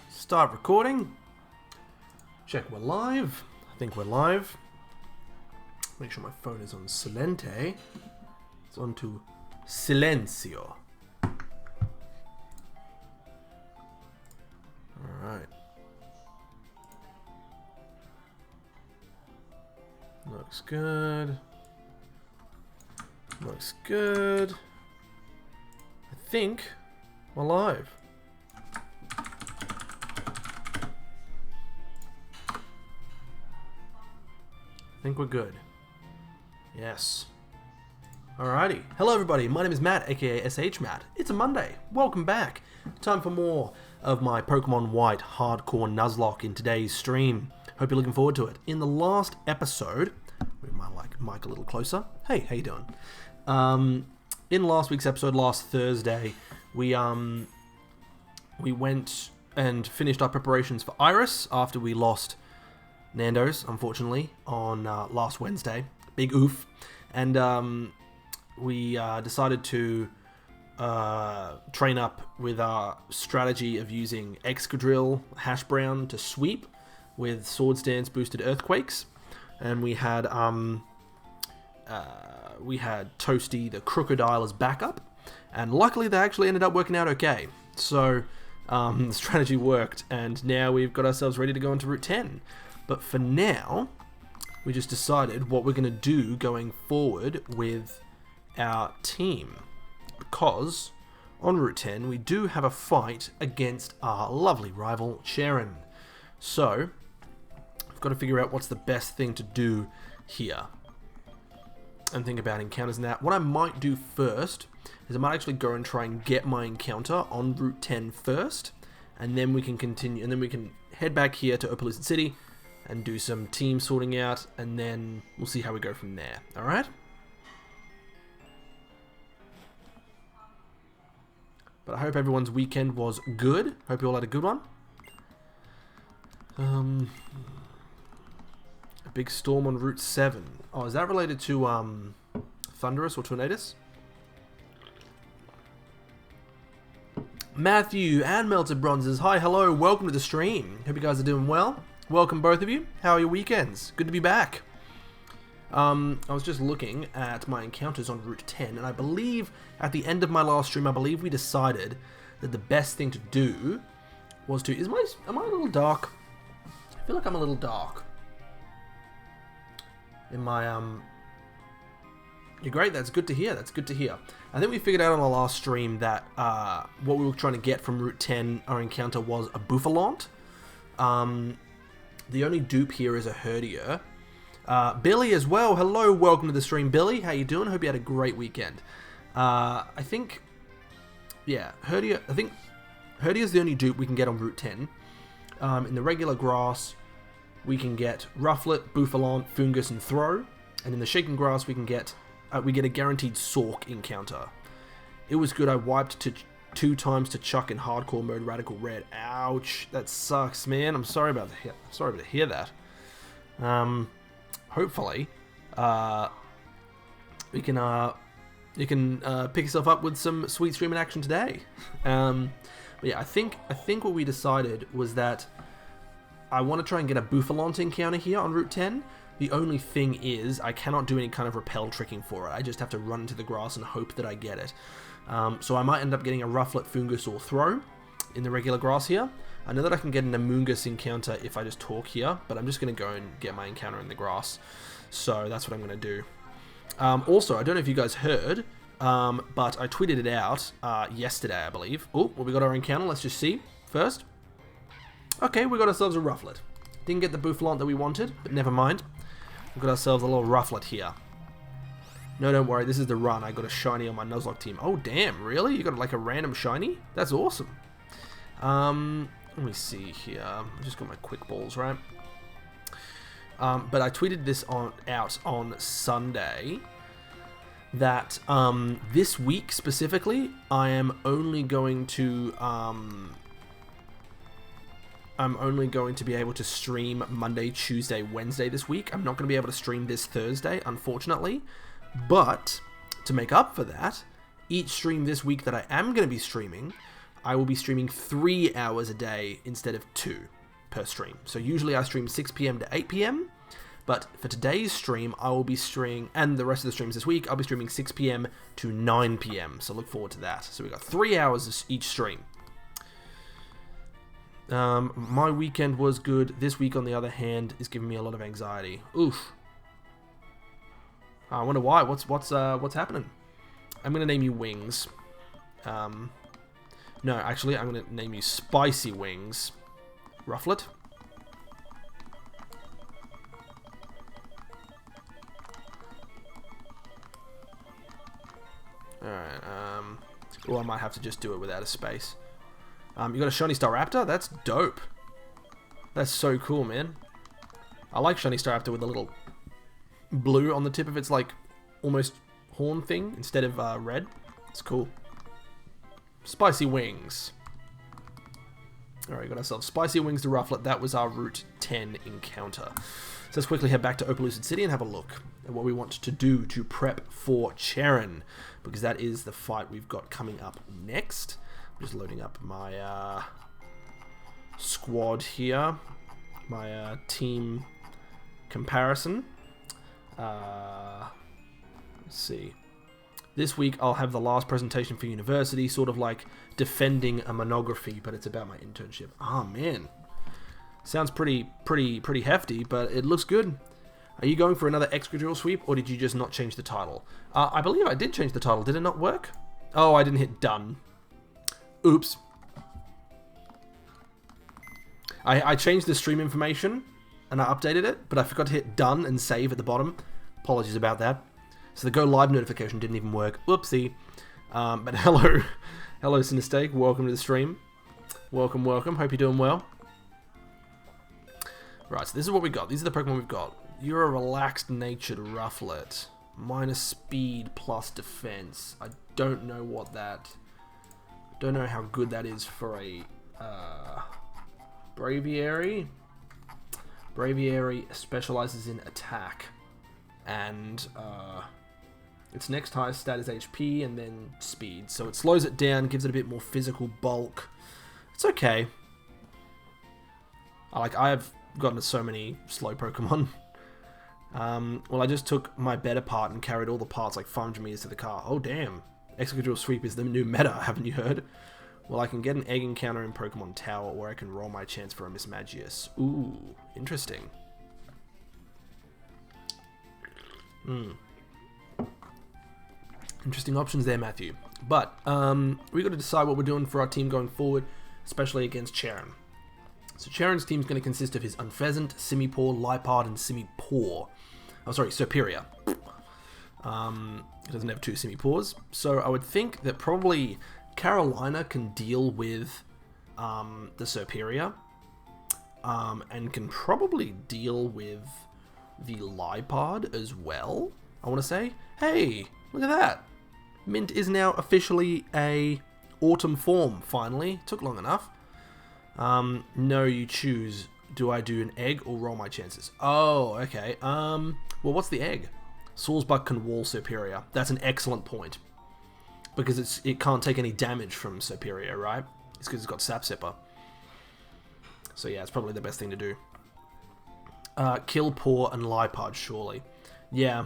Start recording. Check we're live. I think we're live. Make sure my phone is on silente. It's on to silencio. Alright. Looks good. Looks good. I think we're live. I think we're good. Yes. Alrighty. Hello everybody, my name is Matt, aka SH Matt. It's a Monday. Welcome back. Time for more of my Pokemon White Hardcore Nuzlocke in today's stream. Hope you're looking forward to it. In the last episode, move my mic a little closer. Hey, how you doing? In last week's episode, last Thursday, we went and finished our preparations for Iris after we lost Nando's, unfortunately, on last Wednesday. Big oof. And we decided to train up with our strategy of using Excadrill, Hash Brown to sweep with Sword Stance boosted Earthquakes. And we had Toasty the Crocodile as backup. And luckily they actually ended up working out okay. So the strategy worked, and now we've got ourselves ready to go into Route 10. But for now, we just decided what we're going to do going forward with our team. Because on Route 10, we do have a fight against our lovely rival, Sharon. So, I've got to figure out what's the best thing to do here. And think about encounters and that. What I might do first is I might actually go and try and get my encounter on Route 10 first. And then we can continue, and then we can head back here to Opaloosa City and do some team sorting out, and then we'll see how we go from there. Alright? But I hope everyone's weekend was good. Hope you all had a good one. A big storm on Route 7. Oh, is that related to Thunderous or Tornadus? Matthew and Melted Bronzes. Hi, hello, welcome to the stream. Hope you guys are doing well. Welcome both of you. How are your weekends? Good to be back. I was just looking at my encounters on Route 10, and I believe at the end of my last stream, I believe we decided that the best thing to do was to... Am I a little dark? I feel like I'm a little dark. In my, You're great, that's good to hear, that's good to hear. I think we figured out on our last stream that what we were trying to get from Route 10, our encounter, was a Bouffalante. The only dupe here is a Herdier. Billy as well. Hello, welcome to the stream, Billy. How you doing? Hope you had a great weekend. I think Herdier's the only dupe we can get on Route 10. In the regular grass, we can get Rufflet, Bouffalante, Fungus, and Throw. And in the Shaken Grass, we get a guaranteed Sork encounter. It was good. I wiped 2 times to Chuck in hardcore mode, Radical Red. Ouch, that sucks, man. I'm sorry to hear that. Hopefully, you can pick yourself up with some sweet streaming action today. But yeah, I think what we decided was that I want to try and get a Bouffalante encounter here on Route 10. The only thing is, I cannot do any kind of repel tricking for it. I just have to run into the grass and hope that I get it. So I might end up getting a Rufflet, Fungus, or Throw in the regular grass here. I know that I can get an Amoonguss encounter if I just talk here, but I'm just going to go and get my encounter in the grass. So that's what I'm going to do. Also, I don't know if you guys heard, but I tweeted it out yesterday, I believe. Oh, well, we got our encounter. Let's just see first. Okay, we got ourselves a Rufflet. Didn't get the Bouffalante that we wanted, but never mind. We've got ourselves a little Rufflet here. No, don't worry, this is the run. I got a shiny on my Nuzlocke team. Oh, damn, really? You got like a random shiny? That's awesome. Let me see here. I just got my quick balls, right? But I tweeted this out on Sunday that this week specifically, I am only going to be able to stream Monday, Tuesday, Wednesday this week. I'm not going to be able to stream this Thursday, unfortunately. But to make up for that, each stream this week that I am going to be streaming, I will be streaming 3 hours a day instead of 2 per stream. So usually I stream 6 p.m. to 8 p.m. But for today's stream, I will be streaming, and the rest of the streams this week, I'll be streaming 6 p.m. to 9 p.m. So look forward to that. So we've got 3 hours each stream. My weekend was good. This week, on the other hand, is giving me a lot of anxiety. Oof. I wonder why. What's happening? I'm gonna name you Wings. No, actually, I'm gonna name you Spicy Wings. Rufflet. Alright, I might have to just do it without a space. You got a Shiny Staraptor? That's dope. That's so cool, man. I like Shiny Staraptor with a little blue on the tip of its, like, almost horn thing instead of red. It's cool. Spicy Wings. Alright, got ourselves Spicy Wings to Rufflet. That was our Route 10 encounter. So let's quickly head back to Opelucid City and have a look at what we want to do to prep for Charon, because that is the fight we've got coming up next. I'm just loading up my squad here, my team comparison. Let's see. This week I'll have the last presentation for university, sort of like defending a monography, but it's about my internship. Oh man. Sounds pretty hefty, but it looks good. Are you going for another Excadrill sweep, or did you just not change the title? I believe I did change the title. Did it not work? Oh, I didn't hit done. Oops. I changed the stream information, and I updated it, but I forgot to hit done and save at the bottom. Apologies about that. So the go live notification didn't even work. Whoopsie. But hello. Hello, Sinistake. Welcome to the stream. Welcome, welcome. Hope you're doing well. Right, so this is what we got. These are the Pokemon we've got. You're a relaxed-natured Rufflet. Minus speed plus defense. I don't know what that... Don't know how good that is for a Braviary. Braviary specializes in attack. And its next highest stat is HP and then speed. So it slows it down, gives it a bit more physical bulk. It's okay. I've gotten so many slow Pokemon. Well, I just took my better part and carried all the parts like 500 meters to the car. Oh, damn. Excadrill Sweep is the new meta, haven't you heard? Well, I can get an egg encounter in Pokemon Tower, or I can roll my chance for a Mismagius. Ooh, interesting. Interesting options there, Matthew. But, we got to decide what we're doing for our team going forward, especially against Charon. So Charon's team is going to consist of his Unpheasant, Simipour, Liepard, and Simipour. Oh, sorry, Serperior. It doesn't have 2 Simipours. So I would think that probably Carolina can deal with the Serperior. And can probably deal with the Liepard as well, I want to say. Hey, look at that. Mint is now officially a autumn form, finally. Took long enough. No, you choose. Do I do an egg or roll my chances? Oh, okay. Well, what's the egg? Sawsbuck can wall Serperior. That's an excellent point. Because it can't take any damage from Serperior, right? It's because it's got Sap Sipper. So yeah, it's probably the best thing to do. Kill Paw and Liepard, surely. Yeah.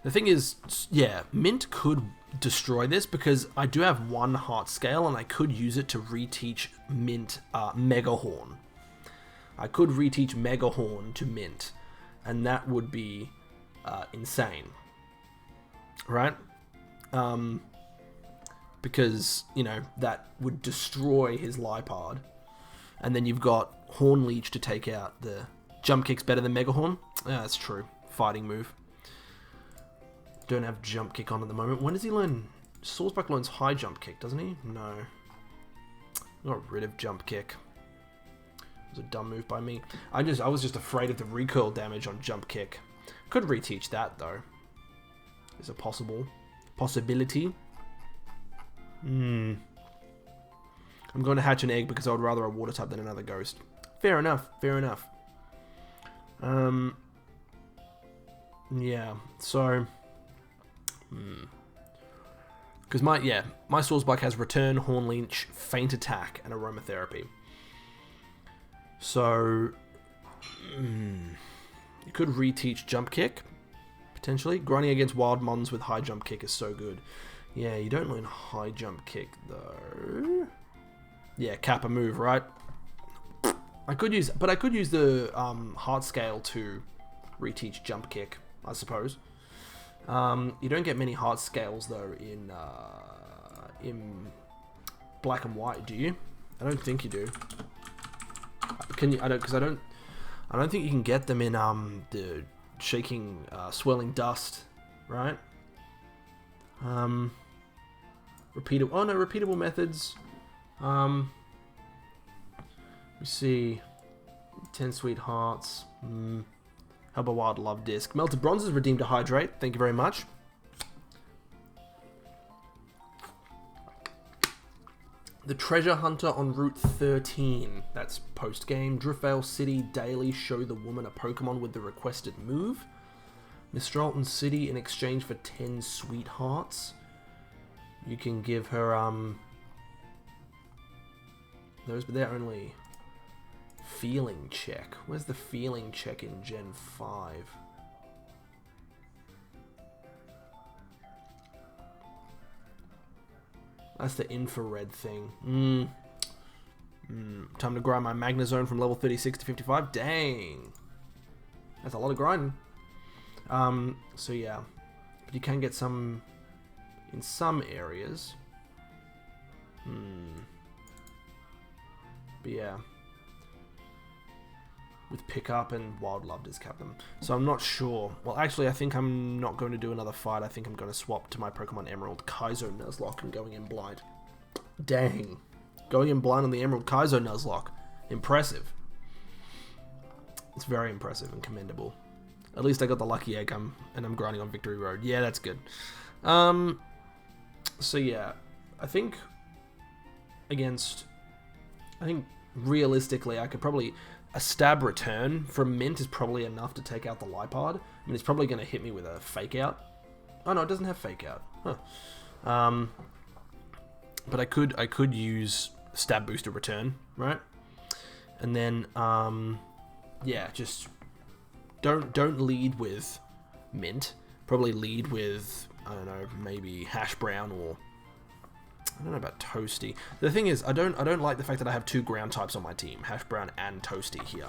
The thing is, yeah, Mint could destroy this because I do have 1 Heart Scale and I could use it to reteach Mint Mega Horn. I could reteach Mega Horn to Mint, and that would be insane. Right? Because, you know, that would destroy his Liepard. And then you've got Horn Leech to take out the Jump Kick's better than Mega Horn. Yeah, that's true. Fighting move. Don't have Jump Kick on at the moment. When does he learn? Sawsbuck learns High Jump Kick, doesn't he? No. Got rid of Jump Kick. It was a dumb move by me. I was just afraid of the recoil damage on Jump Kick. Could reteach that though. Is a possibility. I'm going to hatch an egg because I would rather a water type than another ghost. Fair enough. Fair enough. Yeah. So. Because my Swordsbike has Return, Horn Leech, Feint Attack, and Aromatherapy. So, you could reteach Jump Kick, potentially. Grinding against wild mons with high Jump Kick is so good. Yeah, you don't learn high Jump Kick, though. Yeah, Kappa move, right? I could use the Heart Scale to reteach Jump Kick, I suppose. You don't get many Heart Scales, though, in Black and White, do you? I don't think you do. Can you? I don't think you can get them in the shaking, swirling dust, right? Repeatable methods. Let me see. 10 Sweethearts. How about Wild Love Disc? Melted Bronzes redeemed to Hydrate. Thank you very much. The Treasure Hunter on Route 13. That's post-game. Driftvale City daily. Show the woman a Pokemon with the requested move. Mistralton City in exchange for 10 Sweethearts. You can give her those, but they're only feeling check. Where's the feeling check in Gen 5? That's the infrared thing. Time to grind my Magnezone from level 36 to 55. Dang. That's a lot of grinding. So yeah. But you can get some in some areas. But yeah. With Pickup and Wild Love Disc have them. So I'm not sure. Well, actually, I think I'm not going to do another fight. I think I'm going to swap to my Pokemon Emerald Kaizo Nuzlocke and going in blind. Dang. Going in blind on the Emerald Kaizo Nuzlocke. Impressive. It's very impressive and commendable. At least I got the lucky egg and I'm grinding on Victory Road. Yeah, that's good. So yeah, I think realistically I could probably... A stab return from Mint is probably enough to take out the Lipard. I mean, it's probably going to hit me with a Fake Out. Oh no, it doesn't have Fake Out. Huh. But I could use Stab Booster Return, right? And then, yeah, just don't lead with Mint. Probably lead with, I don't know, maybe Hash Brown or... I don't know about Toasty. The thing is, I don't like the fact that I have two ground types on my team, Hash Brown and Toasty here.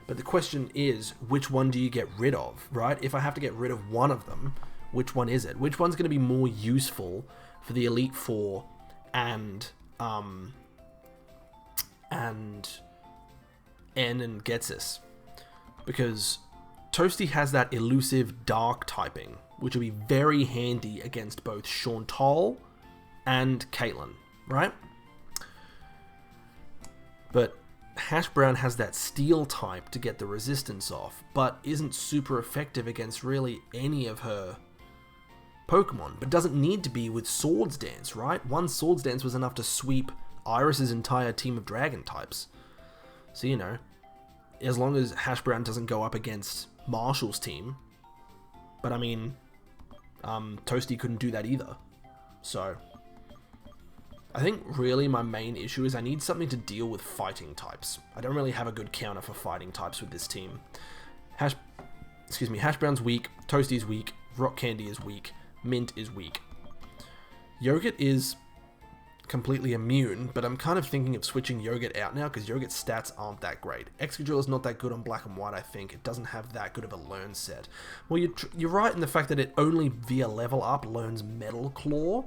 But the question is, which one do you get rid of, right? If I have to get rid of one of them, which one is it? Which one's going to be more useful for the Elite Four and N and Getsus? Because Toasty has that elusive dark typing, which will be very handy against both Chantal and Caitlyn, right? But Hash Brown has that steel type to get the resistance off, but isn't super effective against really any of her Pokemon, but doesn't need to be with Swords Dance, right? One Swords Dance was enough to sweep Iris's entire team of Dragon types. So, you know, as long as Hash Brown doesn't go up against Marshall's team, but I mean, Toasty couldn't do that either. So... I think really my main issue is I need something to deal with fighting types. I don't really have a good counter for fighting types with this team. Hash Brown's weak, Toasty's weak, Rock Candy is weak, Mint is weak. Yogurt is completely immune, but I'm kind of thinking of switching Yogurt out now because Yogurt's stats aren't that great. Excadrill is not that good on Black and White, I think. It doesn't have that good of a learn set. Well, you're right in the fact that it only via level up learns Metal Claw.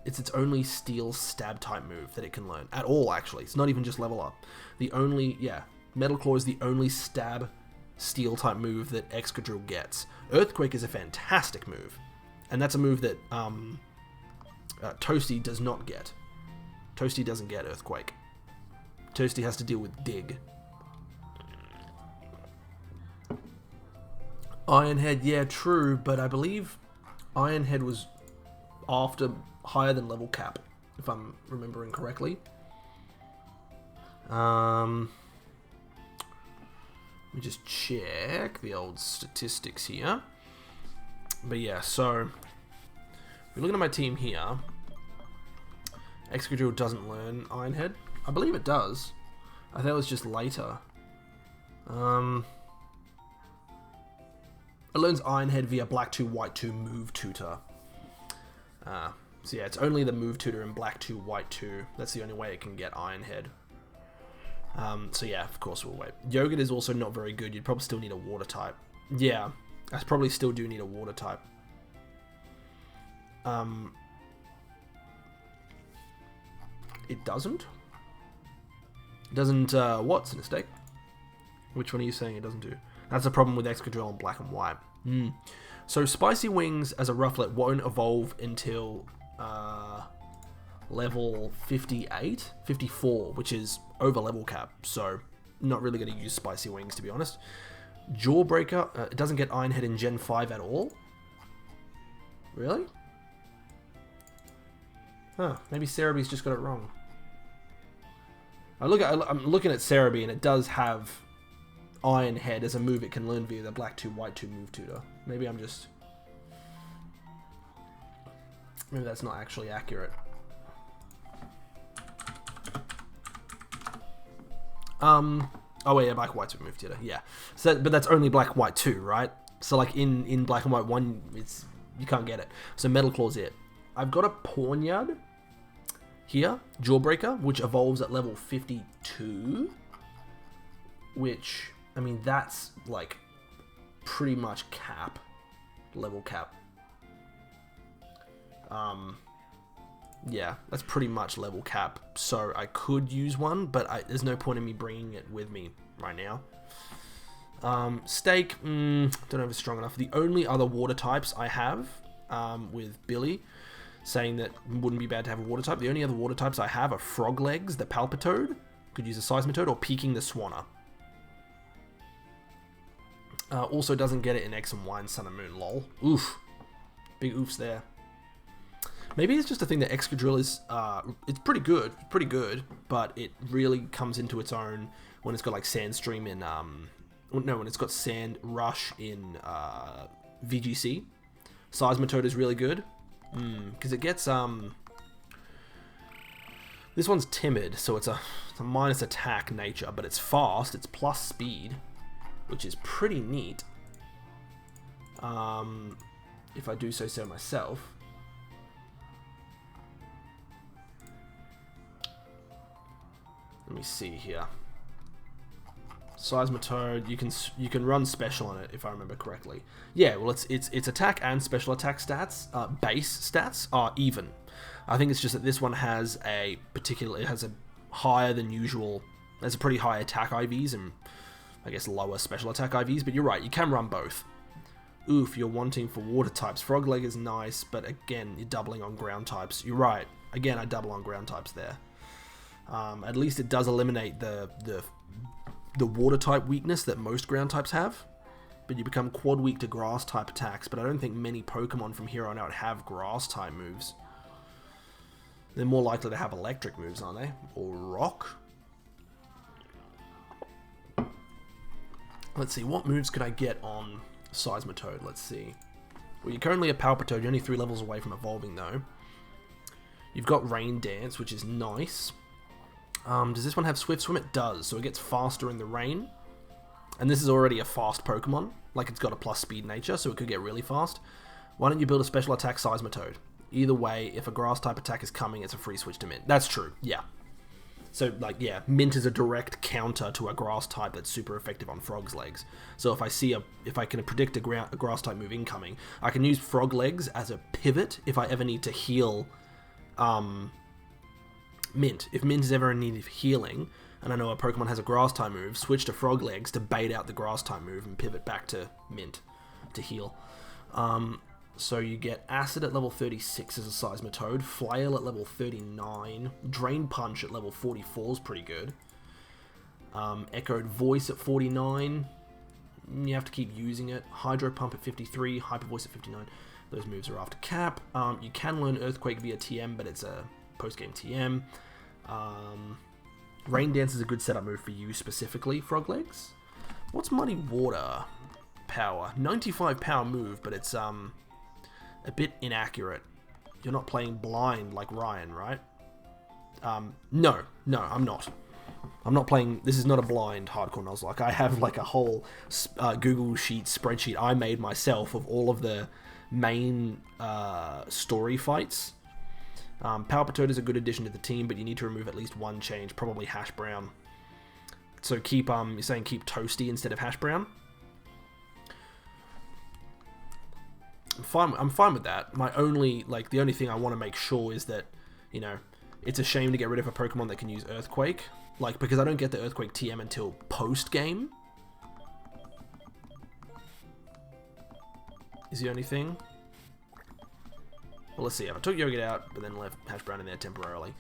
It's its only steel stab type move that it can learn. At all, actually. It's not even just level up. Metal Claw is the only stab steel type move that Excadrill gets. Earthquake is a fantastic move. And that's a move that Toasty does not get. Toasty doesn't get Earthquake. Toasty has to deal with Dig. Ironhead, yeah, true, but I believe Ironhead was after... higher than level cap, if I'm remembering correctly. Let me just check the old statistics here. But yeah, so we're looking at my team here. Excadrill doesn't learn Iron Head. I believe it does. I think it was just later. It learns Iron Head via Black 2, White 2 Move Tutor. So yeah, it's only the Move Tutor in Black 2, White 2. That's the only way it can get Iron Head. So yeah, of course we'll wait. Yogurt is also not very good. You'd probably still need a Water type. Yeah, I probably still do need a Water type. It doesn't? It doesn't, what's a mistake? Which one are you saying it doesn't do? That's a problem with Excadrill on Black and White. So Spicy Wings as a Rufflet won't evolve until level 58, 54, which is over level cap. So not really going to use Spicy Wings, to be honest. Jawbreaker, it doesn't get Iron Head in Gen 5 at all. Really? Huh, maybe Cerebee's just got it wrong. I'm looking at Cerebee, and it does have Iron Head as a move it can learn via the Black 2, White 2 Move Tutor. Maybe that's not actually accurate. Oh wait, yeah, Black and White 2 Move Tutor, yeah. So, but that's only Black and White 2, right? So like in Black and White 1, you can't get it. So Metal Claw's it. I've got a Pawniard here, Jawbreaker, which evolves at level 52, which, I mean, that's like pretty much cap, level cap. Yeah, that's pretty much level cap, so I could use one, but there's no point in me bringing it with me right now. Stake, don't know if it's strong enough. The only other water types I have, with Billy, saying that wouldn't be bad to have a water type. The only other water types I have are Frog Legs, the Palpitoad, could use a Seismitoad, or Peeking the Swanna. Also doesn't get it in X and Y and Sun and Moon, lol. Oof. Big oofs there. Maybe it's just a thing that Excadrill is, it's pretty good, but it really comes into its own when it's got like Sandstream in, when it's got Sand Rush in VGC. Seismitoad is really good. Because it gets, this one's timid, so it's a minus attack nature, but it's fast, it's plus speed, which is pretty neat, if I do so myself. Let me see here. Seismitoad, you can run special on it if I remember correctly. Yeah, well its attack and special attack stats, base stats are even. I think it's just that this one has it has a higher than usual, there's a pretty high attack IVs and I guess lower special attack IVs, but you're right, you can run both. Oof, you're wanting for water types. Frogleg is nice, but again, you're doubling on ground types. You're right, again, I double on ground types there. At least it does eliminate the water type weakness that most ground types have, but you become quad weak to grass type attacks, but I don't think many Pokemon from here on out have grass type moves. They're more likely to have electric moves, aren't they? Or rock? Let's see, what moves could I get on Seismitoad? Let's see. Well, you're currently a Palpitoad, you're only 3 levels away from evolving though. You've got Rain Dance, which is nice. Does this one have Swift Swim? It does, so it gets faster in the rain. And this is already a fast Pokemon. Like, it's got a plus speed nature, so it could get really fast. Why don't you build a special attack Seismitoad? Either way, if a grass type attack is coming, it's a free switch to Mint. That's true, yeah. So, like, yeah, Mint is a direct counter to a grass type that's super effective on Frog's Legs. So if I can predict a grass type move incoming, I can use Frog Legs as a pivot if I ever need to heal, Mint. If Mint is ever in need of healing, and I know a Pokemon has a grass type move, switch to Frog Legs to bait out the grass type move and pivot back to Mint to heal. So you get Acid at level 36 as a Seismitoad, Flail at level 39, Drain Punch at level 44 is pretty good. Echoed Voice at 49, you have to keep using it. Hydro Pump at 53, Hyper Voice at 59. Those moves are after cap. You can learn Earthquake via TM, but it's a post-game TM. Rain Dance is a good setup move for you specifically, Frog Legs. What's Muddy Water power? 95 power move, but it's a bit inaccurate. You're not playing blind like Ryan, right? No, I'm not. I'm not playing. This is not a blind hardcore Nuzlocke. I have like a whole Google Sheet spreadsheet I made myself of all of the main story fights. Power Potato is a good addition to the team, but you need to remove at least one change, probably Hash Brown. So keep you're saying keep Toasty instead of Hash Brown. I'm fine with that. My only the only thing I want to make sure is that, you know, it's a shame to get rid of a Pokemon that can use Earthquake, because I don't get the Earthquake TM until post game. Is the only thing. Well, let's see. I took Yogurt out, but then left Hash Brown in there temporarily.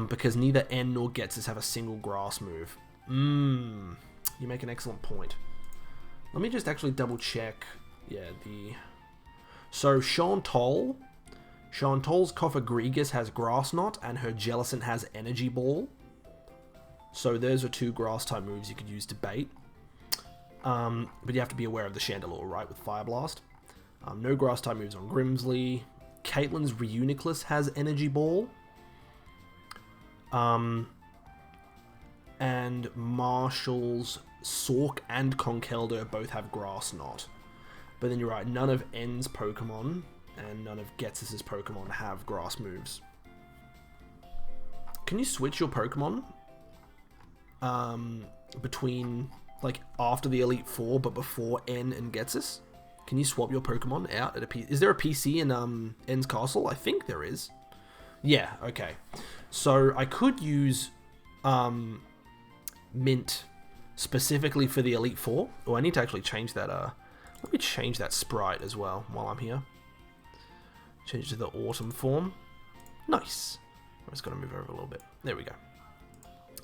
Because neither N nor Getsus have a single grass move. You make an excellent point. Let me just actually double check. Yeah, So Chantal's Cofagrigus has Grass Knot, and her Jellicent has Energy Ball. So those are two grass-type moves you could use to bait. But you have to be aware of the Chandelure, right, with Fire Blast. No grass-type moves on Grimsley. Caitlin's Reuniclus has Energy Ball. And Marshall's Sork and Conkeldurr both have Grass Knot. But then you're right, none of N's Pokemon and none of Getsus's Pokemon have grass moves. Can you switch your Pokemon between, after the Elite Four but before N and Getsus? Can you swap your Pokemon out at a PC? Is there a PC in N's Castle? I think there is. Yeah, okay. So I could use Mint specifically for the Elite Four. Oh, I need to actually change that. Let me change that sprite as well while I'm here. Change it to the autumn form. Nice. I'm just going to move over a little bit. There we go.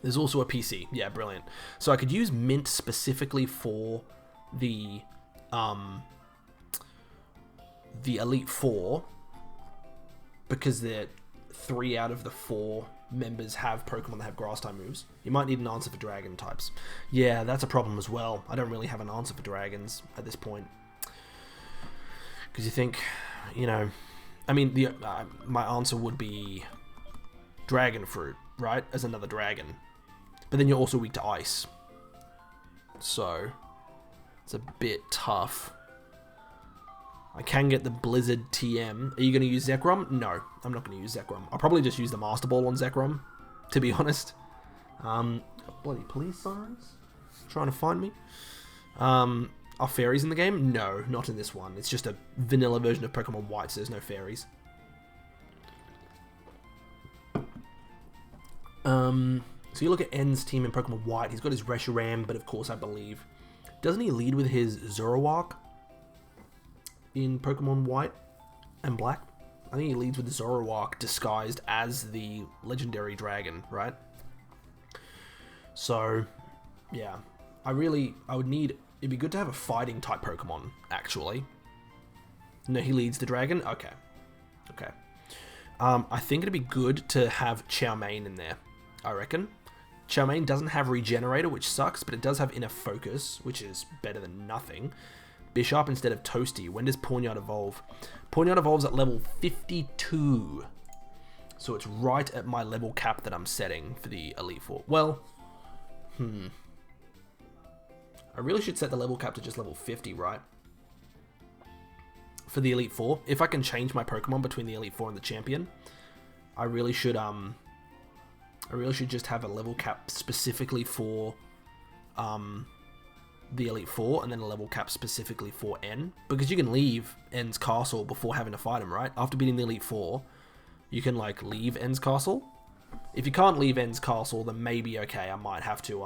There's also a PC. Yeah, brilliant. So I could use Mint specifically for the Elite Four, because they're 3 out of the 4 members have Pokemon that have grass-type moves. You might need an answer for dragon types. Yeah, that's a problem as well. I don't really have an answer for dragons at this point. Because you think, you know... I mean, my answer would be Dragon Fruit, right? As another dragon. But then you're also weak to ice. So, it's a bit tough. I can get the Blizzard TM. Are you going to use Zekrom? No, I'm not going to use Zekrom. I'll probably just use the Master Ball on Zekrom, to be honest. Bloody police sirens trying to find me. Are fairies in the game? No, not in this one. It's just a vanilla version of Pokemon White, so there's no fairies. So you look at N's team in Pokemon White. He's got his Reshiram, but of course I believe... Doesn't he lead with his Zoroark in Pokemon White and Black? I think he leads with the Zoroark disguised as the legendary dragon, right? So, yeah. I would need... It'd be good to have a fighting type Pokemon, actually. No, he leads the dragon? Okay. Okay. I think it'd be good to have Chow-Mein in there, I reckon. Chow-Mein doesn't have Regenerator, which sucks, but it does have Inner Focus, which is better than nothing. Bisharp instead of Toasty. When does Pawniard evolve? Pawniard evolves at level 52. So it's right at my level cap that I'm setting for the Elite Four. Well, I really should set the level cap to just level 50, right? For the Elite Four. If I can change my Pokemon between the Elite Four and the Champion, I really should just have a level cap specifically for the Elite Four, and then a level cap specifically for N, because you can leave N's castle before having to fight him, right? After beating the Elite Four, you can leave N's castle. If you can't leave N's castle, then maybe okay, I might have to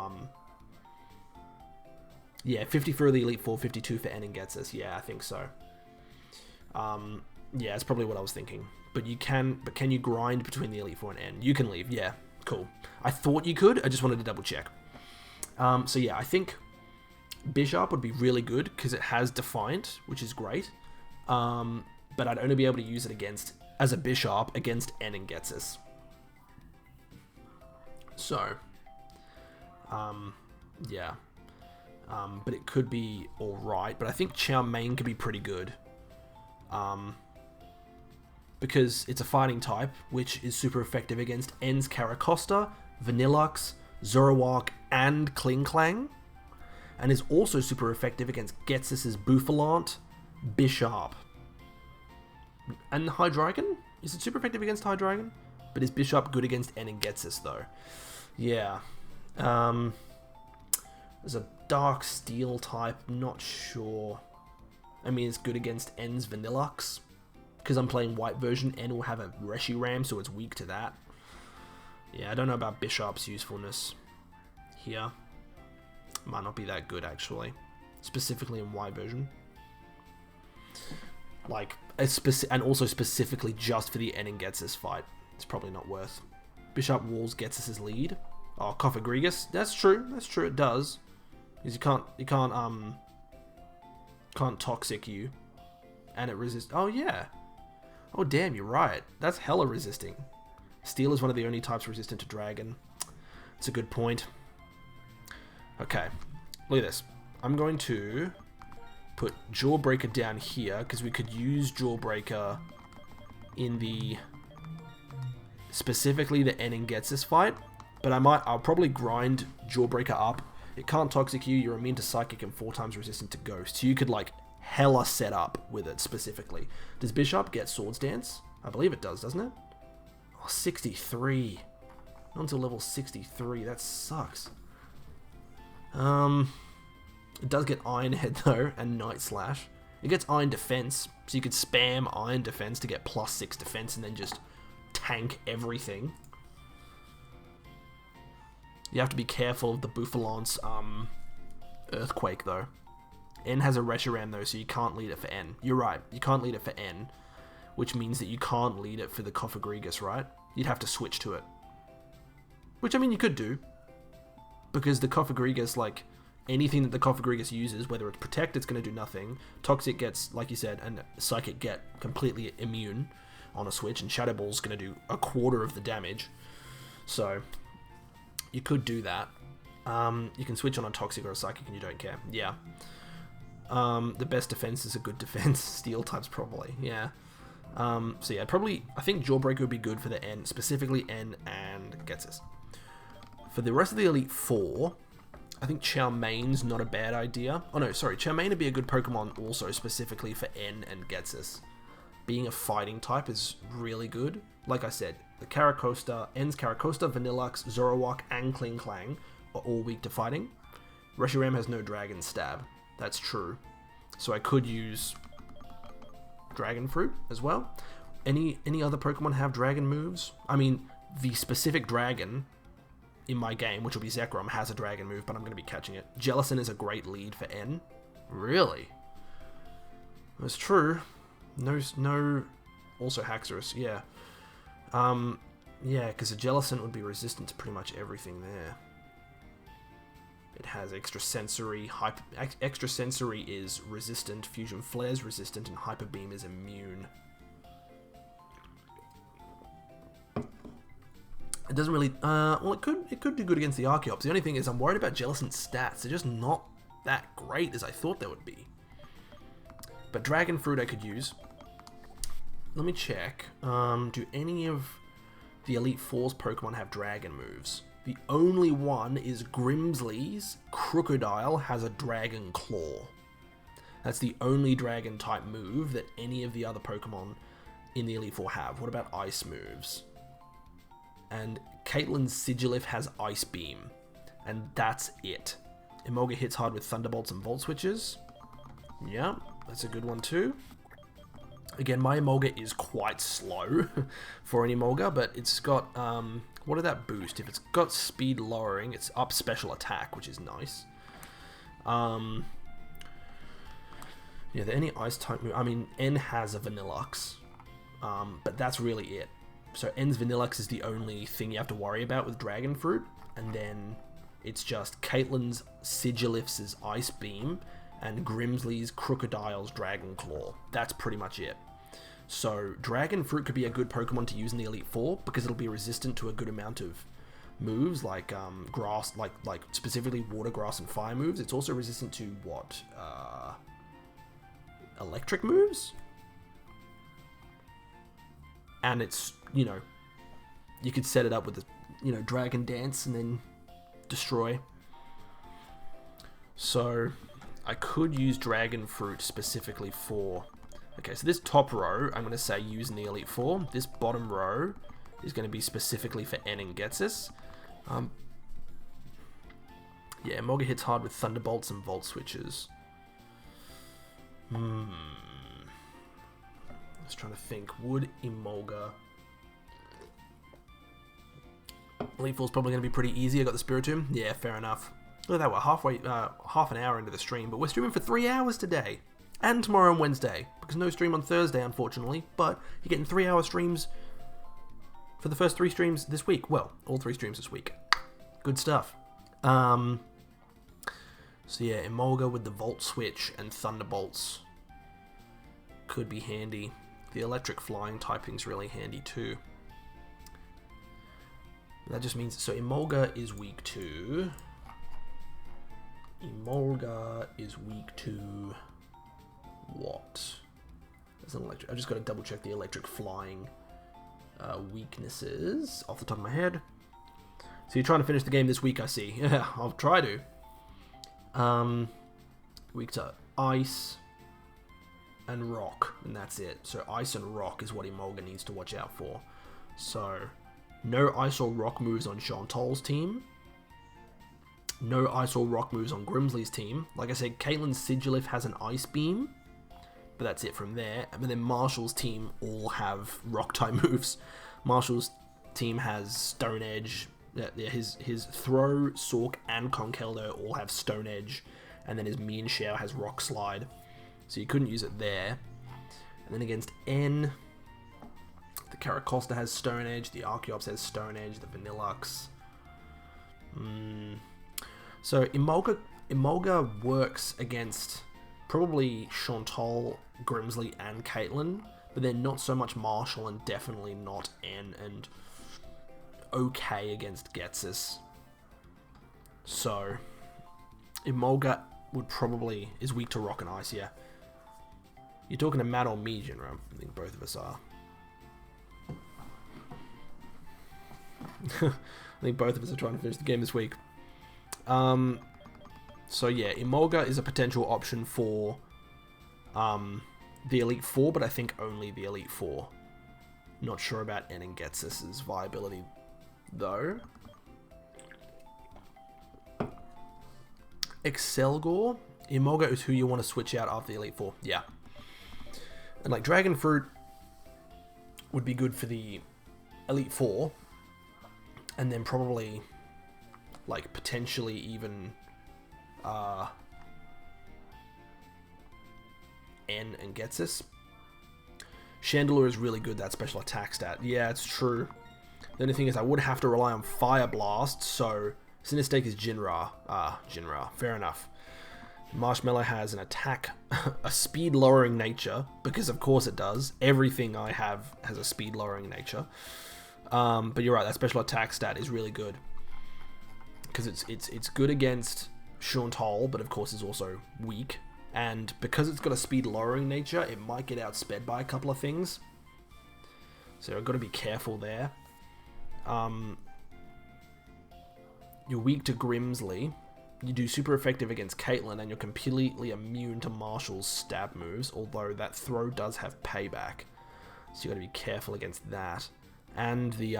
yeah, 50 for the Elite Four, 52 for N and Getsus. Yeah, I think so. Yeah, it's probably what I was thinking. But can you grind between the Elite Four and N? You can leave. Yeah, cool. I thought you could. I just wanted to double check. So yeah, I think Bisharp would be really good because it has Defiant, which is great. But I'd only be able to use it as a Bisharp against N and Getsus. So, yeah. But it could be alright. But I think Chow-Mein could be pretty good. because it's a fighting type, which is super effective against N's Caracosta, Vanillux, Zoroark, and Klinklang, and is also super effective against Ghetsis' Bouffalant, Bisharp, and Hydreigon? Is it super effective against Hydreigon? But is Bisharp good against N and Ghetsis, though? Yeah. There's a Dark Steel type, not sure. I mean, it's good against N's Vanillux. Because I'm playing white version, N will have a Reshiram, so it's weak to that. Yeah, I don't know about Bisharp's usefulness here. Might not be that good, actually. Specifically in white version. Like, and also specifically just for the N and Ghetsis fight. It's probably not worth. Bisharp walls Ghetsis' lead. Oh, Cofagrigus. That's true. That's true. It does. Because you can't toxic you, and it resists. Oh yeah. Oh damn, you're right. That's hella resisting. Steel is one of the only types resistant to Dragon. It's a good point. Okay, look at this. I'm going to put Jawbreaker down here because we could use Jawbreaker in the specifically the N and Ghetsis fight. But I'll probably grind Jawbreaker up. It can't toxic you, you're immune to Psychic and 4 times resistant to Ghost. So you could like hella set up with it specifically. Does Bisharp get Swords Dance? I believe it does, doesn't it? Oh, 63. Not until level 63, that sucks. It does get Iron Head though, and Night Slash. It gets Iron Defense, so you could spam Iron Defense to get +6 defense and then just tank everything. You have to be careful of the Bouffalant's Earthquake, though. N has a Reshiram, though, so you can't lead it for N. You're right, you can't lead it for N, which means that you can't lead it for the Cofagrigus, right? You'd have to switch to it. Which, I mean, you could do. Because the Cofagrigus, like, anything that the Cofagrigus uses, whether it's Protect, it's going to do nothing. Toxic gets, like you said, and Psychic get completely immune on a switch, and Shadow Ball's going to do 1/4 of the damage. So you could do that. You can switch on a Toxic or a Psychic and you don't care. Yeah. The best defense is a good defense. Steel types probably. Yeah. So yeah, probably, I think Jawbreaker would be good for the N, specifically N and Ghetsis. For the rest of the Elite Four, I think Chow Main's not a bad idea. Oh no, sorry. Chow Mein would be a good Pokemon also specifically for N and Ghetsis. Being a fighting type is really good. Like I said, the Caracosta, N's Caracosta, Vanillux, Zoroark, and Klinklang are all weak to fighting. Reshiram has no Dragon Stab. That's true. So I could use Dragon Fruit as well. Any other Pokemon have Dragon moves? I mean, the specific Dragon in my game, which will be Zekrom, has a Dragon move, but I'm going to be catching it. Jellicent is a great lead for N. Really? That's true. No. Also Haxorus, yeah. Yeah, because a Jellicent would be resistant to pretty much everything there. It has Extrasensory. Extrasensory is resistant. Fusion Flare's resistant, and Hyper Beam is immune. It doesn't really. Well, it could do good against the Archeops. The only thing is, I'm worried about Jellicent's stats. They're just not that great as I thought they would be. But Dragon Fruit I could use. Let me check. Do any of the Elite Four's Pokemon have Dragon moves? The only one is Grimsley's Crocodile has a Dragon Claw. That's the only Dragon type move that any of the other Pokemon in the Elite Four have. What about Ice moves? And Caitlin's Sigilif has Ice Beam. And that's it. Emolga hits hard with Thunderbolts and Volt Switches. Yeah, that's a good one too. Again, my Emolga is quite slow for an Emolga, but it's got, what did that boost? If it's got speed lowering, it's up special attack, which is nice. Yeah, are there any ice type move? I mean, N has a Vanillux, but that's really it. So N's Vanillux is the only thing you have to worry about with Dragon Fruit, and then it's just Caitlin's Sigilif's Ice Beam and Grimsley's Crocodile's Dragon Claw. That's pretty much it. So Dragon Fruit could be a good Pokemon to use in the Elite Four because it'll be resistant to a good amount of moves like grass, like specifically water, grass, and fire moves. It's also resistant to what? Electric moves? and it's, you know, you could set it up with the, you know, Dragon Dance and then destroy. So I could use Dragon Fruit specifically for... Okay, so this top row, I'm going to say use in the Elite Four. This bottom row is going to be specifically for N and Getsus. Yeah, Emolga hits hard with Thunderbolts and Volt Switches. Just trying to think. Would Emolga... Elite Four's probably going to be pretty easy. I got the Spiritomb. Yeah, fair enough. Look at that, we're half an hour into the stream, but we're streaming for 3 hours today. And tomorrow and Wednesday. Because no stream on Thursday, unfortunately. But you're getting 3 hour streams for the first 3 streams this week. Well, all 3 streams this week. Good stuff. So yeah, Emolga with the Volt Switch and Thunderbolts could be handy. The electric flying typing's really handy too. That just means, so Emolga is weak to... Emolga is weak to... what? There's an electric... I just got to double check the electric flying weaknesses off the top of my head. So you're trying to finish the game this week, I see. Yeah, I'll try to. Weak to ice and rock, and that's it. So ice and rock is what Emolga needs to watch out for. So no ice or rock moves on Chantal's team. No ice or rock moves on Grimsley's team. Like I said, Caitlyn's Sigilif has an ice beam, but that's it from there. And then Marshall's team all have rock type moves. Marshall's team has Stone Edge. Yeah, his Throw, Sork, and Conkeldurr all have Stone Edge, and then his Mienshao has Rock Slide. So you couldn't use it there. And then against N, the Caracosta has Stone Edge, the Archeops has Stone Edge, the Vanillux. So Emolga works against probably Chantal, Grimsley, and Caitlyn, but then not so much Marshall, and definitely not N, and okay against Getsus. So Emolga is weak to rock and ice. Yeah, you're talking to Matt or me, Jinra. I think both of us are. I think both of us are trying to finish the game this week. So yeah, Emolga is a potential option for the Elite Four, but I think only the Elite Four. Not sure about N and Getsus's viability though. Excelgor, Emolga is who you want to switch out after the Elite Four. Yeah, and like Dragon Fruit would be good for the Elite Four, and then probably like potentially even N and Getsus. Chandelure is really good, that special attack stat. Yeah, it's true. The only thing is I would have to rely on Fire Blast, so Sinistake is Jinra. Jinra. Fair enough. Marshmallow has an attack, a speed lowering nature, because of course it does. Everything I have has a speed lowering nature. But you're right, that special attack stat is really good. Because it's good against Chantal, but of course is also weak. And because it's got a speed lowering nature, it might get outsped by a couple of things. So I've got to be careful there. You're weak to Grimsley. You do super effective against Caitlyn, and you're completely immune to Marshall's stab moves, although that throw does have payback. So you got to be careful against that. And the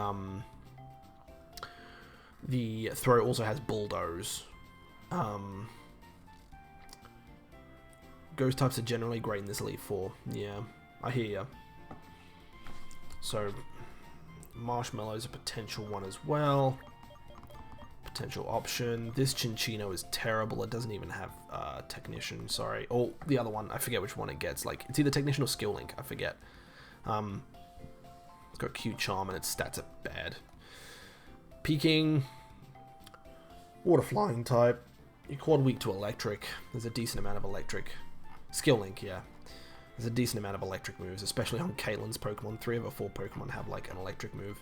throw also has Bulldoze. Ghost types are generally great in this Elite Four. Yeah, I hear ya. So Marshmallow's a potential one as well. Potential option. This Chinchino is terrible. It doesn't even have Technician, sorry. Or the other one, I forget which one it gets. Like, it's either Technician or Skill Link, I forget. It's got Cute Charm and its stats are bad. Peking. Water Flying type. You're quad weak to Electric. There's a decent amount of Electric. Skill Link, yeah. There's a decent amount of Electric moves, especially on Caitlyn's Pokemon. 3 of her 4 Pokemon have, like, an Electric move.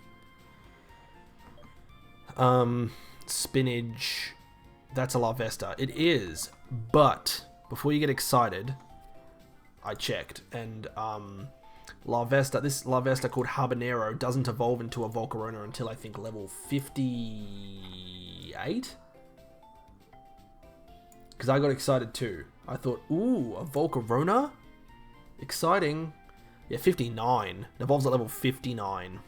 Spinach. That's a Larvesta. It is, but before you get excited, I checked, and Larvesta. This Larvesta called Habanero doesn't evolve into a Volcarona until I think level 58? Because I got excited too. I thought, ooh, a Volcarona? Exciting. Yeah, 59. It evolves at level 59.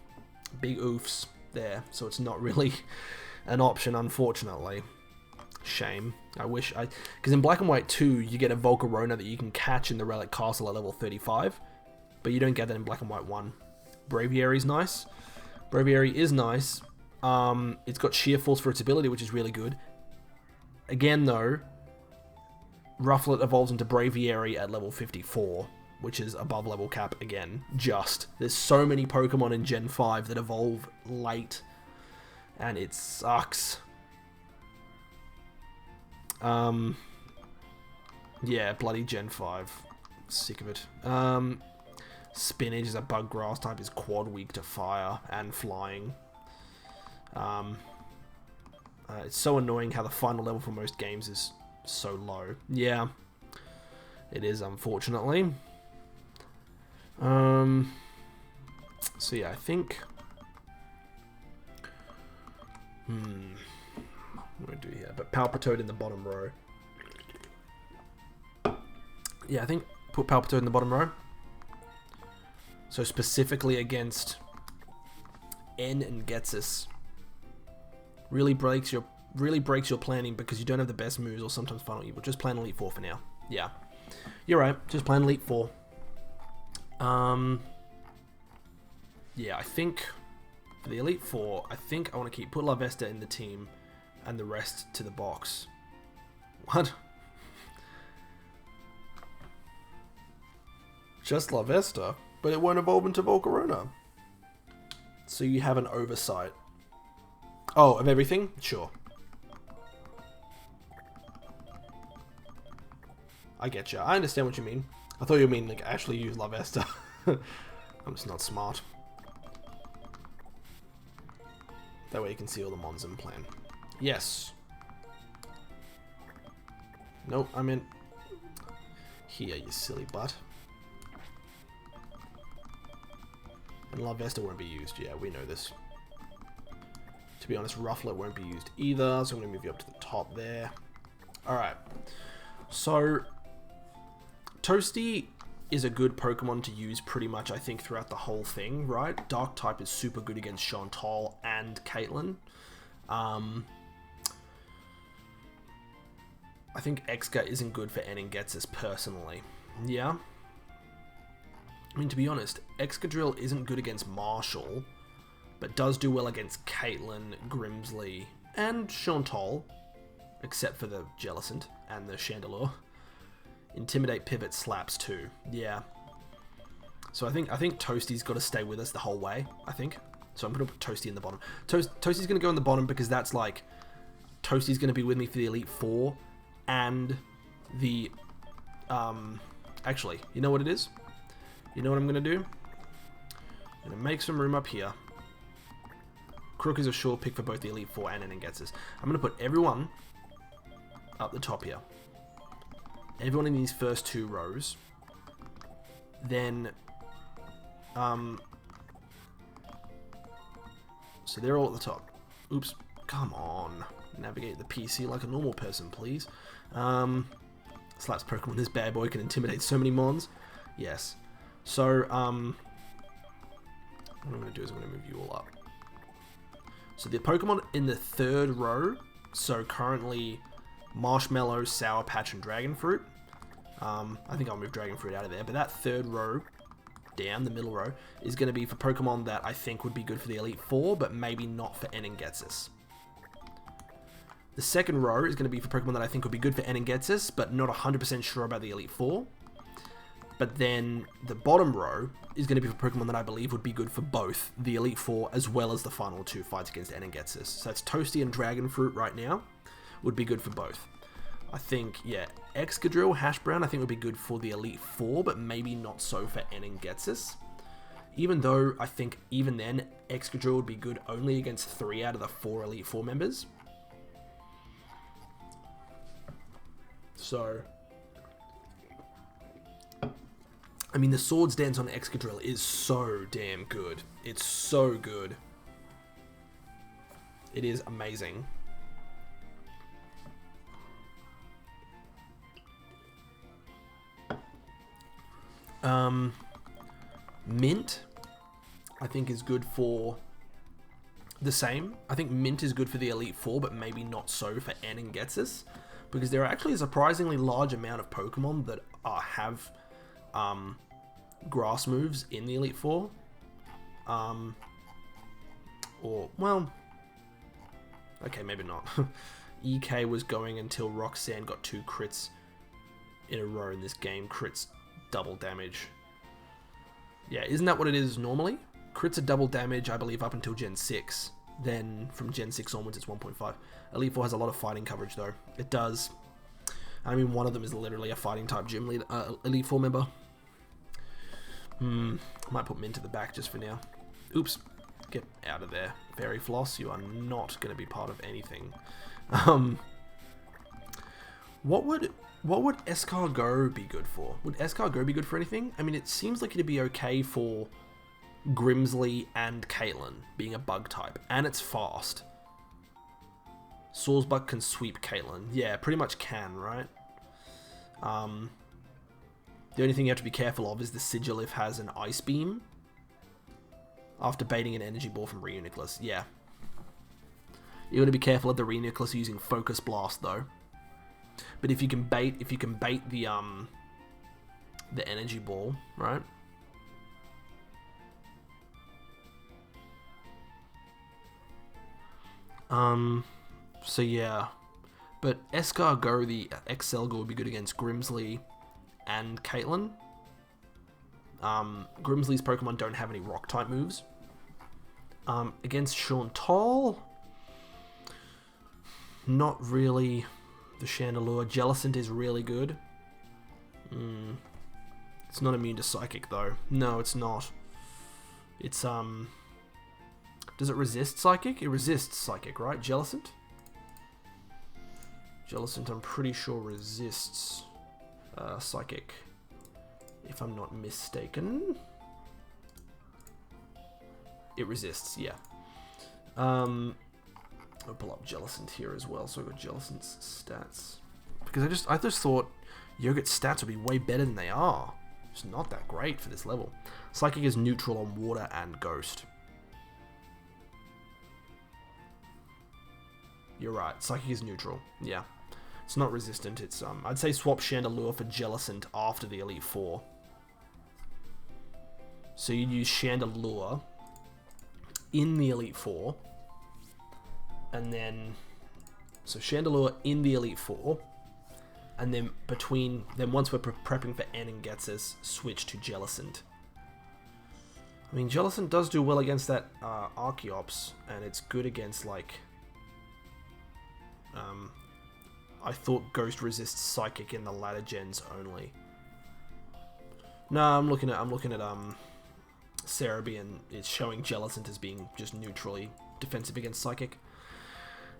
Big oofs there. So it's not really an option, unfortunately. Shame. I wish I... Because in Black and White 2, you get a Volcarona that you can catch in the Relic Castle at level 35. But you don't get that in Black and White 1. Braviary's nice. Braviary is nice. It's got Sheer Force for its ability, which is really good. Again, though, Rufflet evolves into Braviary at level 54, which is above level cap again. There's so many Pokemon in Gen 5 that evolve late, and it sucks. Yeah, bloody Gen 5. Sick of it. Spinach is a bug grass type, is quad weak to fire and flying. It's so annoying how the final level for most games is so low. Yeah, it is, unfortunately. So yeah, I think... What do I do here? But Palpitoad in the bottom row. Yeah, I think put Palpitoad in the bottom row. So specifically against N and Getsus. Really breaks your planning because you don't have the best moves or sometimes Final Evil. Just plan Elite 4 for now. Yeah. You're right. Just plan Elite 4. Yeah, I think for the Elite 4, I think I want to put Larvesta in the team and the rest to the box. What? Just Larvesta? But it won't evolve into Volcarona. So you have an oversight. Oh, of everything? Sure. I get you. I understand what you mean. I thought you mean like actually use Larvesta. I'm just not smart. That way you can see all the mons in plan. Yes. Nope, I meant here, you silly butt. And Larvesta won't be used. Yeah, we know this. To be honest, Rufflet won't be used either, so I'm going to move you up to the top there. Alright. So, Toasty is a good Pokemon to use pretty much, I think, throughout the whole thing, right? Dark type is super good against Chantal and Caitlyn. I think Exca isn't good for N and Getsus personally. Yeah? I mean, to be honest, Excadrill isn't good against Marshall, but does do well against Caitlyn, Grimsley, and Chantal, except for the Jellicent and the Chandelure. Intimidate Pivot slaps too. Yeah. So I think Toasty's got to stay with us the whole way, I think. So I'm going to put Toasty in the bottom. Toasty's going to go in the bottom because that's like... Toasty's going to be with me for the Elite Four and the... Actually, you know what it is? You know what I'm going to do? I'm going to make some room up here. Crook is a sure pick for both the Elite Four and Getsus. I'm going to put everyone up the top here. Everyone in these first two rows. Then, so they're all at the top. Oops. Come on. Navigate the PC like a normal person, please. Slaps Pokemon. This bad boy can intimidate so many mons. Yes. So, what I'm going to do is I'm going to move you all up. So the Pokemon in the third row, so currently Marshmallow, Sour Patch, and Dragon Fruit. I think I'll move Dragon Fruit out of there, but that third row, down, the middle row, is going to be for Pokemon that I think would be good for the Elite Four, but maybe not for N and Getsus. The second row is going to be for Pokemon that I think would be good for N and Getsus, but not 100% sure about the Elite Four. But then the bottom row is going to be for Pokemon that I believe would be good for both the Elite Four as well as the final two fights against N and Getsus. So that's Toasty and Dragon Fruit right now. Would be good for both. I think, yeah, Excadrill, Hash Brown, I think would be good for the Elite Four, but maybe not so for N and Getsus. Even though I think even then, Excadrill would be good only against 3 out of the 4 Elite Four members. So... I mean, the Swords Dance on Excadrill is so damn good. It's so good. It is amazing. Mint, I think, is good for the same. I think Mint is good for the Elite Four, but maybe not so for N and Getsus, because there are actually a surprisingly large amount of Pokemon that have grass moves in the Elite Four. Or, well, okay, maybe not. EK was going until Roxanne got 2 crits in a row in this game. Crits double damage. Yeah, isn't that what it is normally? Crits are double damage, I believe, up until Gen 6. Then from Gen 6 onwards, it's 1.5. Elite Four has a lot of fighting coverage, though. It does. I mean, one of them is literally a fighting type gym leader, Elite Four member. I might put Mint at the back just for now. Oops. Get out of there. Fairy Floss, you are not going to be part of anything. What would Escargot be good for? Would Escargot be good for anything? I mean, it seems like it'd be okay for Grimsley and Caitlyn, being a bug type. And it's fast. Sawsbuck can sweep Caitlyn. Yeah, pretty much can, right? The only thing you have to be careful of is the Sigilif has an Ice Beam after baiting an Energy Ball from Reuniclus. Yeah. You got to be careful of the Reuniclus using Focus Blast, though. But if you can bait the Energy Ball, right? So yeah. But Escargot, the Excelgar, would be good against Grimsley and Caitlyn. Grimsley's Pokemon don't have any Rock-type moves. Against Chantal, not really. The Chandelure. Jellicent is really good. It's not immune to Psychic, though. No, it's not. It's, does it resist Psychic? It resists Psychic, right? Jellicent? Jellicent, I'm pretty sure, resists Psychic, if I'm not mistaken. It resists, yeah. I'll pull up Jellicent here as well, so I've got Jellicent's stats. Because I just thought Yogurt's stats would be way better than they are. It's not that great for this level. Psychic is neutral on Water and Ghost. You're right, Psychic is neutral, yeah. It's not resistant, it's, I'd say swap Chandelure for Jellicent after the Elite Four. So you'd use Chandelure in the Elite Four, and then, so Chandelure in the Elite Four, and then once we're prepping for N and Getsus, switch to Jellicent. I mean, Jellicent does do well against that Archeops, and it's good against, like, I thought Ghost resists Psychic in the latter gens only. No, I'm looking at Cerebi, and it's showing Jellicent as being just neutrally defensive against Psychic.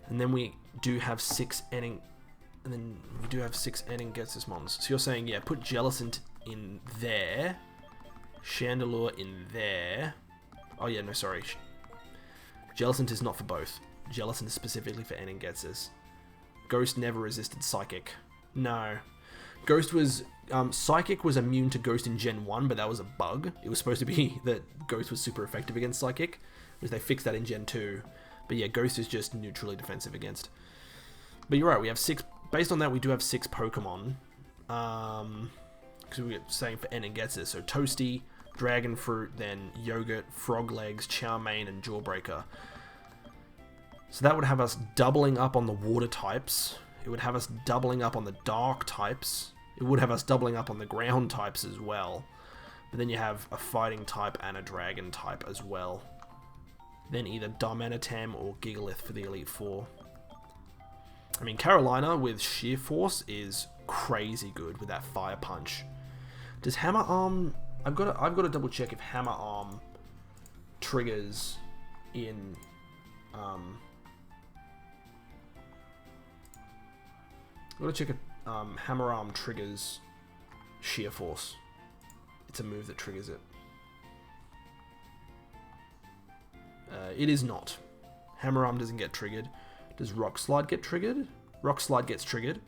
And then we do have 6 N and Getsus mons. So you're saying, yeah, put Jellicent in there, Chandelure in there. Oh yeah, no, sorry. Jellicent is not for both. Jellicent is specifically for N and Getsus. Ghost never resisted Psychic. No. Ghost was... Psychic was immune to Ghost in Gen 1, but that was a bug. It was supposed to be that Ghost was super effective against Psychic, which they fixed that in Gen 2. But yeah, Ghost is just neutrally defensive against. But you're right, we have 6... Based on that, we do have 6 Pokemon. Because we were saying for N and Getsus. So Toasty, Dragon Fruit, then Yogurt, Frog Legs, Chow-Mein, and Jawbreaker. So that would have us doubling up on the water types. It would have us doubling up on the dark types. It would have us doubling up on the ground types as well. But then you have a fighting type and a dragon type as well. Then either Darmanitan or Gigalith for the Elite Four. I mean, Carolina with Sheer Force is crazy good with that Fire Punch. Does Hammer Arm... I've got to double check if Hammer Arm triggers in... I've got to check if Hammer Arm triggers Sheer Force. it's a move that triggers it. It is not. Hammer Arm doesn't get triggered. Does Rock Slide get triggered? Rock Slide gets triggered.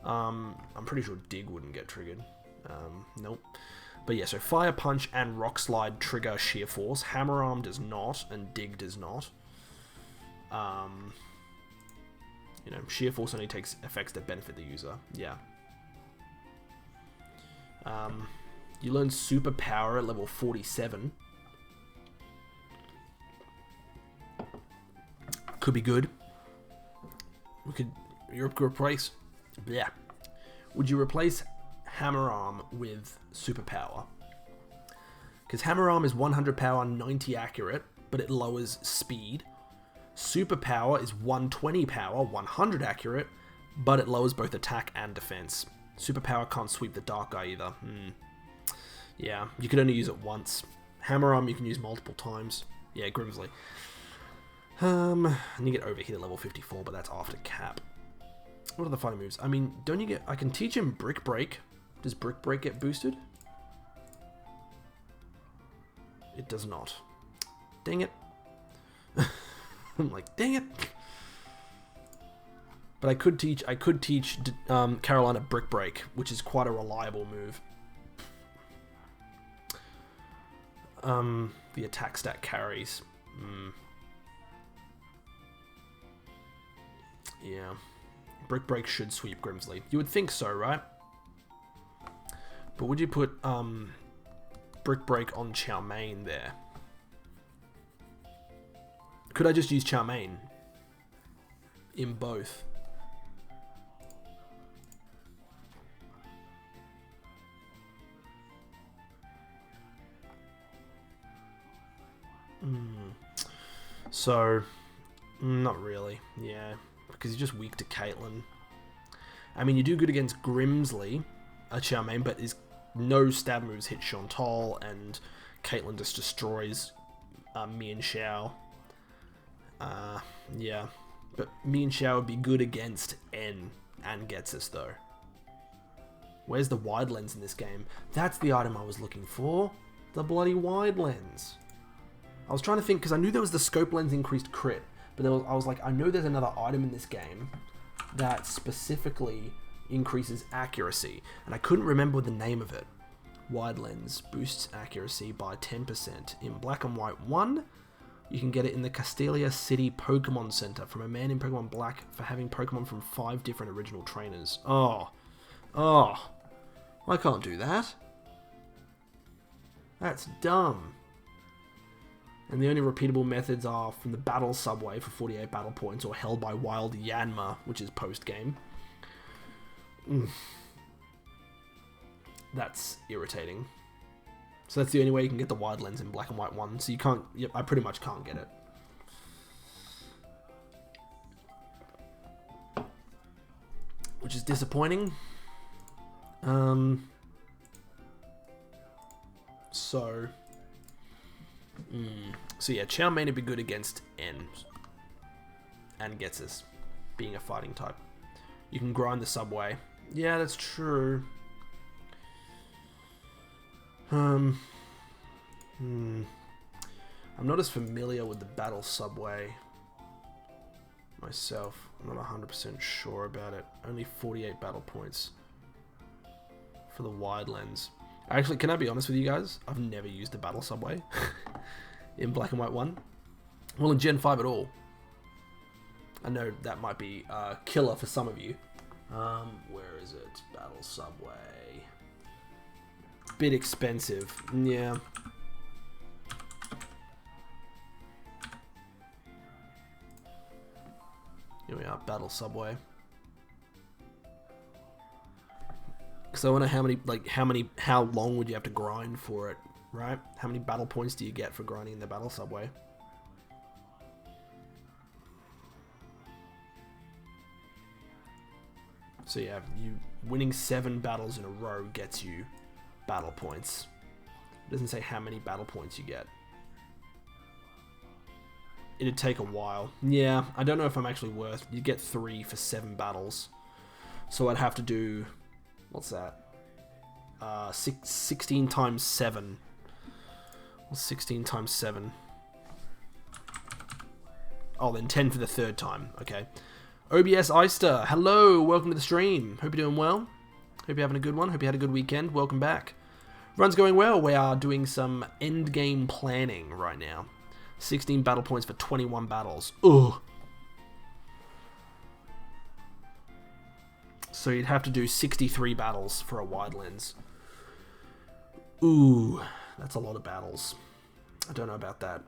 I'm pretty sure Dig wouldn't get triggered. Nope. But yeah, so Fire Punch and Rock Slide trigger Sheer Force. Hammer Arm does not, and Dig does not. You know, Sheer Force only takes effects that benefit the user. Yeah. You learn Super Power at level 47. Could be good. We could replace. Yeah. Would you replace Hammer Arm with Super Power? Because Hammer Arm is 100 power, 90 accurate, but it lowers speed. Super Power is 120 power, 100 accurate, but it lowers both attack and defense. Super Power can't sweep the Dark Guy either. Yeah, you can only use it once. Hammer Arm you can use multiple times. Yeah, Grimsley. And you get Overheat at level 54, but that's after cap. What are the fighting moves? I mean, don't you get... I can teach him Brick Break. Does Brick Break get boosted? It does not. Dang it. I'm like, dang it. But I could teach Carolina Brick Break, which is quite a reliable move. The attack stat carries. Yeah. Brick Break should sweep Grimsley. You would think so, right? But would you put Brick Break on Chow Mein there? Could I just use Chow Mein in both? So, not really. Yeah, because he's just weak to Caitlyn. I mean, you do good against Grimsley, Chow Mein, but his no stab moves hit Chantal, and Caitlyn just destroys Mian Xiao. Yeah, but Mian Xiao would be good against N and gets us though. Where's the wide lens in this game? That's the item I was looking for. The bloody wide lens. I was trying to think, because I knew there was the scope lens increased crit, but I was like, I know there's another item in this game that specifically increases accuracy, and I couldn't remember the name of it. Wide lens boosts accuracy by 10%. In Black and White 1, you can get it in the Castelia City Pokemon Center from a man in Pokemon Black for having Pokemon from 5 different original trainers. Oh, I can't do that. That's dumb. And the only repeatable methods are from the Battle Subway for 48 battle points, or Held by Wild Yanma, which is post-game. That's irritating. So that's the only way you can get the wide lens in Black and White 1. So you can't... Yep, I pretty much can't get it. Which is disappointing. So yeah, Chow Mein would be good against N. And gets us, being a fighting type. You can grind the Subway. Yeah, that's true. I'm not as familiar with the Battle Subway myself. I'm not 100% sure about it. Only 48 battle points for the wide lens. Actually, can I be honest with you guys? I've never used the Battle Subway in Black and White 1. Well, in Gen 5 at all. I know that might be killer for some of you. Where is it? Battle Subway. Bit expensive. Yeah. Here we are, Battle Subway. Because I wonder how long would you have to grind for it, right? How many battle points do you get for grinding in the Battle Subway? So yeah, you winning 7 battles in a row gets you battle points. It doesn't say how many battle points you get. It'd take a while. Yeah, I don't know if I'm actually worth... You get 3 for 7 battles. So I'd have to do... What's that? 16 times 7. Well, 16 times 7. Oh, then 10 for the third time. Okay. OBS Eister, hello, welcome to the stream. Hope you're doing well. Hope you're having a good one. Hope you had a good weekend. Welcome back. Run's going well. We are doing some end game planning right now. 16 battle points for 21 battles. Ugh. So you'd have to do 63 battles for a wide lens. Ooh, that's a lot of battles. I don't know about that.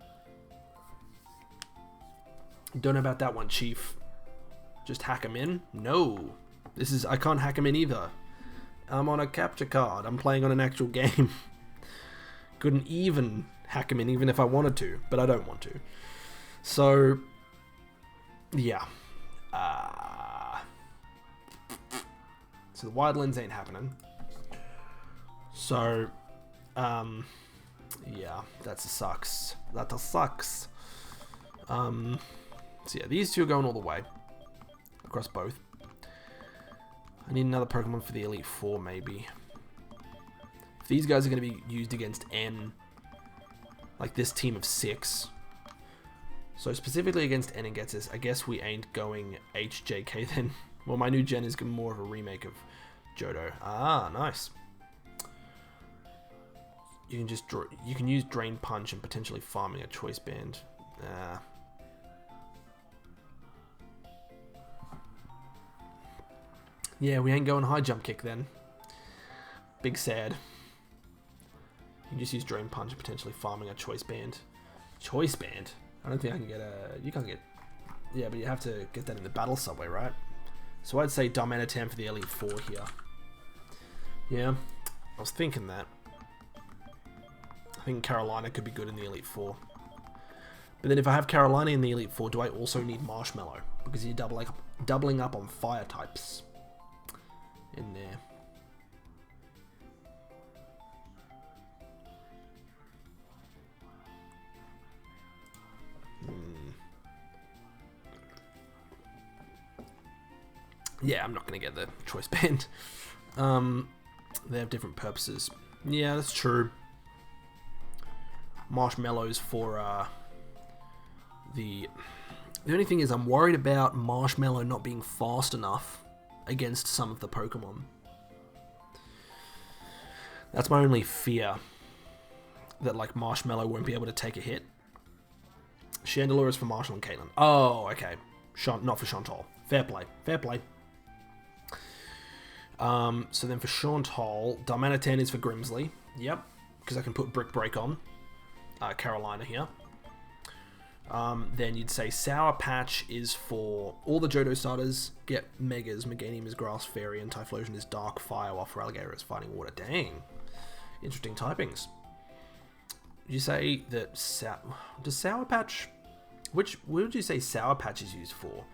Don't know about that one, Chief. Just hack him in? No. I can't hack him in either. I'm on a capture card. I'm playing on an actual game. Couldn't even hack him in even if I wanted to, but I don't want to. So, yeah. So the wide lens ain't happening. So, yeah, that sucks. That sucks. So yeah, these two are going all the way. Across both. I need another Pokemon for the Elite Four, maybe. If these guys are going to be used against N, like this team of 6. So specifically against N and Getsus, I guess we ain't going HJK then. Well, my new gen is more of a remake of Johto. Ah, nice. You can just you can use Drain Punch and potentially farming a Choice Band. Yeah, we ain't going High Jump Kick then. Big sad. You can just use Drain Punch and potentially farming a Choice Band. Choice Band? I don't think I can get a... You can't get... Yeah, but you have to get that in the battle subway, right? So I'd say Darmanitan for the Elite Four here. Yeah, I was thinking that. I think Carolina could be good in the Elite Four. But then if I have Carolina in the Elite Four, do I also need Marshmallow? Because you're doubling up on fire types in there. Yeah, I'm not going to get the Choice Band. They have different purposes. Yeah, that's true. Marshmallows for the only thing is I'm worried about Marshmallow not being fast enough against some of the Pokemon. That's my only fear. That like Marshmallow won't be able to take a hit. Chandelure is for Marshall and Caitlin. Oh, okay. Not for Chantal. Fair play. Fair play. So then for Chantal, Darmanitan is for Grimsley. Yep. Because I can put Brick Break on. Carolina here. Then you'd say Sour Patch is for all the Johto starters. Get Megas. Meganium is Grass Fairy and Typhlosion is Dark Fire while Feraligatr is Fighting Water. Dang. Interesting typings. You say that does Sour Patch... what would you say Sour Patch is used for?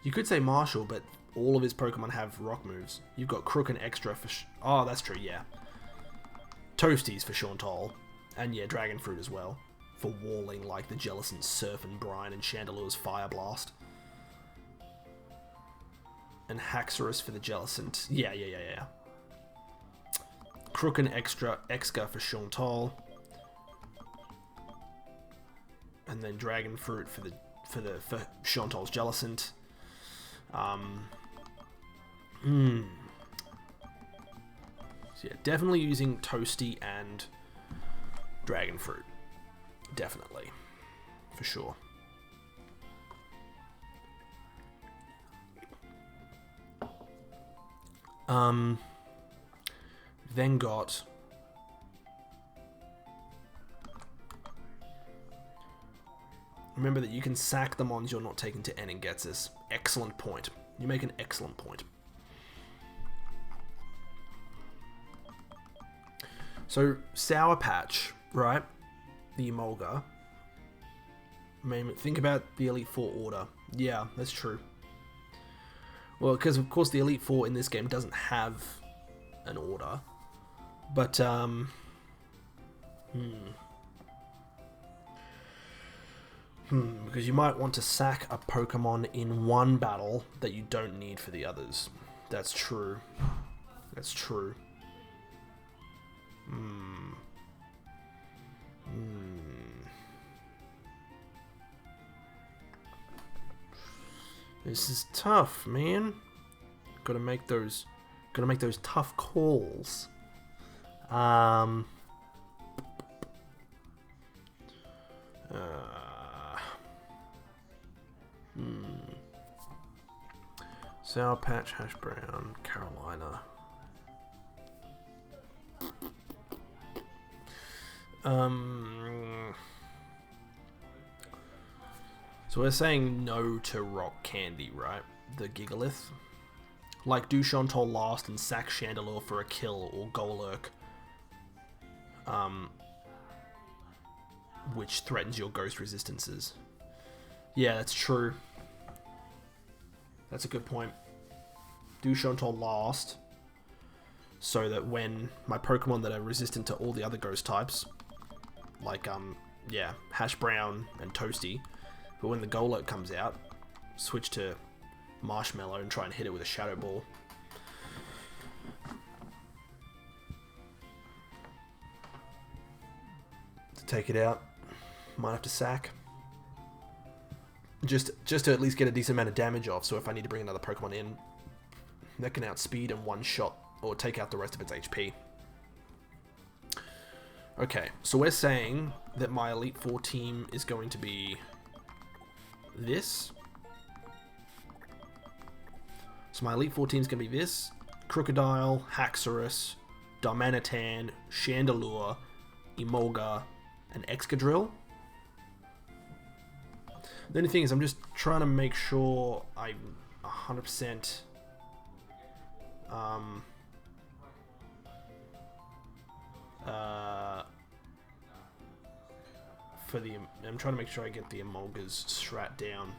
You could say Marshall, but all of his Pokemon have rock moves. You've got Crook and Extra for... oh, that's true, yeah. Toasties for Chantal. And yeah, Dragon Fruit as well. For walling like the Jellicent Surf and Brine and Chandelure's Fire Blast. And Haxorus for the Jellicent. Yeah. Crook and Extra Exca for Chantal. And then Dragon Fruit for Chantal's Jellicent. So yeah, definitely using Toasty and Dragon Fruit. Definitely. For sure. Then got... remember that you can sack the mons you're not taking to N and Getsus. Excellent point. You make an excellent point. So, Sour Patch, right? The Emolga. I mean, think about the Elite Four order. Yeah, that's true. Well, because of course the Elite Four in this game doesn't have an order. But, because you might want to sack a Pokemon in one battle that you don't need for the others. That's true. That's true. This is tough, man. Gotta make those tough calls. Sour Patch, Hash Brown, Carolina. So we're saying no to Rock Candy, right? The Gigalith. Like do Chantal last and sack Chandelure for a kill, or Golurk. Which threatens your ghost resistances. Yeah, that's true. That's a good point. Do Chantal last, so that when my Pokemon that are resistant to all the other ghost types, like, yeah, Hash Brown and Toasty, but when the Golurk comes out, switch to Marshmallow and try and hit it with a Shadow Ball. To take it out, might have to sack. Just to at least get a decent amount of damage off, so if I need to bring another Pokemon in, that can outspeed and one-shot, or take out the rest of its HP. Okay, so we're saying that my Elite Four team is going to be this. So my Elite Four team is going to be this: Crocodile, Haxorus, Darmanitan, Chandelure, Emolga, and Excadrill. The only thing is, I'm just trying to make sure I'm 100%. I'm trying to make sure I get the Emolga's strat down.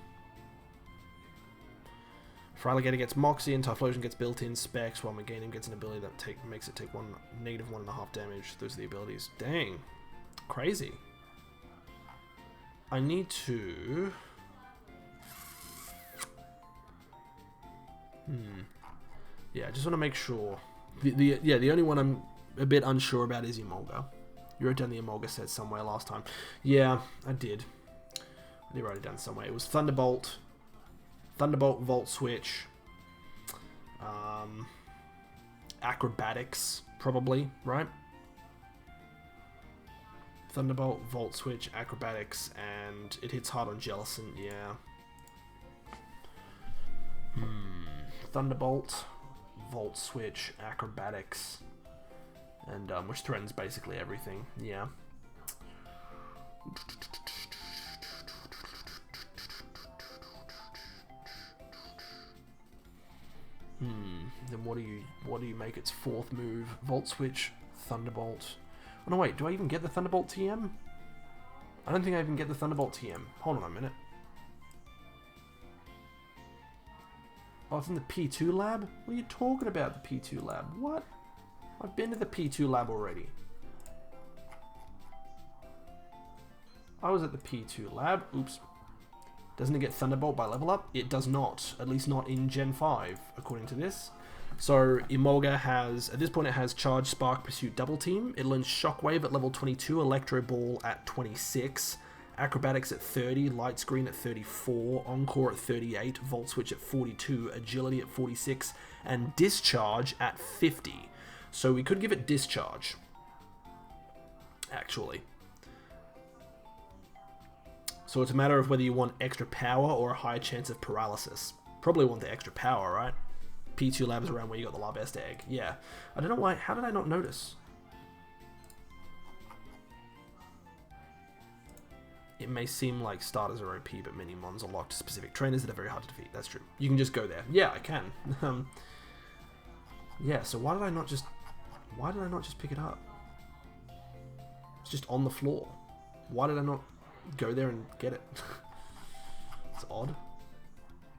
Feraligatr gets Moxie and Typhlosion gets built-in specs, while Meganium gets an ability that makes it take -1.5 damage. Those are the abilities. Dang. Crazy. I need to... Yeah, I just want to make sure. The only one I'm a bit unsure about is Emolga. You wrote down the Emolga set somewhere last time. Yeah, I did. I did write it down somewhere. It was Thunderbolt, Volt Switch, Acrobatics, probably, right? Thunderbolt, Volt Switch, Acrobatics, and it hits hard on Jellicent, yeah. Thunderbolt, Volt Switch, Acrobatics, and which threatens basically everything, yeah. Then what do you make its fourth move? Volt Switch, Thunderbolt. Oh no, wait, do I even get the Thunderbolt TM? I don't think I even get the Thunderbolt TM. Hold on a minute. Oh, it's in the P2 lab? What are you talking about, the P2 lab? What? I've been to the P2 lab already. I was at the P2 lab. Oops. Doesn't it get Thunderbolt by level up? It does not. At least not in Gen 5, according to this. So Emolga has, at this point it has Charge, Spark, Pursuit, Double Team. It learns Shockwave at level 22, Electro Ball at 26, Acrobatics at 30, Light Screen at 34, Encore at 38, Volt Switch at 42, Agility at 46, and Discharge at 50. So we could give it Discharge, actually. So it's a matter of whether you want extra power or a higher chance of paralysis. Probably want the extra power, right? P2 Labs around where you got the Larbest egg. Yeah. I don't know why. How did I not notice? It may seem like starters are OP, but mini mons are locked to specific trainers that are very hard to defeat. That's true. You can just go there. Yeah, I can. Yeah, so why did I not just pick it up? It's just on the floor. Why did I not go there and get it? It's odd.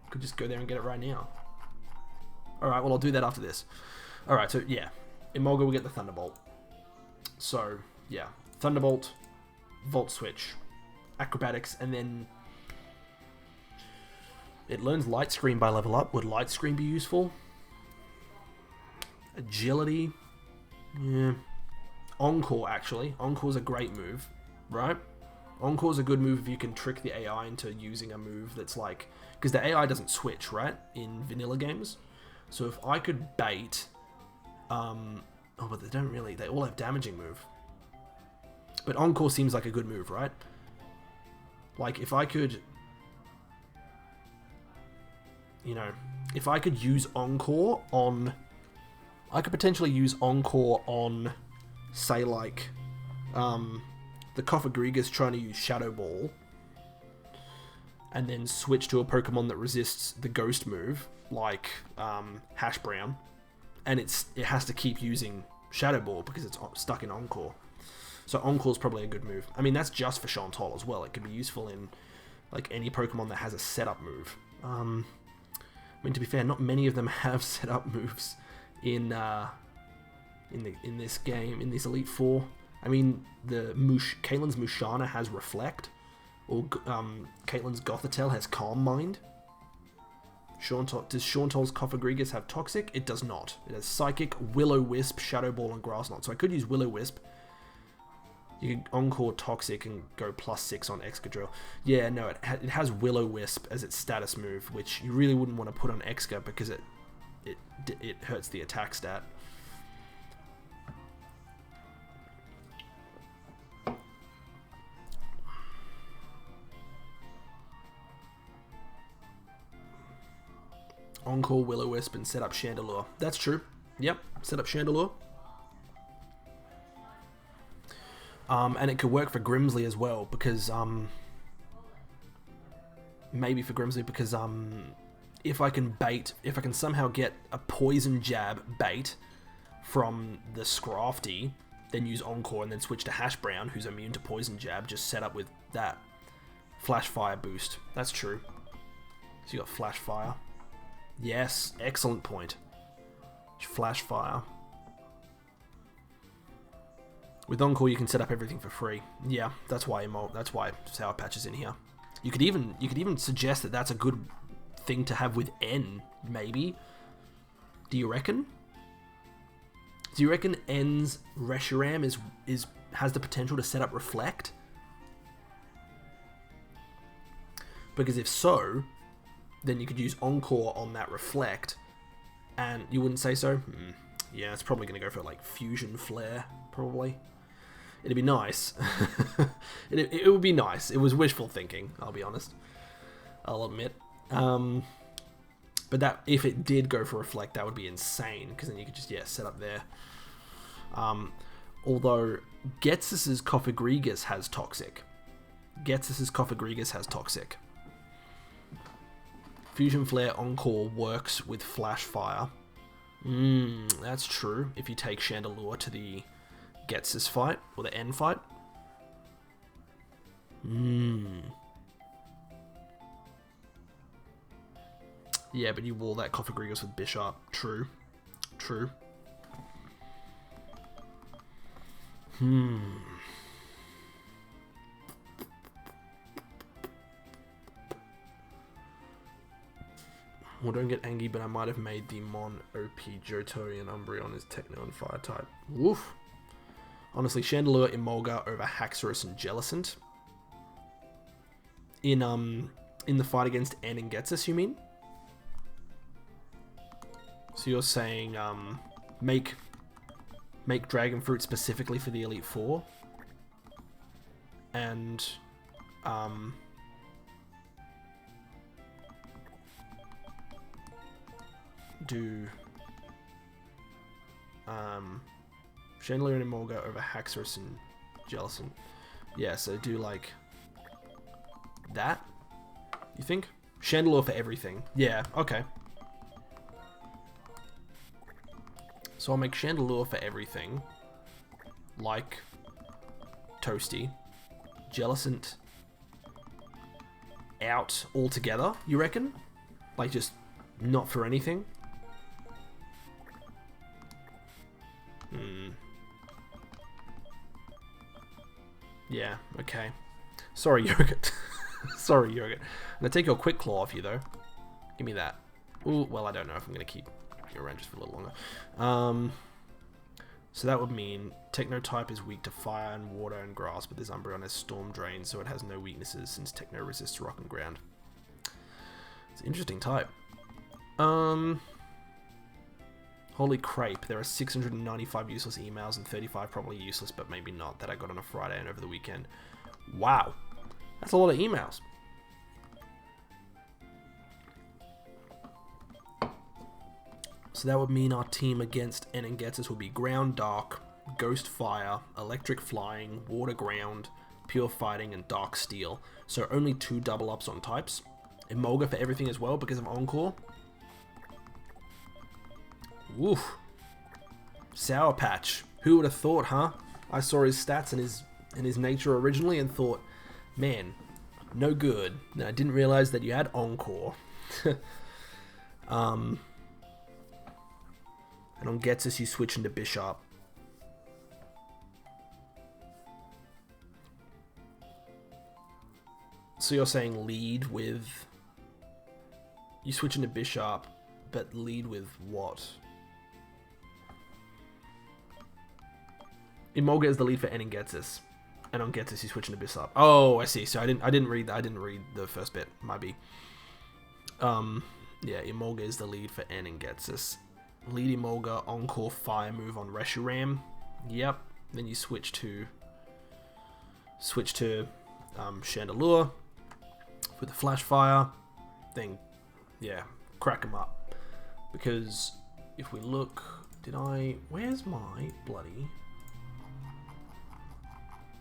Could just go there and get it right now. Alright, well I'll do that after this. Alright, so yeah. Emolga will get the Thunderbolt. So, yeah. Thunderbolt, Volt Switch, Acrobatics, and then it learns Light Screen by level up. Would Light Screen be useful? Agility? Yeah. Encore, actually. Encore's a great move, right? Encore's a good move if you can trick the AI into using a move that's like... Because the AI doesn't switch, right? In vanilla games. So if I could bait... oh, but they don't really... They all have damaging move. But Encore seems like a good move, right? Like, if I could... You know, if I could use Encore on... I could potentially use Encore on, say, like, the Koffagriga's trying to use Shadow Ball, and then switch to a Pokemon that resists the Ghost move, like Hash Brown, and it has to keep using Shadow Ball because it's stuck in Encore. So Encore's probably a good move. I mean, that's just for Chantal as well. It could be useful in like any Pokemon that has a setup move. I mean, to be fair, not many of them have setup moves in this game, in this Elite Four. I mean, Caitlin's Musharna has Reflect, or Caitlin's Gothitelle has Calm Mind. Does Chantal's Koffagrigas have Toxic? It does not. It has Psychic, Will-O-Wisp, Shadow Ball, and Grass Knot. So I could use Will-O-Wisp. You can Encore Toxic and go +6 on Excadrill. Yeah, no, it has Will-O-Wisp as its status move, which you really wouldn't want to put on Exca because it hurts the attack stat. Encore, Will-O-Wisp, and set up Chandelure. That's true. Yep, set up Chandelure. And it could work for Grimsley as well, because, maybe for Grimsley, because, if I can somehow get a Poison Jab bait from the Scrafty, then use Encore and then switch to Hash Brown, who's immune to Poison Jab, just set up with that. Flash Fire boost. That's true. So you got Flash Fire. Yes, excellent point. Flash Fire. With Encore, you can set up everything for free. Yeah, that's why Sour Patch is in here. You could even suggest that that's a good thing to have with N, maybe. Do you reckon? Do you reckon N's Reshiram has the potential to set up Reflect? Because if so, then you could use Encore on that Reflect, and you wouldn't say so? Yeah, it's probably going to go for like Fusion Flare, probably. It'd be nice. it would be nice. It was wishful thinking, I'll be honest. I'll admit. But that if it did go for Reflect, that would be insane, because then you could just, set up there. Although, Ghetsis' Koffagrigas has Toxic. Fusion Flare Encore works with Flash Fire. That's true. If you take Chandelure to the Ghetsis fight, or the N fight. Yeah, but you wall that Koffagrigas with Bishop. True. Well, don't get angry, but I might have made the Mon OP Johto and Umbreon is Techno and Fire type. Woof. Honestly, Chandelure, Emolga over Haxorus and Jellicent. In the fight against N and Ghetsis, you mean? So you're saying make Dragon Fruit specifically for the Elite Four, and do Chandelure and Emolga over Haxorus and Jellicent. Yeah, so do like that, you think? Chandelure for everything. Yeah, okay. So I'll make Chandelure for everything, like Toasty. Jellicent out altogether, you reckon? Like, just not for anything? Yeah, okay. Sorry, Yogurt. Sorry, Yogurt. I'm gonna take your Quick Claw off you, though. Give me that. Ooh, well, I don't know if I'm gonna keep your around just for a little longer. So that would mean Techno type is weak to fire and water and grass, but this Umbreon has Storm Drain, so it has no weaknesses since Techno resists rock and ground. It's an interesting type. Holy crepe, there are 695 useless emails and 35 probably useless, but maybe not, that I got on a Friday and over the weekend. Wow. That's a lot of emails. So that would mean our team against Enengetzes will be Ground Dark, Ghost Fire, Electric Flying, Water Ground, Pure Fighting, and Dark Steel. So only 2 double ups on types. Emolga for everything as well because of Encore. Woof. Sour Patch. Who would have thought, huh? I saw his stats and his nature originally and thought, man, no good. And I didn't realize that you had Encore. And on Getsus, you switch into Bishop. So you're saying lead with... You switch into Bishop, but lead with what? Emolga is the lead for Enengetzes. And on Getsus, you switch into Bishop. Oh, I see. So I didn't read the first bit. Might be. Yeah, Emolga is the lead for Enengetzes. Lead Emolga, Encore Fire move on Reshiram. Yep. Then you switch to Chandelure with the Flash Fire. Then, yeah, crack them up. Because if we look, where's my bloody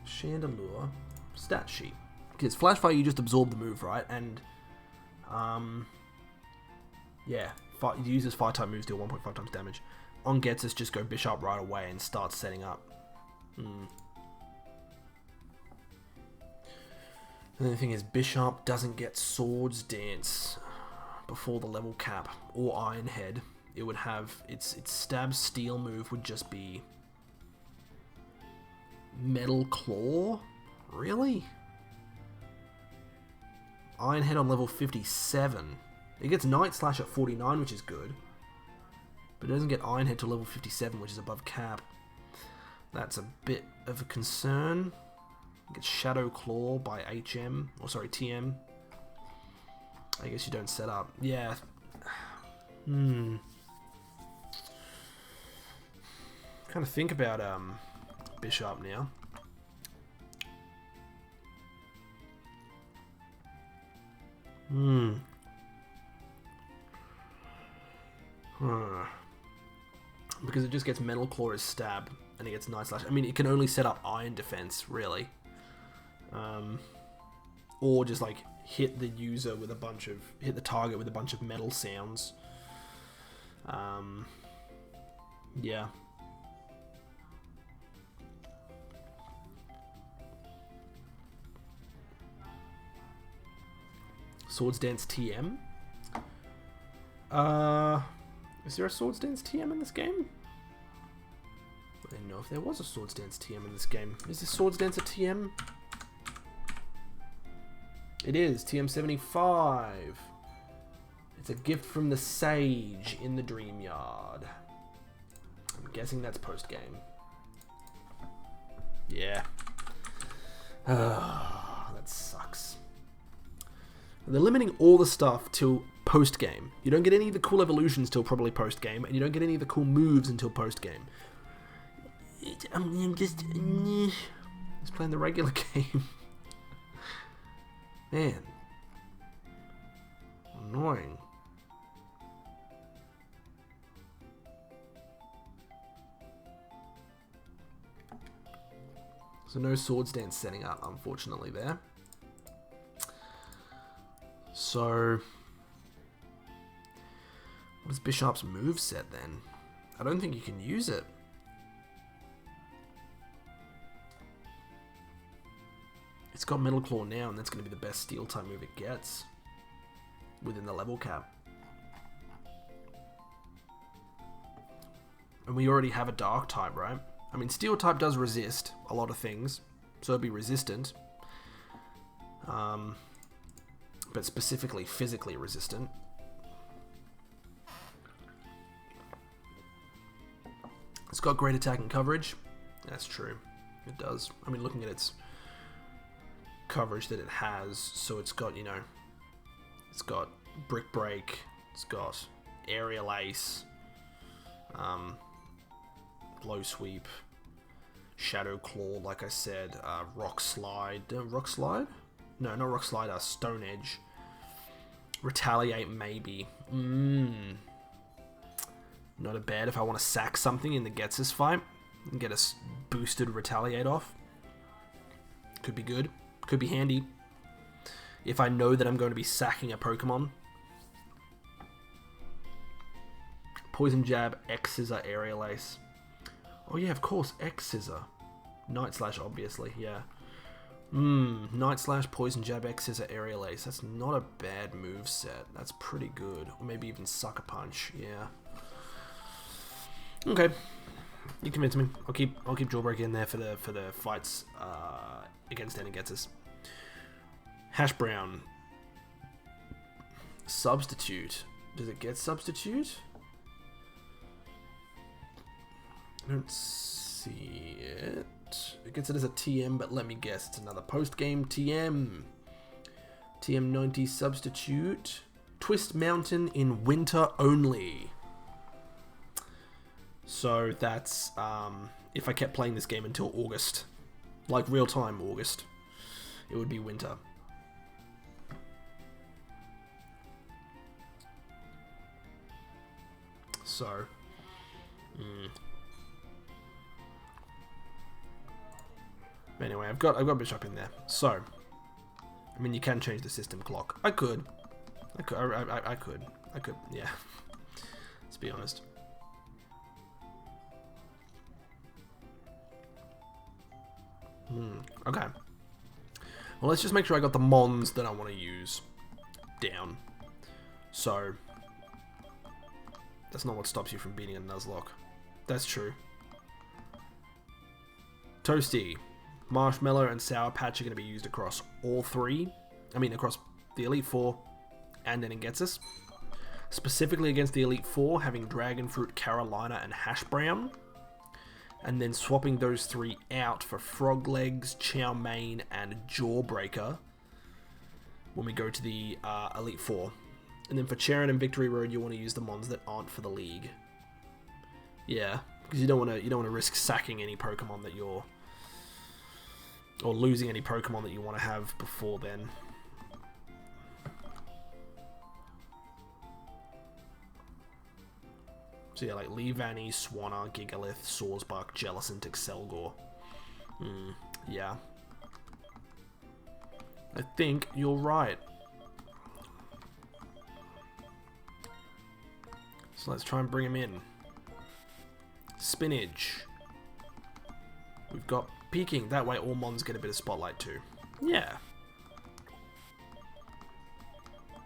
Chandelure stat sheet? Because Flash Fire, you just absorb the move, right? And, yeah. It uses Fire-type moves, deal 1.5 times damage. On Getsus, just go Bishop right away and start setting up. And the thing is, Bishop doesn't get Swords Dance before the level cap, or Iron Head. It would have its Stab Steel move would just be Metal Claw? Really? Iron Head on level 57. It gets Night Slash at 49, which is good. But it doesn't get Iron Head to level 57, which is above cap. That's a bit of a concern. It gets Shadow Claw by HM, or sorry, TM. I guess you don't set up. Yeah. Kind of think about Bishop now. Because it just gets Metal Claw as stab, and it gets Night Slash. I mean, it can only set up Iron Defense, really. Or just, like, hit the user with a bunch of... Hit the target with a bunch of metal sounds. Yeah. Swords Dance TM? Is there a Swords Dance TM in this game? I didn't know if there was a Swords Dance TM in this game. Is this Swords Dance a TM? It is, TM 75. It's a gift from the Sage in the Dream Yard. I'm guessing that's post-game. Yeah. That sucks. They're limiting all the stuff till post-game. You don't get any of the cool evolutions till probably post-game, and you don't get any of the cool moves until post-game. I'm just playing the regular game. Man. Annoying. So no Swords Dance setting up, unfortunately, there. So, what is Bishop's moveset then? I don't think you can use it. It's got Metal Claw now, and that's going to be the best Steel type move it gets within the level cap. And we already have a Dark type, right? I mean, Steel type does resist a lot of things, so it'll be resistant. But specifically physically resistant. It's got great attack and coverage. That's true. It does. I mean, looking at its coverage that it has, so it's got, you know, it's got Brick Break, it's got Aerial Ace, Low Sweep, Shadow Claw, like I said, Rock Slide. Rock Slide? No, not Rock Slide, Stone Edge. Retaliate, maybe. Not a bad if I want to sack something in the Getsus fight and get a boosted Retaliate off. Could be good. Could be handy. If I know that I'm going to be sacking a Pokemon. Poison Jab, X-Scissor, Aerial Ace. Oh yeah, of course, X-Scissor. Night Slash, obviously, yeah. Night Slash, Poison Jab, X-Scissor, Aerial Ace. That's not a bad move set. That's pretty good. Or maybe even Sucker Punch, yeah. Okay. You convinced me. I'll keep Jawbreaker in there for the fights against Getsus. Hash Brown. Substitute. Does it get Substitute? I don't see it. It gets it as a TM, but let me guess. It's another post-game TM. TM90 Substitute. Twist Mountain in winter only. So that's if I kept playing this game until August. Like real-time August. It would be winter. So... Anyway, I've got Bishop in there. So, I mean, you can change the system clock. I could, yeah. Let's be honest. Okay. Well, let's just make sure I got the Mons that I want to use down. So, that's not what stops you from beating a Nuzlocke. That's true. Toasty. Marshmallow and Sour Patch are going to be used across all three. I mean, across the Elite Four and then Getsus. Specifically against the Elite Four, having Dragon Fruit, Carolina, and Hash Brown. And then swapping those three out for Frog Legs, Chow Mein, and Jawbreaker when we go to the Elite Four. And then for Charon and Victory Road, you want to use the Mons that aren't for the League. Yeah, because you don't want to risk sacking any Pokemon that you're... or losing any Pokemon that you want to have before then. So yeah, like Leavanny, Swanna, Gigalith, Swordsbuck, Jellicent, Excelgor. Yeah. I think you're right. So let's try and bring him in. Spinach. We've got Peking. That way all Mons get a bit of spotlight too. Yeah.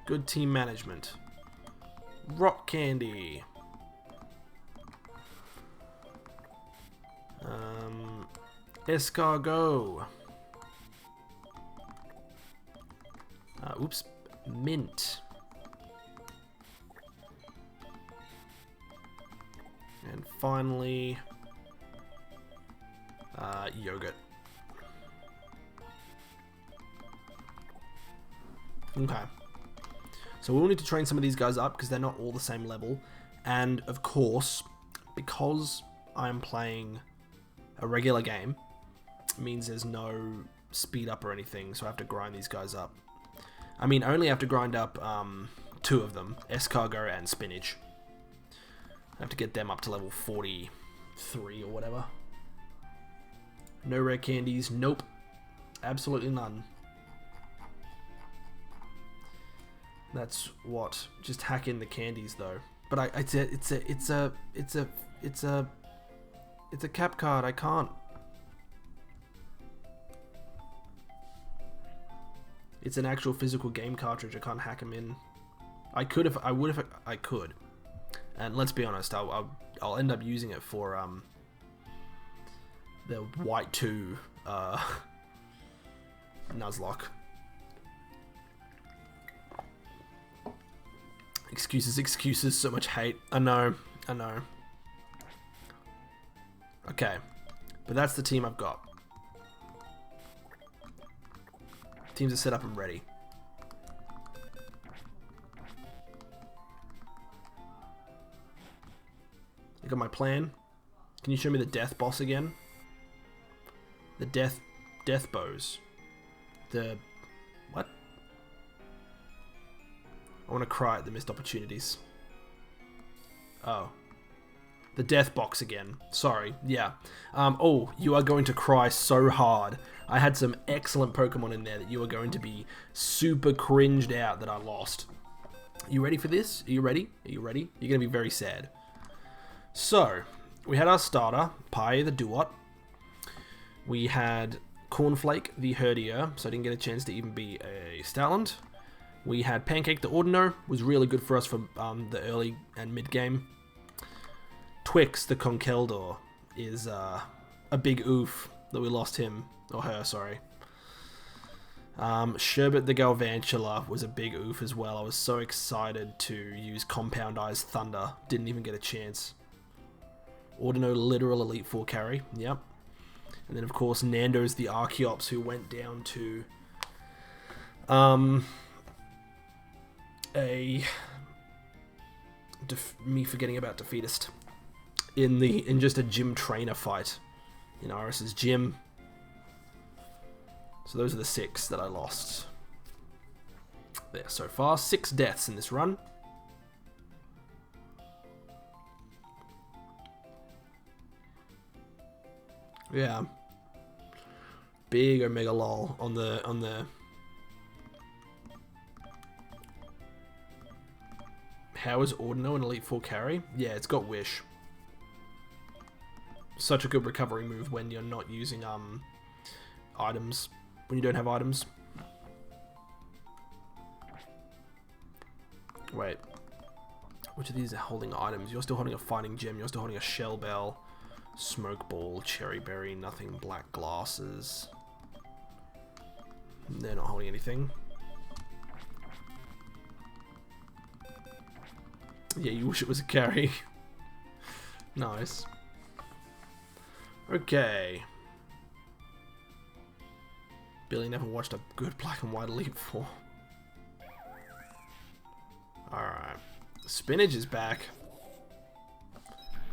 Good team management. Rock Candy. Escargot. Oops. Mint. And finally... Yogurt. Okay. So we'll need to train some of these guys up because they're not all the same level. And of course, because I'm playing a regular game, it means there's no speed up or anything, so I have to grind these guys up. I mean, I only have to grind up two of them, Escargot and Spinach. I have to get them up to level 43 or whatever. No rare candies. Nope. Absolutely none. That's what. Just hack in the candies though. But it's a cap card. I can't. It's an actual physical game cartridge. I can't hack them in. I could if I would if I could. And let's be honest, I'll end up using it for the White 2 Nuzlocke. Excuses, so much hate. I know. Okay. But that's the team I've got. Teams are set up and ready. You got my plan? Can you show me the death boss again? The death bows. The... what? I want to cry at the missed opportunities. Oh. The death box again. Sorry. Yeah. Oh, you are going to cry so hard. I had some excellent Pokemon in there that you are going to be super cringed out that I lost. You ready for this? Are you ready? Are you ready? You're going to be very sad. So, we had our starter, Pi the Duot. We had Cornflake the Herdier, so I didn't get a chance to even be a Stoutland. We had Pancake the Ordino, was really good for us for the early and mid game. Twix the Conkeldor is a big oof that we lost him, or her, sorry. Sherbet the Galvantula was a big oof as well. I was so excited to use Compound Eyes Thunder, didn't even get a chance. Ordino literal Elite 4 carry, yep. And then of course Nando's the Archeops who went down to me forgetting about Defeatist in just a gym trainer fight in Iris's gym. So those are the 6 that I lost there so far. 6 deaths in this run. Yeah. Big Omega lol on the How is Ordino an Elite 4 carry? Yeah, it's got Wish. Such a good recovery move when you're not using items. When you don't have items. Wait. Which of these are holding items? You're still holding a Fighting Gem, you're still holding a Shell Bell. Smoke Ball, Cherry Berry, nothing, Black Glasses. They're not holding anything. Yeah, you wish it was a carry. Nice. Okay. Billy never watched a good Black and White Elite 4. Alright. Spinach is back.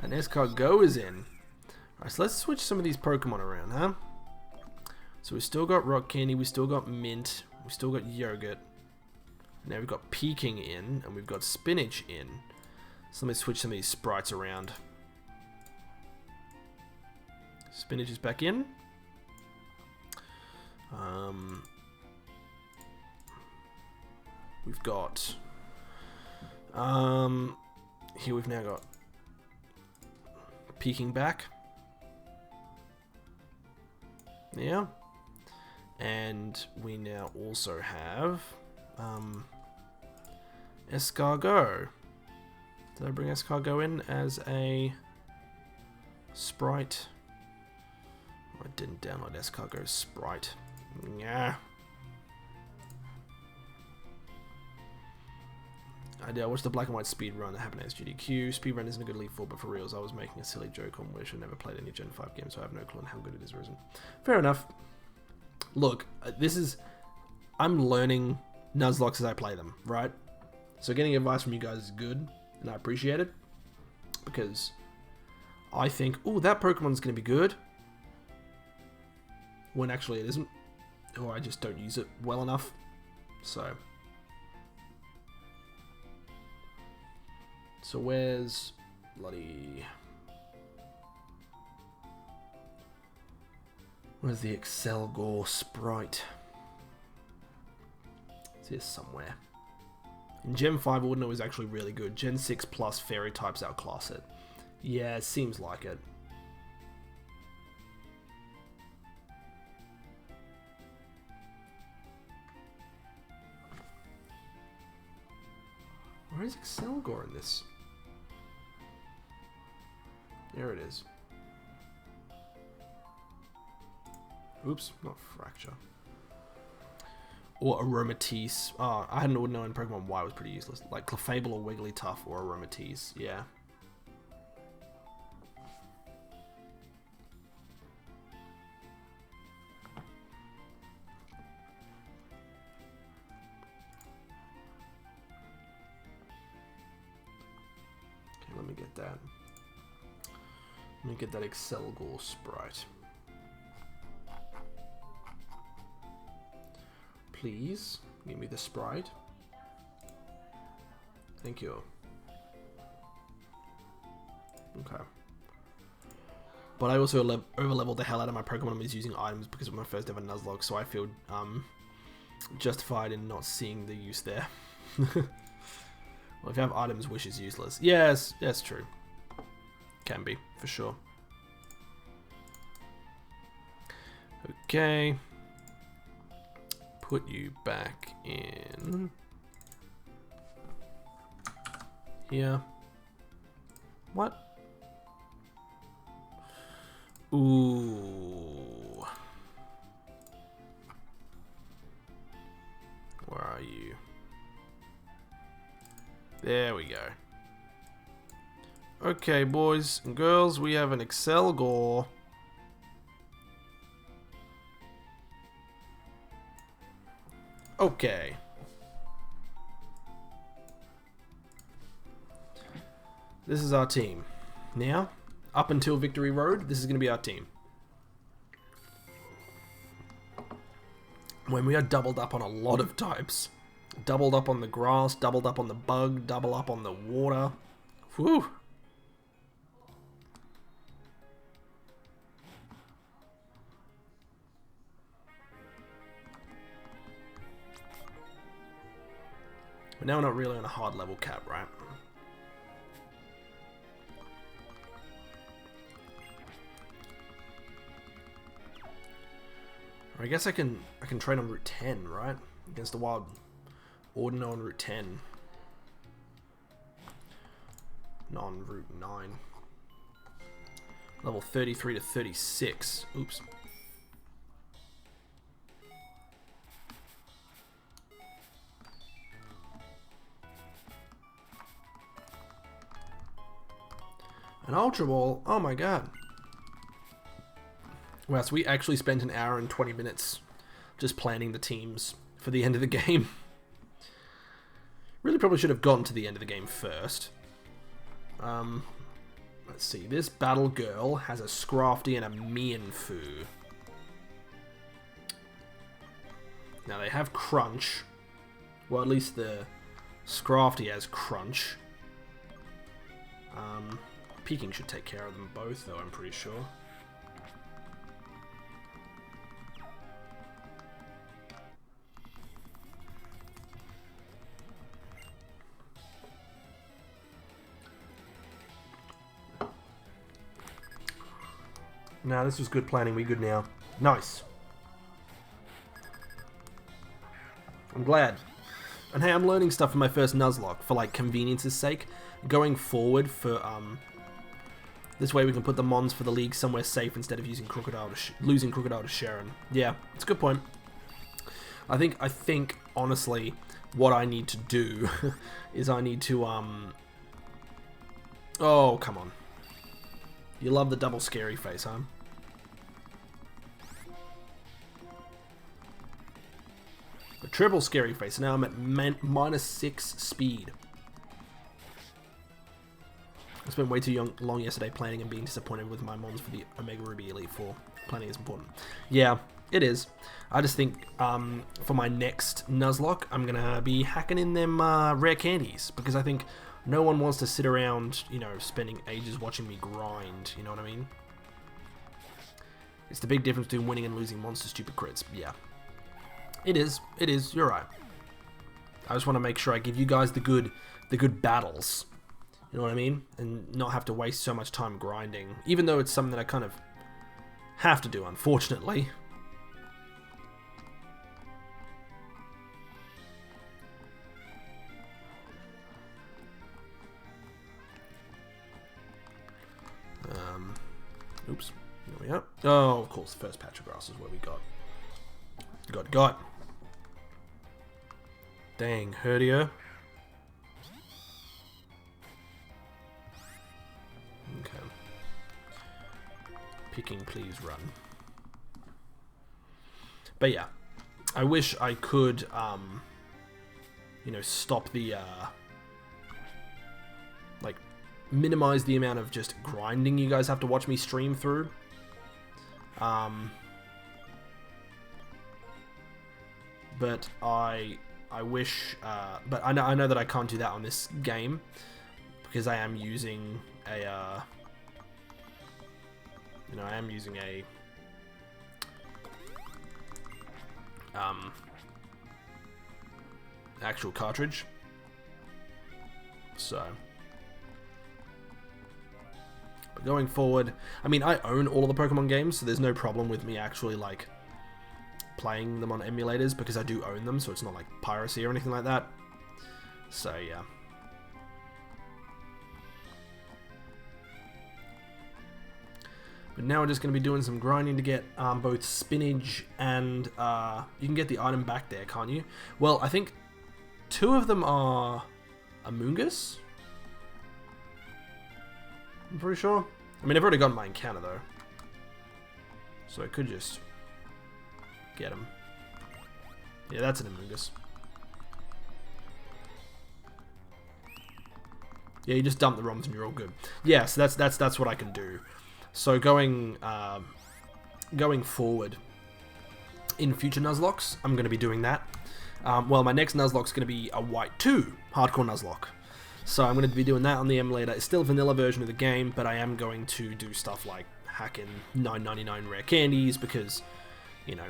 And Escargot is in. Alright, so let's switch some of these Pokemon around, huh? So we've still got Rock Candy, we've still got Mint, we've still got Yogurt. Now we've got Peking in, and we've got Spinach in. So let me switch some of these sprites around. Spinach is back in. We've got... here we've now got Peking back. Yeah. And we now also have Escargot. Did I bring Escargot in as a sprite? I didn't download Escargot's sprite. Yeah. I watched the Black and White speedrun that happened as GDQ. Speedrun isn't a good Elite 4, but for reals, I was making a silly joke on Wish. I never played any Gen 5 games, so I have no clue on how good it is or isn't. Fair enough. Look, this is... I'm learning Nuzlocke as I play them, right? So getting advice from you guys is good, and I appreciate it. Because I think, oh, that Pokemon's going to be good. When actually it isn't. Or I just don't use it well enough. So where's bloody... Where's the Excelgor sprite? It's here somewhere. In Gen 5, Ordino is actually really good. Gen 6 plus Fairy types outclass it. Yeah, it seems like it. Where is Excelgor in this? There it is. Oops, not Fracture. Or Aromatisse. Oh, I had an Ordino in Pokemon Y was pretty useless. Like Clefable or Wigglytuff or Aromatisse, yeah. get that. Let me get that Excelgor sprite. Please, give me the sprite. Thank you. Okay. But I also over-leveled the hell out of my Pokemon I was using items because of my first ever Nuzlocke, so I feel justified in not seeing the use there. Well, if you have items, wish is useless. Yes, that's true. Can be, for sure. Okay. Put you back in here. What? Ooh. Where are you? There we go. Okay, boys and girls, we have an Excelgor. Okay. This is our team. Now, up until Victory Road, this is going to be our team. When we are doubled up on a lot of types. Doubled up on the grass, doubled up on the bug, double up on the water. Whew. But now we're not really on a hard level cap, right? I guess I can train on Route 10, right? Against the wild Ordino on Route 10. Not on Route 9. Level 33 to 36. Oops. An Ultra Ball? Oh my god. Wow, so we actually spent an hour and 20 minutes just planning the teams for the end of the game. Really probably should have gotten to the end of the game first. Let's see. This Battle Girl has a Scrafty and a Mienfoo. Now they have Crunch. Well, at least the Scrafty has Crunch. Peking should take care of them both, though, I'm pretty sure. Nah, this was good planning. We good now. Nice. I'm glad. And hey, I'm learning stuff for my first Nuzlocke for like convenience's sake. Going forward for this way we can put the mons for the league somewhere safe instead of using losing Crocodile to Sharon. Yeah, it's a good point. I think honestly what I need to do is I need to oh, come on. You love the double scary face, huh? The triple scary face. Now I'm at -6 speed. I spent way too long yesterday planning and being disappointed with my mons for the Omega Ruby Elite 4. Planning is important. Yeah, it is. I just think for my next Nuzlocke, I'm going to be hacking in them rare candies. Because I think no one wants to sit around, you know, spending ages watching me grind. You know what I mean? It's the big difference between winning and losing monster stupid crits. Yeah. It is. It is. You're right. I just want to make sure I give you guys the good battles. You know what I mean? And not have to waste so much time grinding. Even though it's something that I kind of have to do, unfortunately. Oops. There we go. Oh, of course, the first patch of grass is what we got. Got. Dang, Herdia. Okay. Picking, please run. But yeah, I wish I could, you know, stop the, like, minimize the amount of just grinding you guys have to watch me stream through. But I wish, but I know that I can't do that on this game because I am using a, you know, I am using a, actual cartridge. So, but going forward, I mean, I own all of the Pokemon games, so there's no problem with me actually like playing them on emulators because I do own them, so it's not like piracy or anything like that. So yeah. But now we're just going to be doing some grinding to get both spinach and you can get the item back there, can't you? Well, I think 2 of them are Amoonguss. I'm pretty sure. I mean, I've already gotten my encounter though, so I could just get him. Yeah, that's an Amoonguss. Yeah, you just dump the ROMs and you're all good. Yeah, so that's what I can do. So going forward in future Nuzlocks, I'm going to be doing that. Well, my next Nuzlocke is going to be a White 2 Hardcore Nuzlocke. So I'm going to be doing that on the emulator. It's still a vanilla version of the game, but I am going to do stuff like hacking 9.99 rare candies because, you know,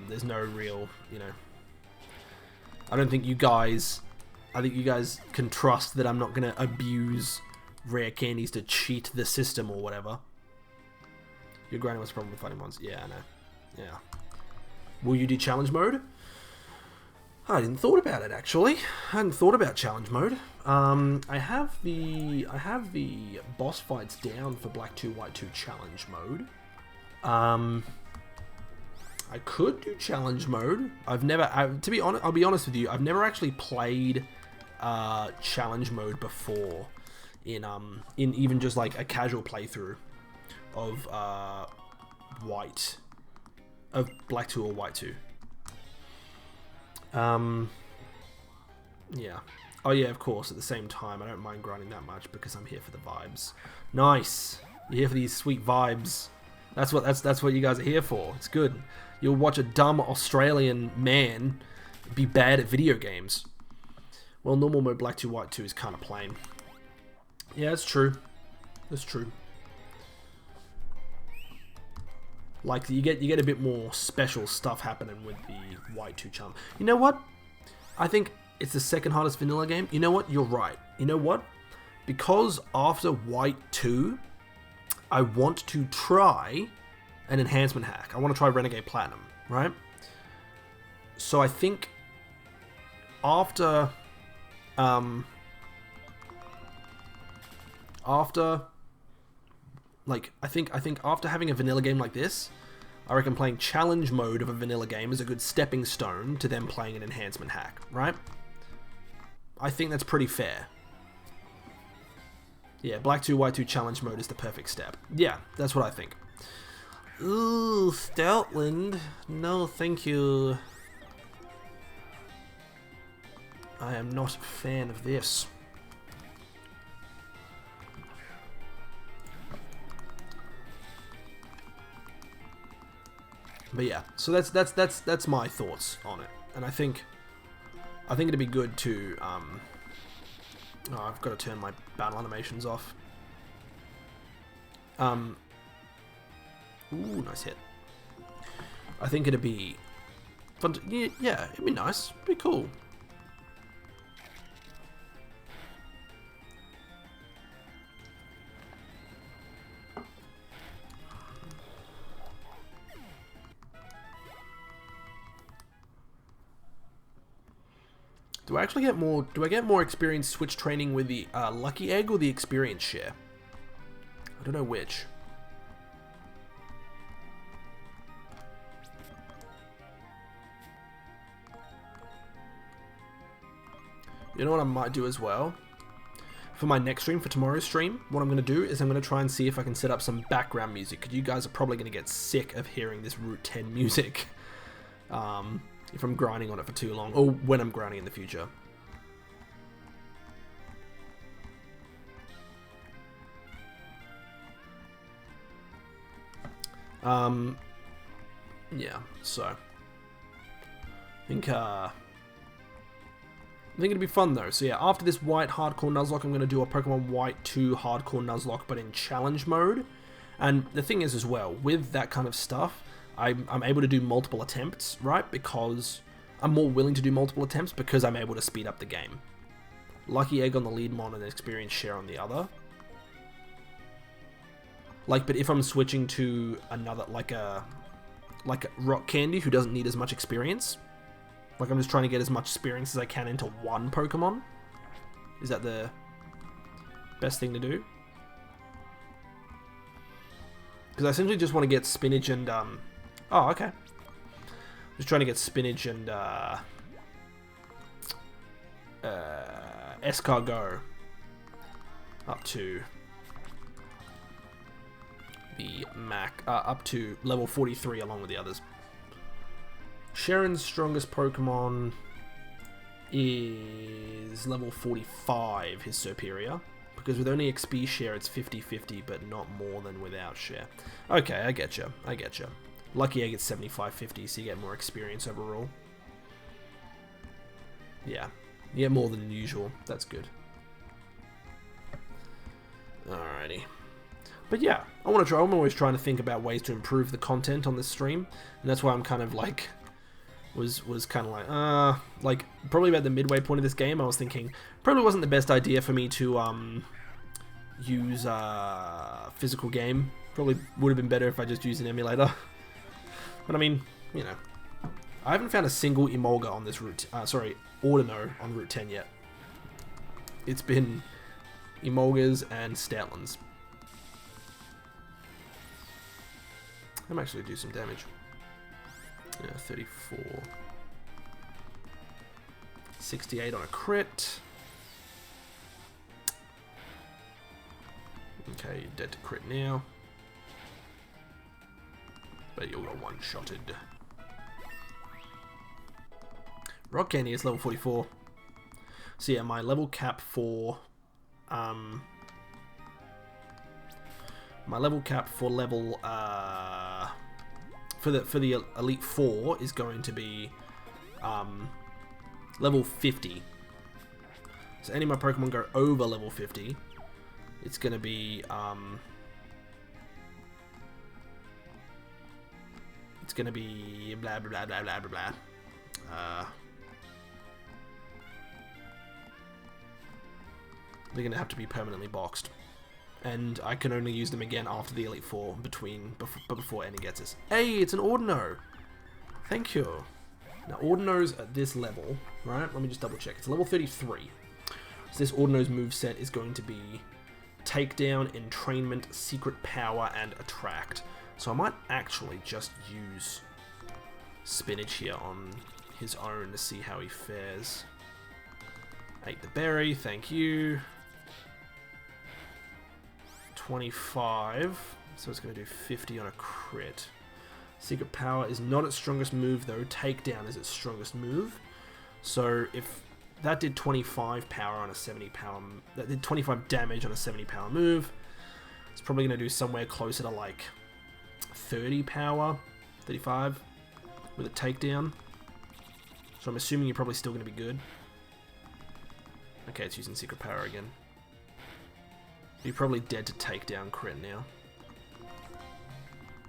there's no real, you know, I don't think you guys, I think you guys can trust that I'm not going to abuse rare candies to cheat the system or whatever. Your grinding was a problem with fighting mons. Yeah, I know. Yeah. Will you do challenge mode? I hadn't thought about it actually. I hadn't thought about challenge mode. I have the boss fights down for Black 2 White 2 challenge mode. I could do challenge mode. To be honest, I'll be honest with you, I've never actually played challenge mode before in even just like a casual playthrough of Black 2 or White 2. Yeah. Oh yeah, of course, at the same time, I don't mind grinding that much because I'm here for the vibes. Nice. You're here for these sweet vibes. That's what you guys are here for. It's good. You'll watch a dumb Australian man be bad at video games. Well, normal mode Black 2 White 2 is kind of plain. Yeah, it's true. It's true. Like you get a bit more special stuff happening with the White 2 challenge. You know what? I think it's the second hardest vanilla game. You know what? You're right. You know what? Because after White 2, I want to try an enhancement hack. I want to try Renegade Platinum, right? So I think after after having a vanilla game like this, I reckon playing challenge mode of a vanilla game is a good stepping stone to them playing an enhancement hack, right? I think that's pretty fair. Yeah, Black 2 White 2 challenge mode is the perfect step. Yeah, that's what I think. Ooh, Stoutland. No, thank you. I am not a fan of this. But yeah, so that's my thoughts on it, and I think it'd be good to oh, I've got to turn my battle animations off. Ooh, nice hit. I think it'd be fun to, yeah, it'd be nice, it'd be cool. Do I actually get more? Do I get more experience switch training with the lucky egg or the experience share? I don't know which. You know what I might do as well? For my next stream, for tomorrow's stream, what I'm going to do is I'm going to try and see if I can set up some background music, because you guys are probably going to get sick of hearing this Route 10 music. If I'm grinding on it for too long, or when I'm grinding in the future. Yeah, so I think it'd be fun though. So yeah, after this White Hardcore Nuzlocke, I'm going to do a Pokemon White 2 Hardcore Nuzlocke, but in challenge mode. And the thing is as well, with that kind of stuff, I'm able to do multiple attempts, right? Because I'm more willing to do multiple attempts because I'm able to speed up the game. Lucky Egg on the lead mon and experience share on the other. Like, but if I'm switching to another, like a Rock Candy who doesn't need as much experience, like I'm just trying to get as much experience as I can into one Pokemon. Is that the best thing to do? Because I essentially just want to get Spinach and, oh, okay. Just trying to get Spinach and, Escargot up to the up to level 43 along with the others. Sharon's strongest Pokemon is level 45, his superior. Because with only XP share, it's 50-50, but not more than without share. Okay, I get you. I get you. Lucky Egg gets 75-50, so you get more experience overall. Yeah, you get more than usual. That's good. Alrighty. But yeah, I want to try. I'm always trying to think about ways to improve the content on this stream, and that's why I'm kind of like, was kind of like probably about the midway point of this game. I was thinking probably wasn't the best idea for me to use physical game. Probably would have been better if I just used an emulator. But I mean, you know, I haven't found a single Emolga on this route. Sorry, Ordino on Route 10 yet. It's been Emolgas and Stoutlands. I might actually do some damage. Yeah, 34. 68 on a crit. Okay, you're dead to crit now. But you'll go one-shotted. Rock Candy is level 44. So yeah, my level cap for level for the Elite Four is going to be level 50. So any of my Pokemon go over level 50, it's going to be blah blah blah blah blah blah blah. They're going to have to be permanently boxed. And I can only use them again after the Elite Four before any gets us. Hey, it's an Ordino! Thank you. Now, Ordino's at this level, right? Let me just double check. It's level 33. So this Ordino's moveset is going to be Takedown, Entrainment, Secret Power, and Attract. So I might actually just use Spinach here on his own to see how he fares. Ate the berry, thank you. 25, so it's going to do 50 on a crit. Secret Power is not its strongest move though, Takedown is its strongest move. So if that did 25 power on a 70 power, that did 25 damage on a 70 power move, it's probably going to do somewhere closer to like 30 power, 35 with a Takedown. So I'm assuming you're probably still going to be good. Okay, it's using Secret Power again. You're probably dead to Takedown crit now.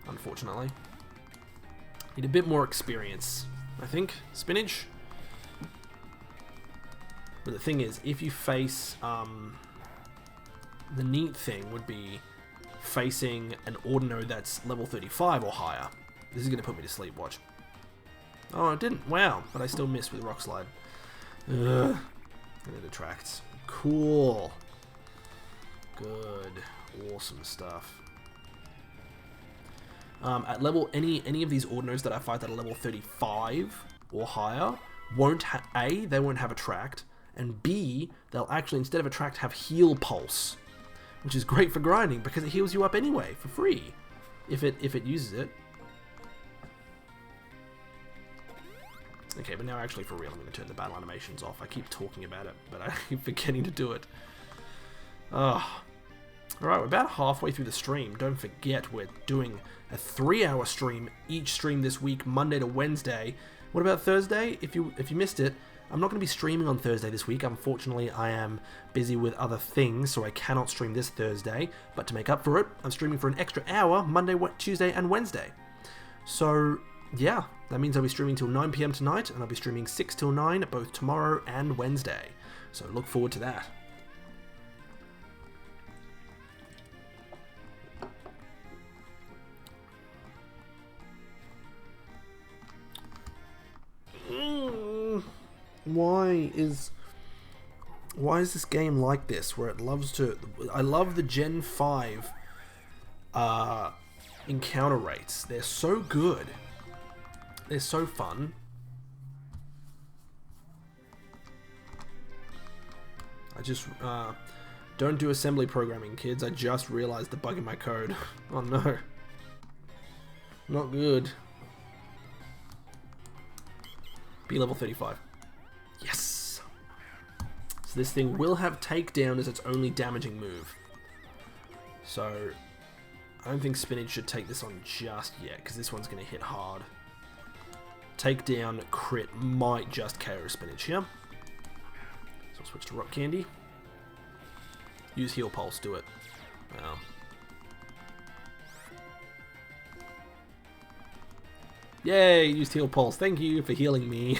Unfortunately. Need a bit more experience, I think. Spinach. But the thing is, if you face... the neat thing would be facing an Ordino that's level 35 or higher. This is going to put me to sleep, watch. Oh, it didn't. Wow. But I still missed with Rock Slide. Ugh. And it attracts. Cool. Good. Awesome stuff. At level, any of these Ordinos that I fight that are level 35 or higher won't A, they won't have Attract, and B, they'll actually, instead of Attract, have Heal Pulse, which is great for grinding because it heals you up anyway for free if it uses it. Okay, but now actually for real, I'm going to turn the battle animations off. I keep talking about it, but I keep forgetting to do it. Oh. Alright, we're about halfway through the stream. Don't forget, we're doing a 3-hour stream, each stream this week, Monday to Wednesday. What about Thursday? If you missed it, I'm not going to be streaming on Thursday this week. Unfortunately, I am busy with other things, so I cannot stream this Thursday. But to make up for it, I'm streaming for an extra hour, Monday, Tuesday, and Wednesday. So, yeah, that means I'll be streaming till 9 PM tonight, and I'll be streaming 6 till 9, both tomorrow and Wednesday. So look forward to that. Why is this game like this, where it loves to... I love the Gen 5 encounter rates. They're so good. They're so fun. I just... don't do assembly programming, kids. I just realized the bug in my code. Oh no. Not good. Be level 35. Yes! So this thing will have takedown as its only damaging move. So I don't think Spinach should take this on just yet, because this one's going to hit hard. Takedown crit might just KO Spinach here. So I'll switch to Rock Candy. Use Heal Pulse, do it. Wow. Yay, used Heal Pulse. Thank you for healing me.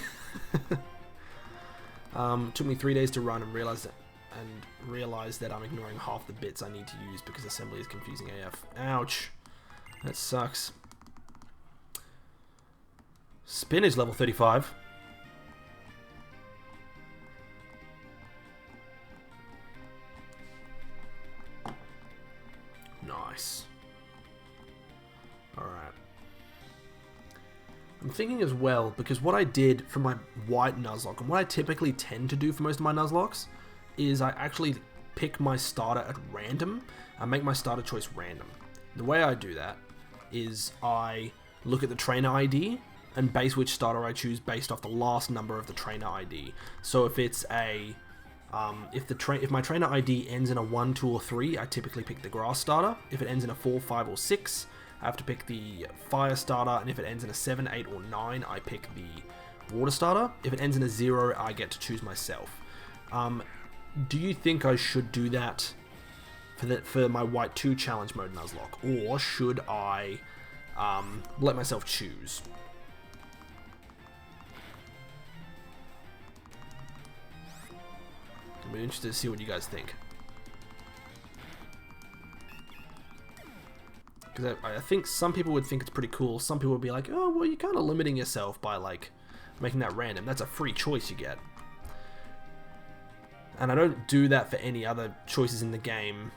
Took me 3 days to run and realized that I'm ignoring half the bits I need to use because assembly is confusing AF. Ouch. That sucks. Spinach level 35. Nice. Alright. I'm thinking as well, because what I did for my White Nuzlocke, and what I typically tend to do for most of my Nuzlocks, is I actually pick my starter at random. I make my starter choice random. The way I do that is I look at the trainer ID and base which starter I choose based off the last number of the trainer ID. So if it's a if my trainer ID ends in a 1, 2, or 3, I typically pick the grass starter. If it ends in a 4, 5, or 6, I have to pick the fire starter, and if it ends in a 7, 8, or 9, I pick the water starter. If it ends in a 0, I get to choose myself. Do you think I should do that for my White 2 challenge mode Nuzlocke, or should I let myself choose? I'm really interested to see what you guys think. Because I think some people would think it's pretty cool. Some people would be like, oh, well, you're kind of limiting yourself by, like, making that random. That's a free choice you get. And I don't do that for any other choices in the game.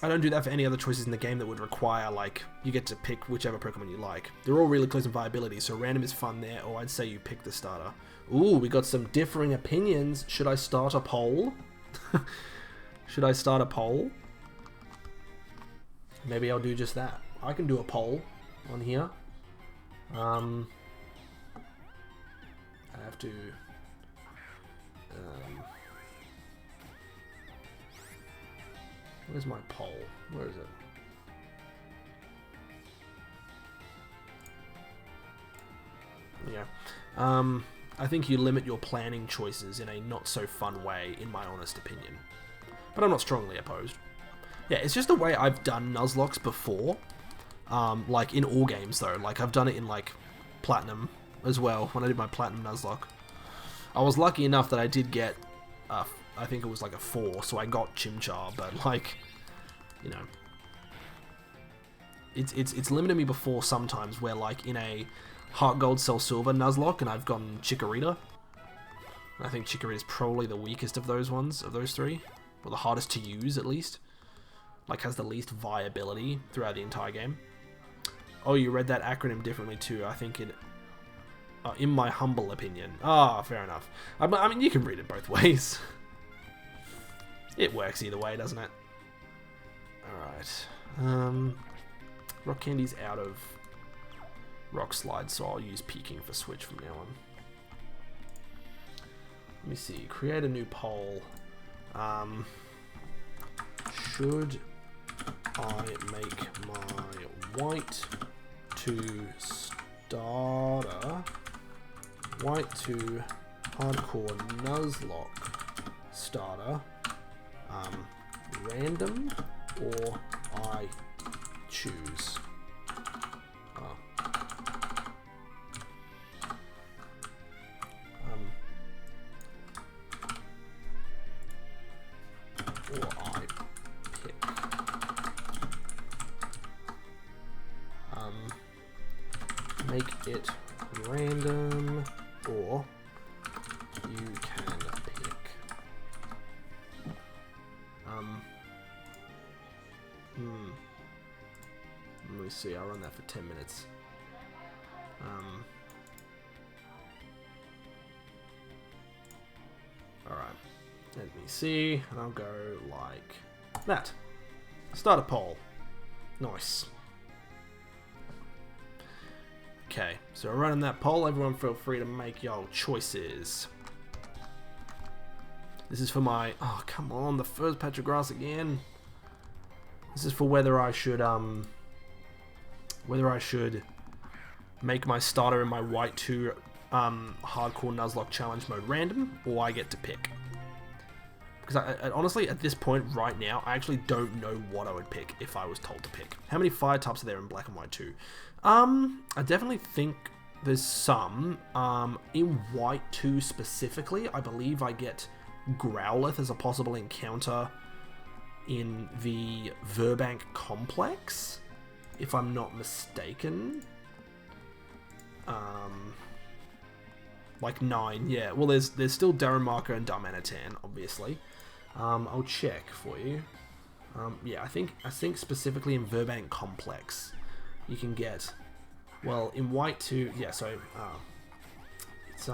I don't do that for any other choices in the game that would require, like, you get to pick whichever Pokemon you like. They're all really close in viability, so random is fun there, or I'd say you pick the starter. Ooh, we got some differing opinions. Should I start a poll? Should I start a poll? Maybe I'll do just that. I can do a poll on here. I have to... where's my poll? Where is it? Yeah. I think you limit your planning choices in a not so fun way, in my honest opinion. But I'm not strongly opposed. Yeah, it's just the way I've done Nuzlocks before. Like in all games though. Like I've done it in like Platinum as well, when I did my Platinum Nuzlocke. I was lucky enough that I did get, I think it was like a 4, so I got Chimchar, but like, you know. It's limited me before sometimes where like in a Heart Gold Cell Silver Nuzlocke and I've gotten Chikorita. And I think Chikorita is probably the weakest of those ones, of those 3. Or the hardest to use at least. Like has the least viability throughout the entire game. Oh, you read that acronym differently too. I think it... in my humble opinion. Ah, fair enough. I mean, you can read it both ways. It works either way, doesn't it? Alright. Rock Candy's out of Rock Slide, so I'll use Peeking for Switch from now on. Let me see. Create a new poll. should I make my white 2 starter, white 2 hardcore Nuzlocke starter, random, or I choose? Or I pick. Make it random, or you can pick. Let me see, I'll run that for 10 minutes. Alright, let me see, and I'll go like that. Start a poll. Nice. Okay, so running that poll, everyone feel free to make your choices. This is for my, oh come on, the first patch of grass again. This is for whether I should make my starter in my white 2 hardcore Nuzlocke challenge mode random, or I get to pick. Because I honestly, at this point right now, I actually don't know what I would pick if I was told to pick. How many fire types are there in black and white 2? I definitely think there's some. In white 2 specifically, I believe I get Growlithe as a possible encounter in the Verbank complex, if I'm not mistaken. Like 9, yeah. Well, there's still Darumaka and Darmanitan, obviously. I'll check for you. Yeah, I think specifically in Verbank complex, you can get, well, in white 2, yeah. So it's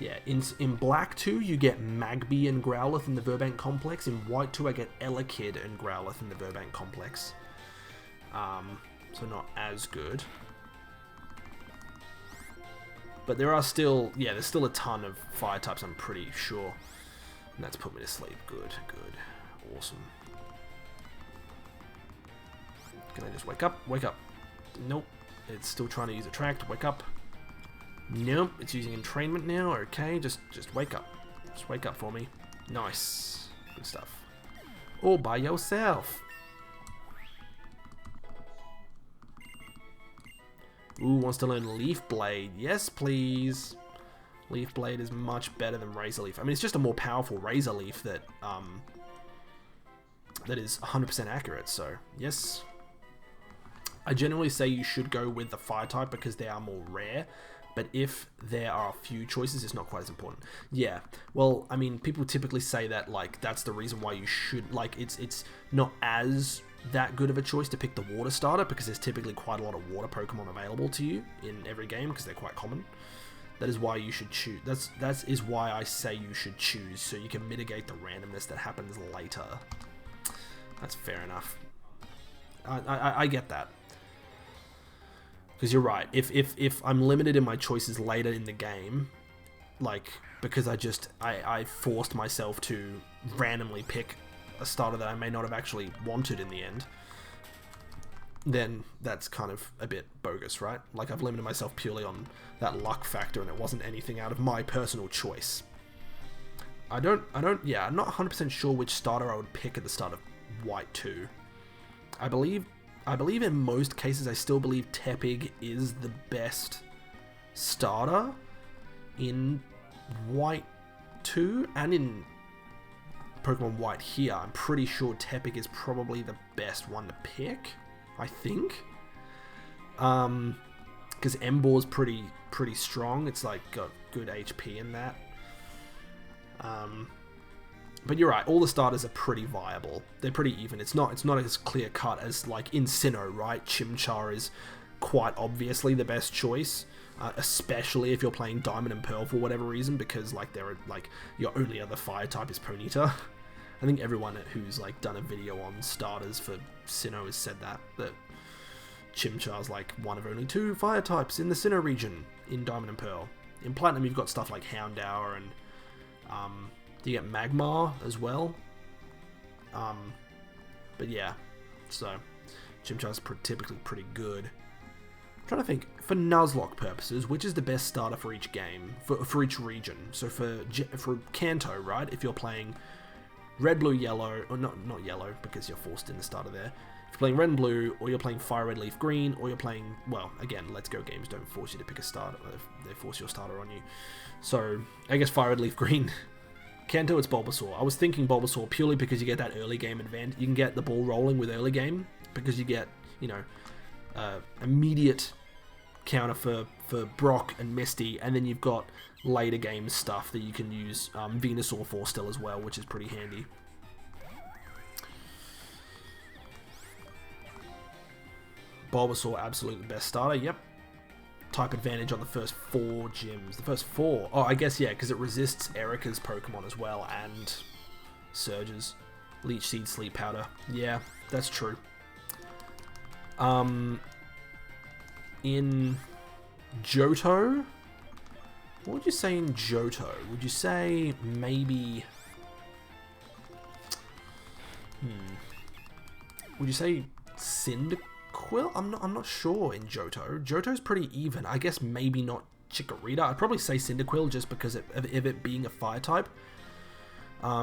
yeah, in black 2 you get Magby and Growlithe in the Verbank complex. In white 2 I get Elekid and Growlithe in the Verbank complex. So not as good. But there are still, yeah, there's still a ton of fire types, I'm pretty sure. And that's put me to sleep. Good, good. Awesome. Can I just wake up? Wake up. Nope. It's still trying to use Attract. Wake up. Nope. It's using Entrainment now. Okay, just wake up. Just wake up for me. Nice. Good stuff. All by yourself. Ooh, wants to learn Leaf Blade. Yes, please. Leaf Blade is much better than Razor Leaf. I mean, it's just a more powerful Razor Leaf that that is 100% accurate. So, yes. I generally say you should go with the Fire type because they are more rare. But if there are a few choices, it's not quite as important. Yeah. Well, I mean, people typically say that, like, that's the reason why you should, like, it's not as that good of a choice to pick the water starter because there's typically quite a lot of water Pokemon available to you in every game because they're quite common. That is why you should choose. That is why I say you should choose, so you can mitigate the randomness that happens later. That's fair enough. I get that. Because you're right. If I'm limited in my choices later in the game, like because I forced myself to randomly pick a starter that I may not have actually wanted in the end, then that's kind of a bit bogus, right? Like I've limited myself purely on that luck factor and it wasn't anything out of my personal choice. I'm not 100% sure which starter I would pick at the start of White 2. I believe in most cases I still believe Tepig is the best starter in White 2 and in Pokemon White here. I'm pretty sure Tepig is probably the best one to pick, I think. Because Embor's pretty strong. It's like got good HP in that. But you're right, all the starters are pretty viable. They're pretty even. It's not as clear cut as like in Sinnoh, right? Chimchar is quite obviously the best choice. Especially if you're playing Diamond and Pearl for whatever reason, because like your only other fire type is Ponyta. I think everyone who's like done a video on starters for Sinnoh has said that Chimchar's like one of only 2 fire types in the Sinnoh region in Diamond and Pearl. In Platinum you've got stuff like Houndour and do you get Magmar as well? But yeah, so Chimchar's typically pretty good. I'm trying to think, for Nuzlocke purposes, which is the best starter for each game, for each region? So for Kanto, right, if you're playing red, blue, yellow, or not yellow, because you're forced in the starter there. If you're playing red and blue, or you're playing fire, red, leaf, green, or you're playing, well, again, Let's Go games don't force you to pick a starter, they force your starter on you. So, I guess fire, red, leaf, green. Kanto, it's Bulbasaur. I was thinking Bulbasaur purely because you get that early game advantage. You can get the ball rolling with early game, because you get, you know, immediate counter for Brock and Misty, and then you've got later game stuff that you can use Venusaur for still as well, which is pretty handy. Bulbasaur, absolutely the best starter, yep. Type advantage on the first 4 gyms. The first 4? Oh, I guess, yeah, because it resists Erika's Pokemon as well, and Surge's. Leech Seed, Sleep Powder. Yeah, that's true. In Johto, what would you say in Johto? Would you say maybe... Would you say Cyndaquil? I'm not sure in Johto. Johto's pretty even. I guess maybe not Chikorita. I'd probably say Cyndaquil just because of it being a fire type.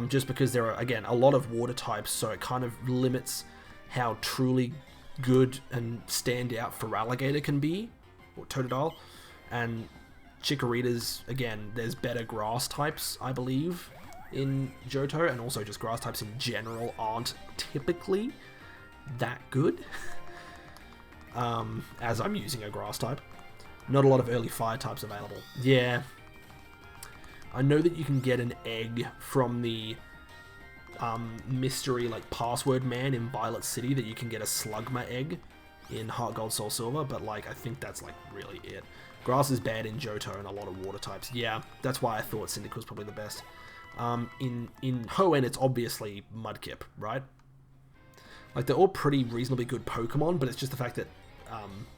Just because there are, again, a lot of water types, so it kind of limits how truly good and stand out Feraligatr can be, or Totodile. And Chikorita's, again, there's better grass types, I believe, in Johto, and also just grass types in general aren't typically that good. As I'm using a grass type. Not a lot of early fire types available. Yeah. I know that you can get an egg from the mystery, like, password man in Violet City, that you can get a Slugma egg in Heart Gold Soul Silver, but, like, I think that's, like, really it. Grass is bad in Johto and a lot of water types. Yeah, that's why I thought Cyndaquil's probably the best. In Hoenn, it's obviously Mudkip, right? Like, they're all pretty reasonably good Pokemon, but it's just the fact that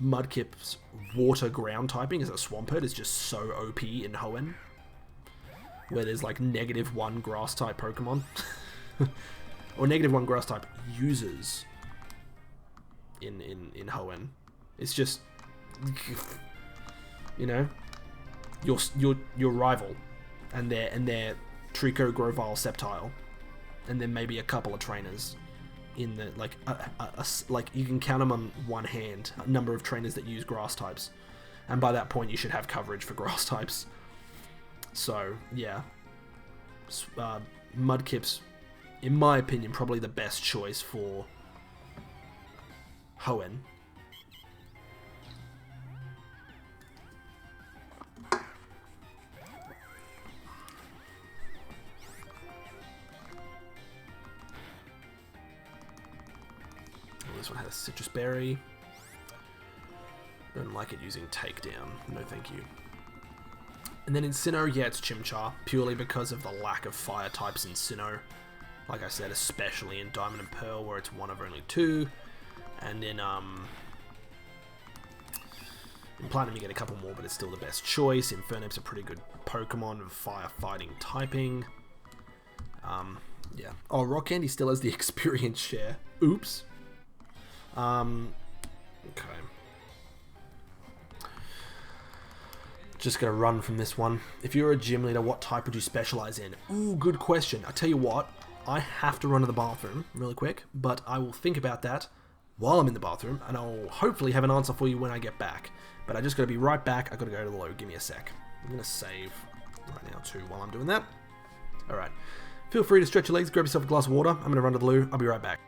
Mudkip's water ground typing as a Swampert is just so OP in Hoenn, where there's, like, -1 grass type Pokemon. Or -1 grass type users in Hoenn. It's just, you know, your rival, and their Trico, Grovyle, Sceptile, and then maybe a couple of trainers in the, like, like, you can count them on one hand, a number of trainers that use grass types, and by that point you should have coverage for grass types. So yeah, Mudkip's, in my opinion, probably the best choice for Hoenn. This one has Citrus Berry. Don't like it using Takedown. No thank you. And then in Sinnoh, yeah, it's Chimchar, purely because of the lack of fire types in Sinnoh. Like I said, especially in Diamond and Pearl, where it's one of only 2. And in Platinum you get a couple more, but it's still the best choice. Infernape's a pretty good Pokemon with fire fighting typing. Yeah. Oh, Rock Candy still has the experience share. Oops. Okay. Just gonna run from this one. If you're a gym leader, what type would you specialize in? Ooh, good question. I tell you what, I have to run to the bathroom really quick, but I will think about that while I'm in the bathroom, and I'll hopefully have an answer for you when I get back. But I just gotta be right back. I gotta go to the load. Give me a sec. I'm gonna save right now too while I'm doing that. Alright. Feel free to stretch your legs, grab yourself a glass of water. I'm gonna run to the loo. I'll be right back.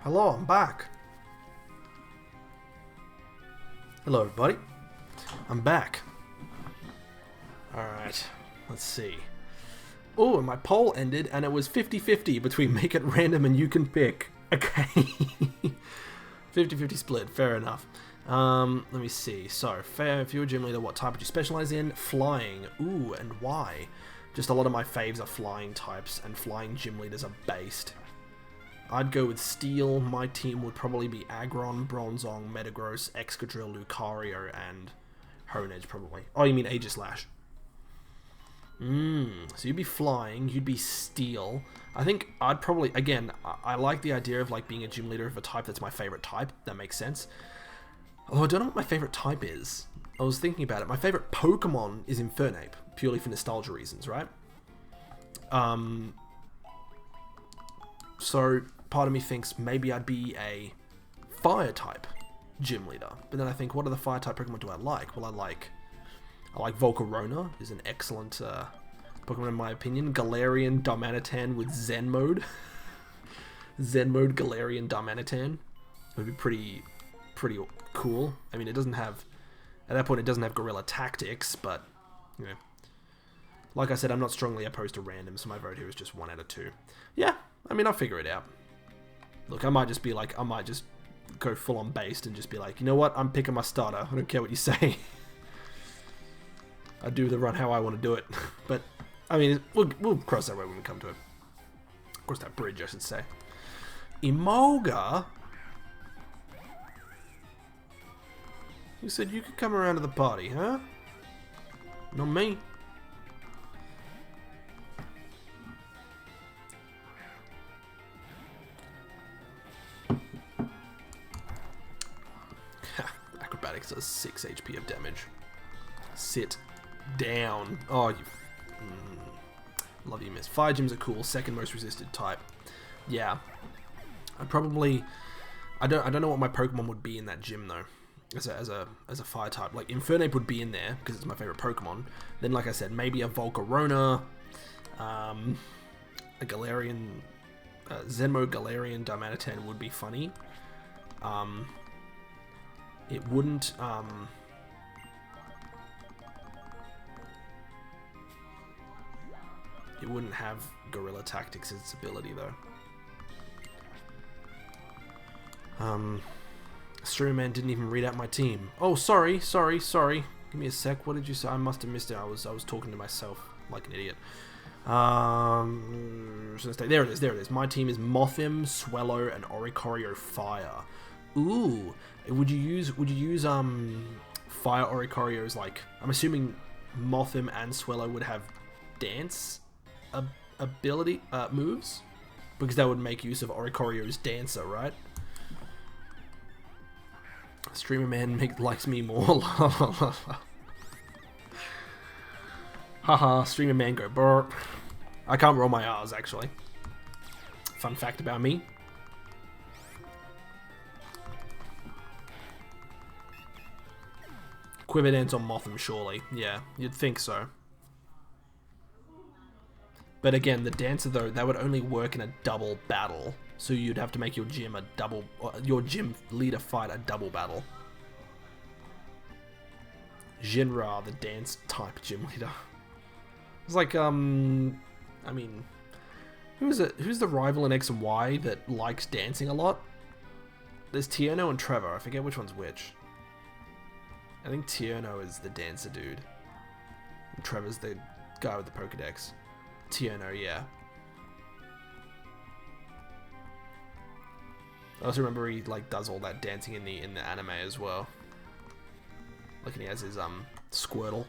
Hello, I'm back. Hello, everybody. I'm back. Alright, let's see. Oh, and my poll ended, and it was 50-50 between make it random and you can pick. Okay. 50-50 split, fair enough. Let me see. So, if you're a gym leader, what type would you specialize in? Flying. Ooh, and why? Just a lot of my faves are flying types, and flying gym leaders are based. I'd go with Steel. My team would probably be Aggron, Bronzong, Metagross, Excadrill, Lucario, and Honedge, probably. Oh, you mean Aegislash. So you'd be flying, you'd be Steel. I think I'd probably, again, I like the idea of like being a gym leader of a type that's my favorite type. That makes sense. Although I don't know what my favorite type is. I was thinking about it. My favorite Pokemon is Infernape, purely for nostalgia reasons, right? So part of me thinks maybe I'd be a fire type gym leader. But then I think, what other fire type Pokemon do I like? Well, I like Volcarona, is an excellent Pokemon in my opinion. Galarian Darmanitan with Zen mode. Zen mode Galarian Darmanitan would be pretty cool. I mean, it doesn't have, at that point, it doesn't have Guerrilla Tactics, but, you know, like I said, I'm not strongly opposed to random, so my vote here is just 1 out of 2. Yeah, I mean, I'll figure it out. Look, I might just be like, I might just go full on based and just be like, you know what, I'm picking my starter. I don't care what you say. I do the run how I want to do it. But, I mean, we'll cross that way when we come to it. Cross that bridge, I should say. Emolga? You said you could come around to the party, huh? Not me. Acrobatics does 6 HP of damage. Sit down. Oh, you... Love you, miss. Fire gyms are cool. Second most resisted type. Yeah. I don't know what my Pokemon would be in that gym, though. As a fire type. Like, Infernape would be in there, because it's my favorite Pokemon. Then, like I said, maybe a Volcarona, a Galarian, Zenmo Galarian Darmanitan would be funny. It wouldn't, it wouldn't have Guerrilla Tactics as its ability, though. Streamerman didn't even read out my team. Oh, sorry. Give me a sec. What did you say? I must have missed it. I was talking to myself like an idiot. There it is. My team is Mothim, Swellow, and Oricorio Fire. Ooh, would you use Fire Oricorios, like, I'm assuming Mothim and Swellow would have Dance ability moves, because that would make use of Oricorio's Dancer, right? Streamer man likes me more. Haha, streamer man go burp. I can't roll my R's, actually. Fun fact about me. Quiver Dance on Mothim, surely. Yeah, you'd think so. But again, the Dancer, though, that would only work in a double battle. So you'd have to make your gym leader fight a double battle. Jinra, the dance type gym leader. It's like, I mean, who's the rival in X and Y that likes dancing a lot? There's Tierno and Trevor. I forget which one's which. I think Tierno is the dancer dude. And Trevor's the guy with the Pokedex. Tierno, yeah. I also remember he like does all that dancing in the anime as well. Like, and he has his Squirtle.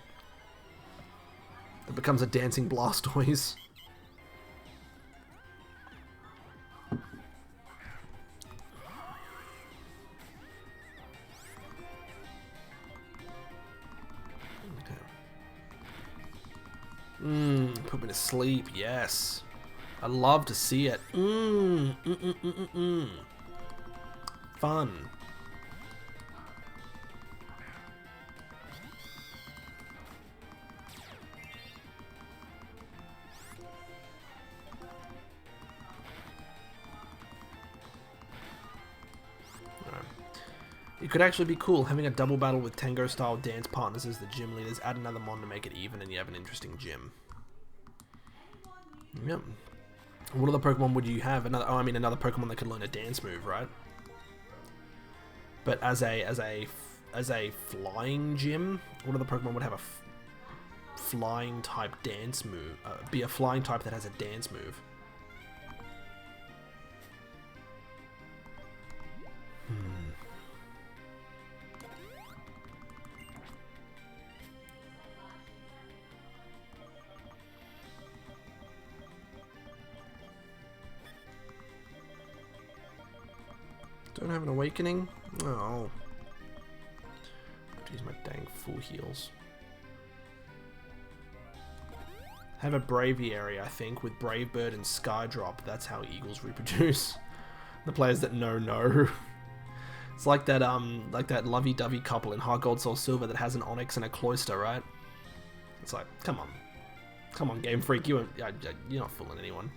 It becomes a dancing Blastoise. Put me to sleep, yes. I love to see it. Fun. It could actually be cool, having a double battle with Tango-style dance partners as the gym leaders. Add another mon to make it even, and you have an interesting gym. Yep. What other Pokemon would you have? Another Pokemon that could learn a dance move, right? But as a flying gym, what other Pokemon would have a flying type dance move? Be a flying type that has a dance move. Don't have an awakening? Oh. I have to use my dang full heals. Have a Braviary, I think, with Brave Bird and Skydrop. That's how eagles reproduce. The players that know. It's like that lovey-dovey couple in Heart Gold Soul Silver that has an Onyx and a Cloyster, right? It's like, come on, Game Freak, you're not fooling anyone.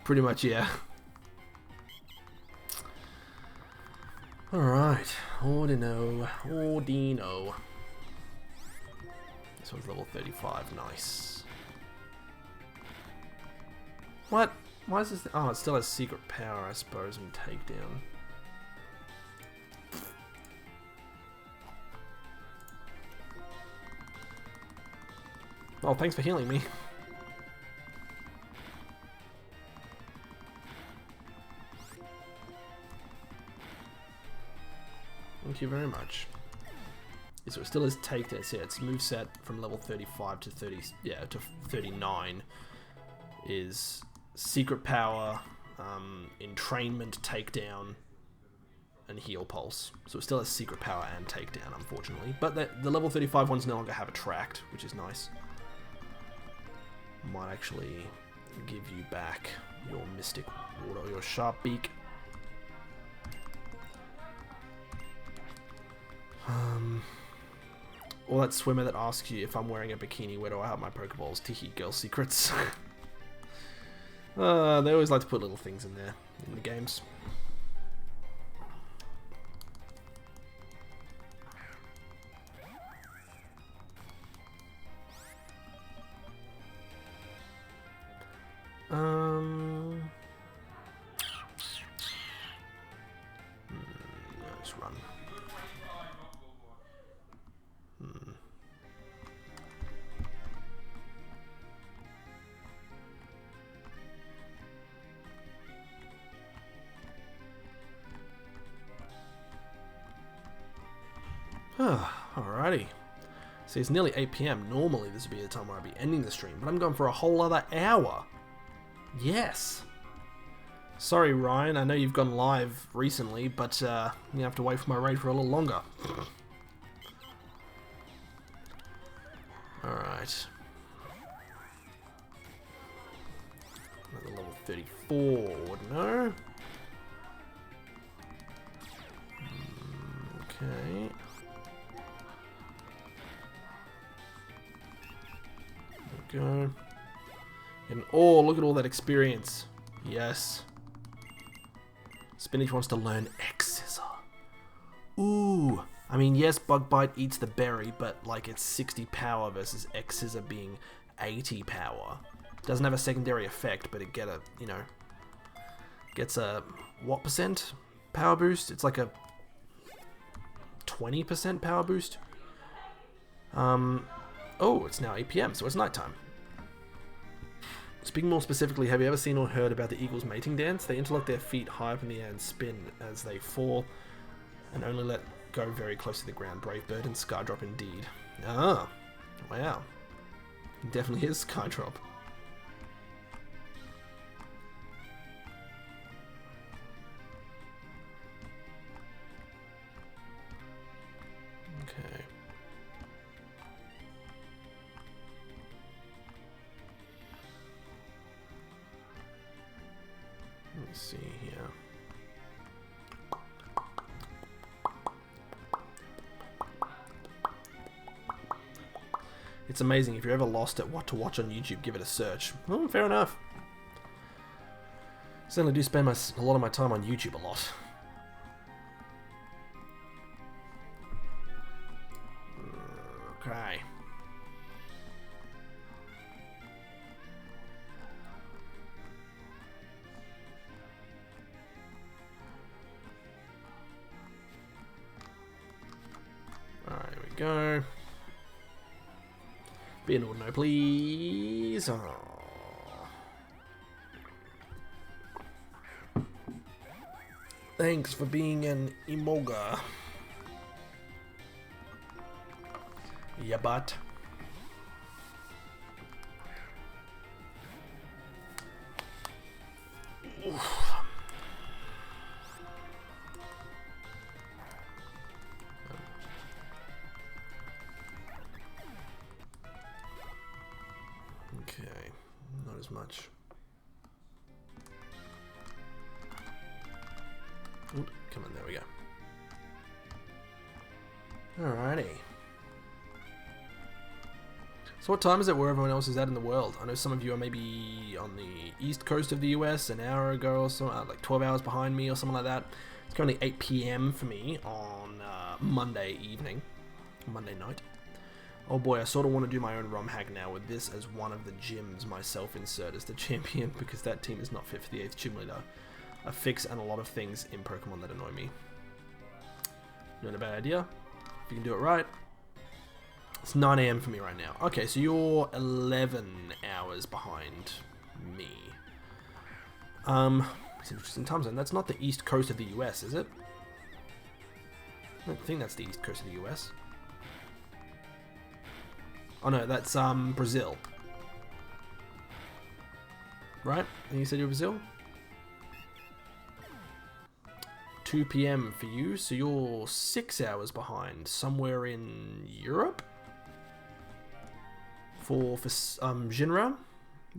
Pretty much, yeah. Alright, Ordino. This one's level 35, nice. What? Why is this? Oh, it still has secret power, I suppose, and takedown. Oh, thanks for healing me. Thank you very much. Yeah, so it still has takedown. So yeah, its moveset from level 35 to 39 is secret power, entrainment, takedown, and heal pulse. So it still has secret power and takedown, unfortunately. But the level 35 ones no longer have attract, which is nice. Might actually give you back your Mystic Water, your Sharp Beak. Or that swimmer that asks you if I'm wearing a bikini, where do I hide my Pokeballs? Tiki girl secrets. They always like to put little things in there in the games. Let's run. Alrighty. See, it's nearly 8 PM. Normally this would be the time where I'd be ending the stream, but I'm going for a whole other hour. Yes. Sorry, Ryan. I know you've gone live recently, but you have to wait for my raid for a little longer. Alright. Another level 34, no? Okay. There we go. And oh, look at all that experience. Yes. Spinach wants to learn X-Scissor. Ooh. I mean, yes, Bug Bite eats the berry, but like it's 60 power versus X-Scissor being 80 power. Doesn't have a secondary effect, but it gets a what percent power boost? It's like a 20% power boost. Oh, it's now 8 PM, so it's nighttime. Speaking more specifically, have you ever seen or heard about the eagle's mating dance? They interlock their feet high up in the air and spin as they fall, and only let go very close to the ground. Brave Bird and Skydrop indeed. Ah, wow. It definitely is Skydrop. Okay. Let me see here. It's amazing. If you're ever lost at what to watch on YouTube, give it a search. Well, fair enough. Certainly do spend a lot of my time on YouTube a lot. Okay. Alright, here we go. Be an ordinary, please. Oh. Thanks for being an emoga. Yeah, but. Oof. Okay, not as much. Ooh, come on, there we go. Alrighty. So what time is it where everyone else is at in the world? I know some of you are maybe on the east coast of the US an hour ago or so, like 12 hours behind me or something like that. It's currently 8 PM for me on Monday evening, Monday night. Oh boy, I sort of want to do my own ROM hack now with this as one of the gyms myself insert as the champion because that team is not fit for the 8th gym leader. A fix and a lot of things in Pokemon that annoy me. Not a bad idea. If you can do it right. It's 9 AM for me right now. Okay, so you're 11 hours behind me. It's an interesting time zone. That's not the east coast of the US, is it? I don't think that's the east coast of the US. Oh no, that's Brazil. Right? And you said you're Brazil? 2 PM for you, so you're 6 hours behind. Somewhere in Europe? For Shinra?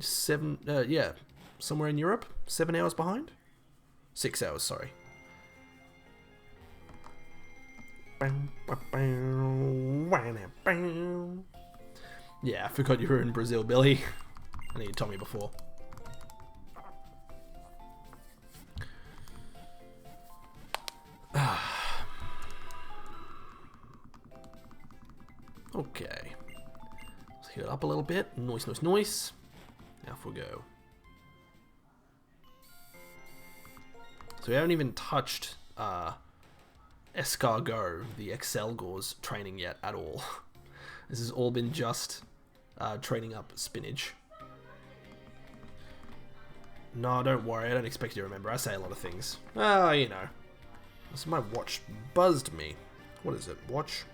7, yeah. Somewhere in Europe? 7 hours behind? 6 hours, sorry. Yeah, I forgot you were in Brazil, Billy. I think you told me before. Okay. Let's heal it up a little bit. Noise, noise, noise. Now off we go. So we haven't even touched Escargot, the Excelgor's training yet at all. This has all been just training up Spinach. No, don't worry. I don't expect you to remember. I say a lot of things. Ah, you know. So my watch buzzed me. What is it? Watch?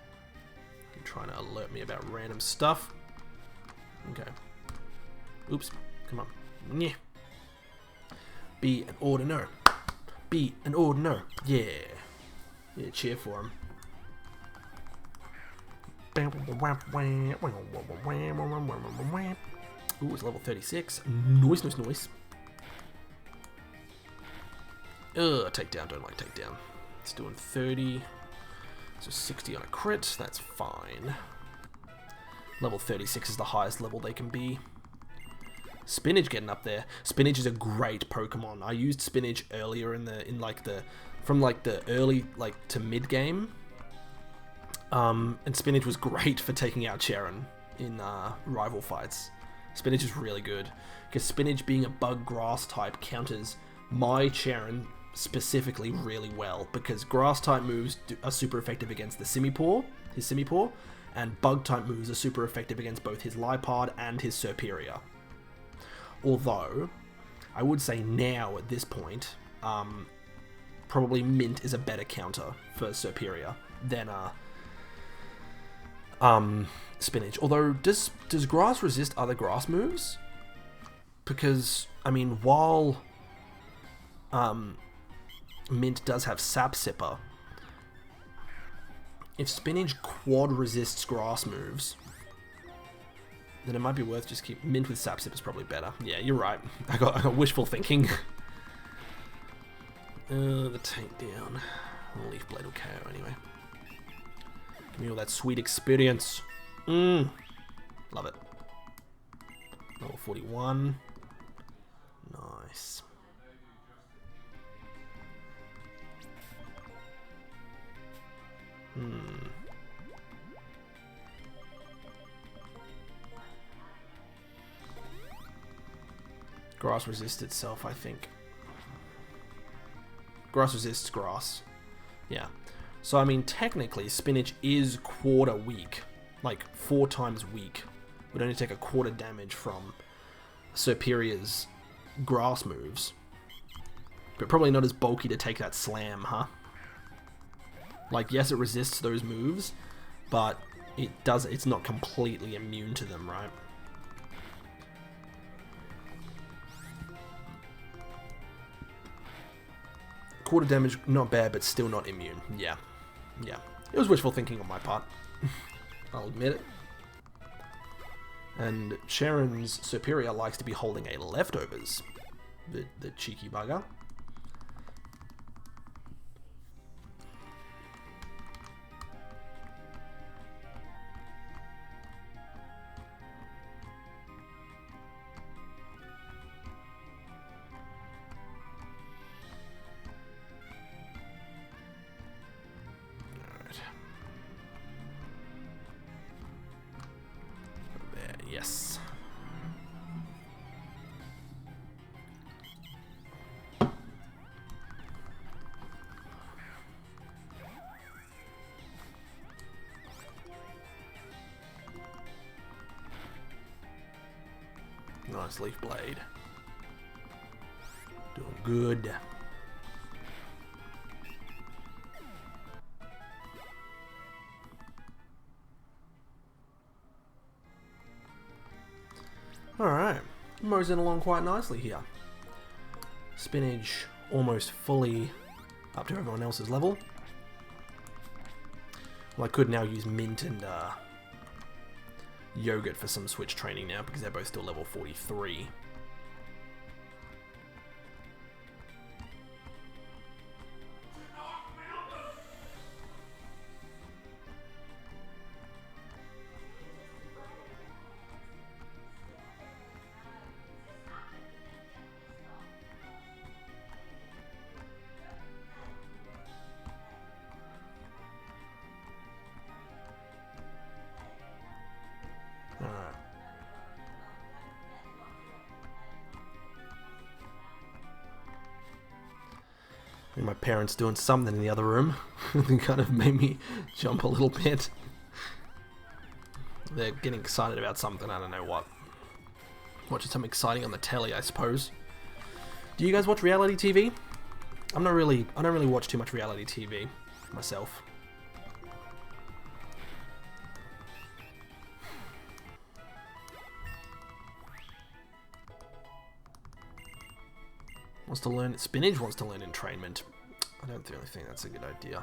You're trying to alert me about random stuff. Okay. Oops. Come on. Yeah. Be an ordiner. Be an ordiner. Yeah. Yeah, cheer for him. Ooh, it's level 36. Noise, noise, noise. Ugh, takedown. Don't like takedown. It's doing 30. So 60 on a crit. That's fine. Level 36 is the highest level they can be. Spinach getting up there. Spinach is a great Pokemon. I used Spinach earlier from the early to mid game. And Spinach was great for taking out Charon in rival fights. Spinach is really good because Spinach being a bug grass type counters my Charon specifically really well because grass type moves are super effective against his Simipour, and bug type moves are super effective against both his Liepard and his Serperior. Although, I would say now at this point, probably Mint is a better counter for Serperior than Spinach. Although, does Grass resist other grass moves? Because, I mean, while Mint does have Sap Sipper, if Spinach quad resists grass moves, then it might be worth just keep Mint with Sap Sip is probably better. Yeah, you're right. I got wishful thinking. The takedown. Leaf Blade will KO anyway. Give me all that sweet experience. Love it. Level 41. Nice. Grass resists itself, I think. Grass resists grass. Yeah. So, I mean, technically, spinach is quarter weak. Like, 4 times weak. Would only take a quarter damage from Serperia's grass moves. But probably not as bulky to take that slam, huh? Like, yes, it resists those moves, but it's not completely immune to them, right? Quarter damage, not bad, but still not immune. Yeah. Yeah. It was wishful thinking on my part. I'll admit it. And Sharon's Serperia likes to be holding a leftovers. The cheeky bugger. Yes. Nice leaf blade. Doing good. Alright, moseying along quite nicely here. Spinach almost fully up to everyone else's level. Well, I could now use Mint and Yogurt for some switch training now because they're both still level 43. My parents doing something in the other room. It kind of made me jump a little bit. They're getting excited about something, I don't know what. Watching something exciting on the telly, I suppose. Do you guys watch reality TV? I don't really watch too much reality TV myself. Wants to learn spinach. Wants to learn entrainment. I don't really think that's a good idea.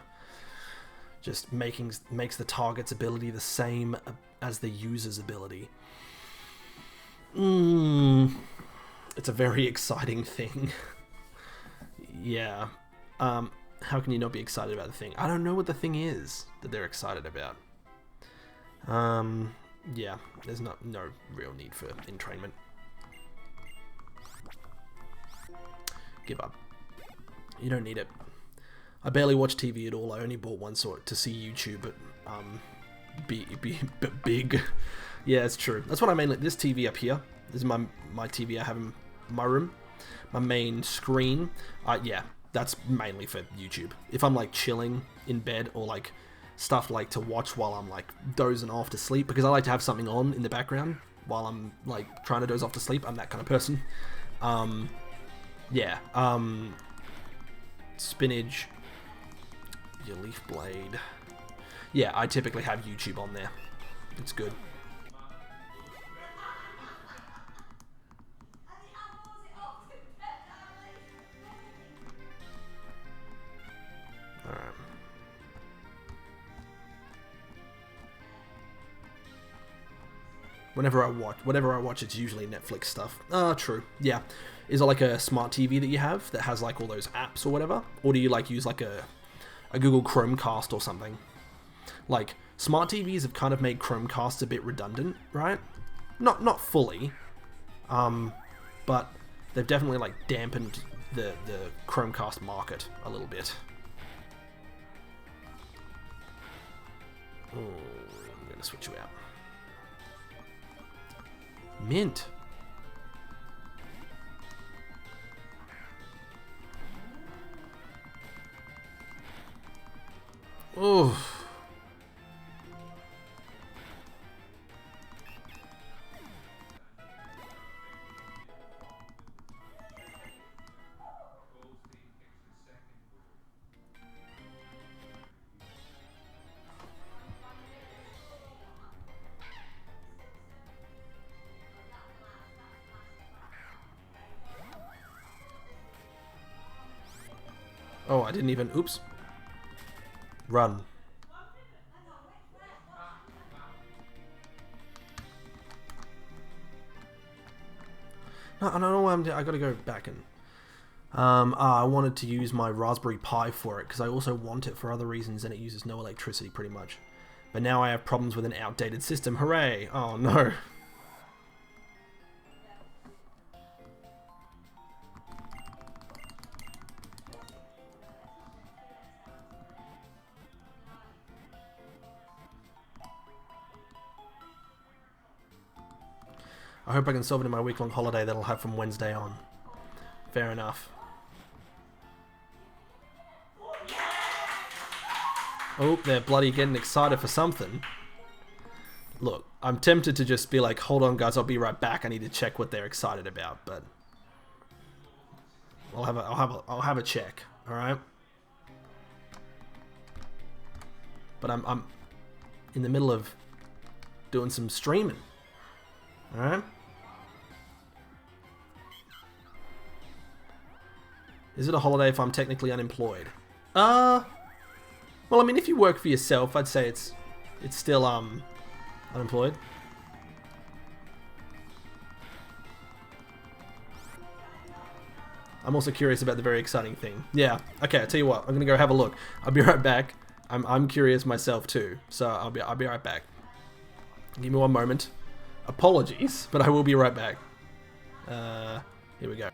Just makes the target's ability the same as the user's ability. It's a very exciting thing. Yeah. How can you not be excited about the thing? I don't know what the thing is that they're excited about. Yeah. There's no real need for entrainment. Give up. You don't need it. I barely watch TV at all. I only bought one sort to see YouTube, but big. Yeah, it's true. That's what I mean. Like this TV up here. This is my TV I have in my room. My main screen. Yeah, that's mainly for YouTube. If I'm like chilling in bed or like stuff like to watch while I'm like dozing off to sleep, because I like to have something on in the background while I'm like trying to doze off to sleep. I'm that kind of person. Yeah, spinach, your leaf blade. Yeah, I typically have YouTube on there. It's good. Alright. Whatever I watch, it's usually Netflix stuff. True. Yeah. Is it like a smart TV that you have that has like all those apps or whatever? Or do you like use like a Google Chromecast or something? Like, smart TVs have kind of made Chromecasts a bit redundant, right? Not fully, but they've definitely like dampened the Chromecast market a little bit. Ooh, I'm gonna switch you out. Mint. Ooh. Oh, I didn't even... Oops. Run. No, I don't know why I gotta go back and... I wanted to use my Raspberry Pi for it, because I also want it for other reasons, and it uses no electricity, pretty much. But now I have problems with an outdated system. Hooray! Oh, no. I hope I can solve it in my week-long holiday that I'll have from Wednesday on. Fair enough. Oh, they're bloody getting excited for something. Look, I'm tempted to just be like, hold on guys, I'll be right back. I need to check what they're excited about, but I'll have a check, alright? But I'm in the middle of doing some streaming. Alright? Is it a holiday if I'm technically unemployed? Well, I mean, if you work for yourself, I'd say it's still, unemployed. I'm also curious about the very exciting thing. Yeah, okay, I'll tell you what, I'm gonna go have a look. I'll be right back. I'm curious myself too, so I'll be right back. Give me one moment. Apologies, but I will be right back. Here we go.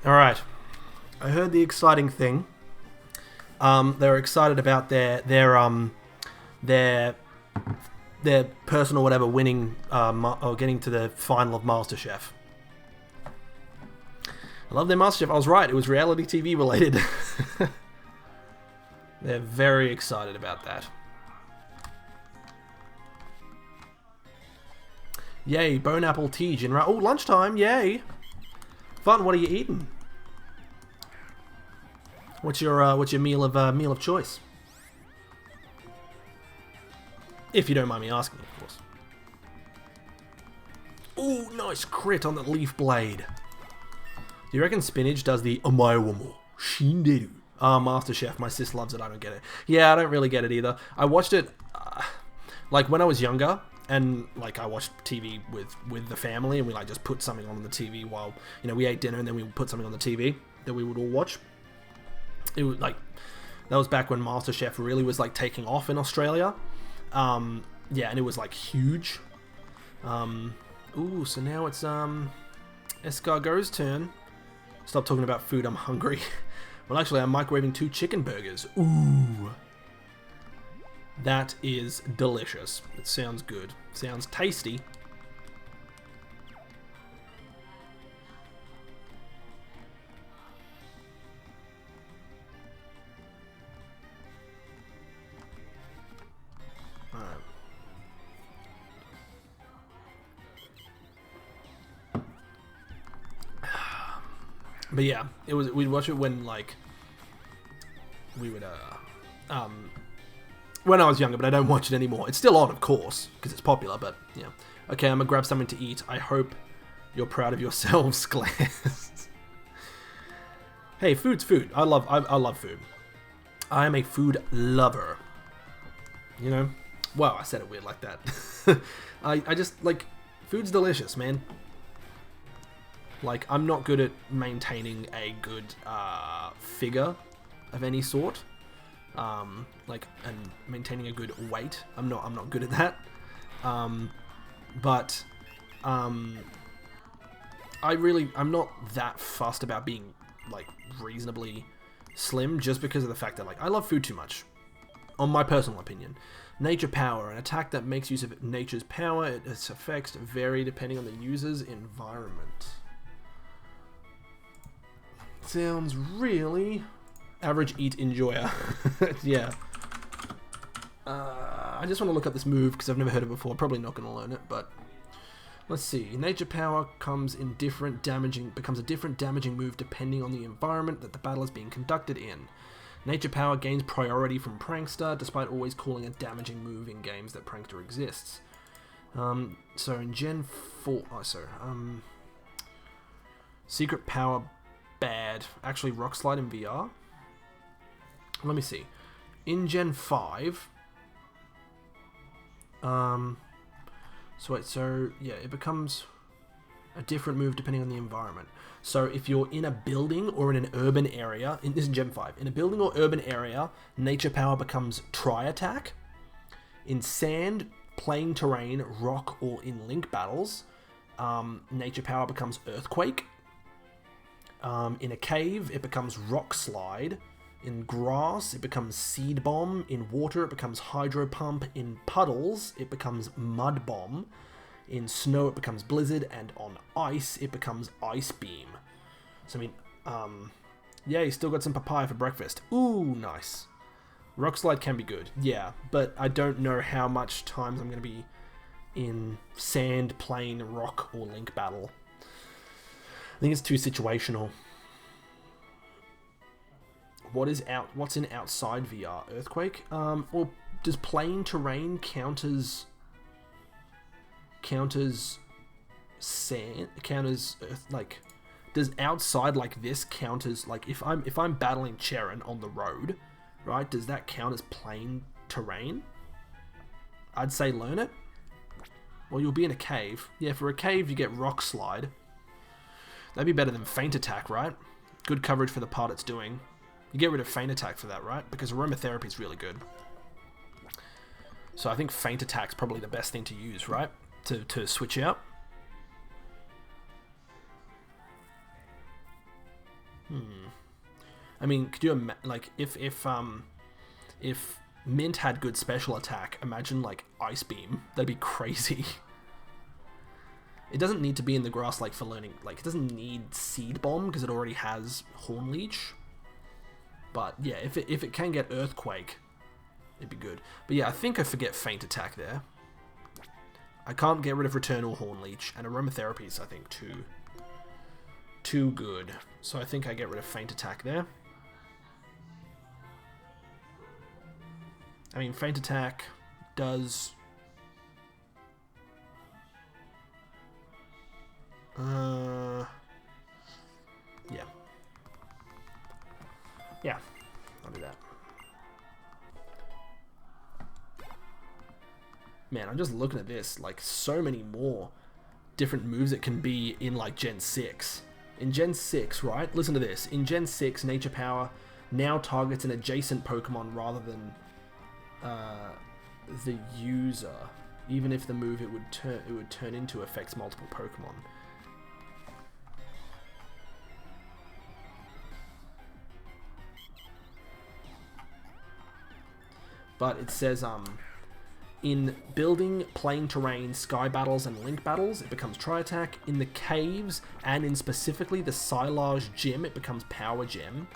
Alright, I heard the exciting thing. They're excited about their person or whatever winning or getting to the final of MasterChef. I love their MasterChef. I was right, it was reality TV related. They're very excited about that. Yay, bone apple tea, Jinra. Oh, lunchtime, yay! Fun, what are you eating? What's your meal of choice? If you don't mind me asking, of course. Ooh, nice crit on the leaf blade. Do you reckon spinach does the omaewomo shinderu? MasterChef, my sis loves it, I don't get it. Yeah, I don't really get it either. I watched it, like when I was younger, and like I watched TV with the family, and we like just put something on the TV while, you know, we ate dinner, and then we would put something on the TV that we would all watch. It was like, that was back when MasterChef really was like taking off in Australia. Yeah, and it was like huge. Ooh, so now it's Escargot's turn. Stop talking about food, I'm hungry. Well, actually, I'm microwaving 2 chicken burgers. Ooh. That is delicious. It sounds good. Sounds tasty. But yeah, we'd watch it when like we would when I was younger, but I don't watch it anymore. It's still on, of course, because it's popular, but yeah. Okay, I'm gonna grab something to eat. I hope you're proud of yourselves, Glass. Hey, food's food. I love food. I am a food lover. You know? Wow, I said it weird like that. I just, like, food's delicious, man. Like, I'm not good at maintaining a good figure of any sort. Like, and maintaining a good weight. I'm not good at that. But I'm not that fussed about being, like, reasonably slim, just because of the fact that, like, I love food too much. On my personal opinion. Nature Power, an attack that makes use of nature's power. Its effects vary depending on the user's environment. Sounds really average eat enjoyer. Yeah. I just want to look up this move because I've never heard it before. Probably not going to learn it, but let's see. Nature Power becomes a different damaging move depending on the environment that the battle is being conducted in. Nature Power gains priority from Prankster, despite always calling a damaging move in games that Prankster exists. So in Gen 4... Secret Power, bad. Actually, Rock Slide in VR? Let me see. In Gen 5... yeah, it becomes a different move depending on the environment. So if you're in a building or in an urban area, this is Gen 5, in a building or urban area, Nature Power becomes Tri-Attack. In sand, playing terrain, rock, or in link battles, Nature Power becomes Earthquake. In a cave, it becomes Rock Slide. In grass, it becomes Seed Bomb. In water, it becomes Hydro Pump. In puddles, it becomes Mud Bomb. In snow, it becomes Blizzard. And on ice, it becomes Ice Beam. So, I mean, yeah, you still got some papaya for breakfast. Ooh, nice. Rock Slide can be good, yeah, but I don't know how much times I'm going to be in sand, plain, rock, or link battle. I think it's too situational. What's in outside VR? Earthquake? Or does plain terrain count as sand? Count as earth? Like, does outside like this count as, like, if I'm battling Charon on the road, right? Does that count as plain terrain? I'd say learn it. Well, you'll be in a cave. Yeah, for a cave you get Rock Slide. That'd be better than Feint Attack, right? Good coverage for the part it's doing. You get rid of Feint Attack for that, right? Because Aromatherapy is really good. So I think Feint Attack's probably the best thing to use, right? To switch out. I mean, could you like if Mint had good special attack, imagine like Ice Beam. That'd be crazy. It doesn't need to be in the grass like for learning. Like, it doesn't need Seed Bomb because it already has Horn Leech. But yeah, if it can get Earthquake, it'd be good. But yeah, I think I forget Feint Attack there. I can't get rid of Return or Horn Leech, and Aromatherapy is, I think, too good. So I think I get rid of Feint Attack there. I mean, Feint Attack does... yeah. Yeah, I'll do that. Man, I'm just looking at this, like, so many more different moves that can be in, like, Gen 6. In Gen 6, right? Listen to this. In Gen 6, Nature Power now targets an adjacent Pokemon rather than the user. Even if the move it would turn into affects multiple Pokemon. But it says, in building, playing terrain, sky battles, and link battles, it becomes Tri-Attack. In the caves, and in specifically the Silage Gym, it becomes Power Gem.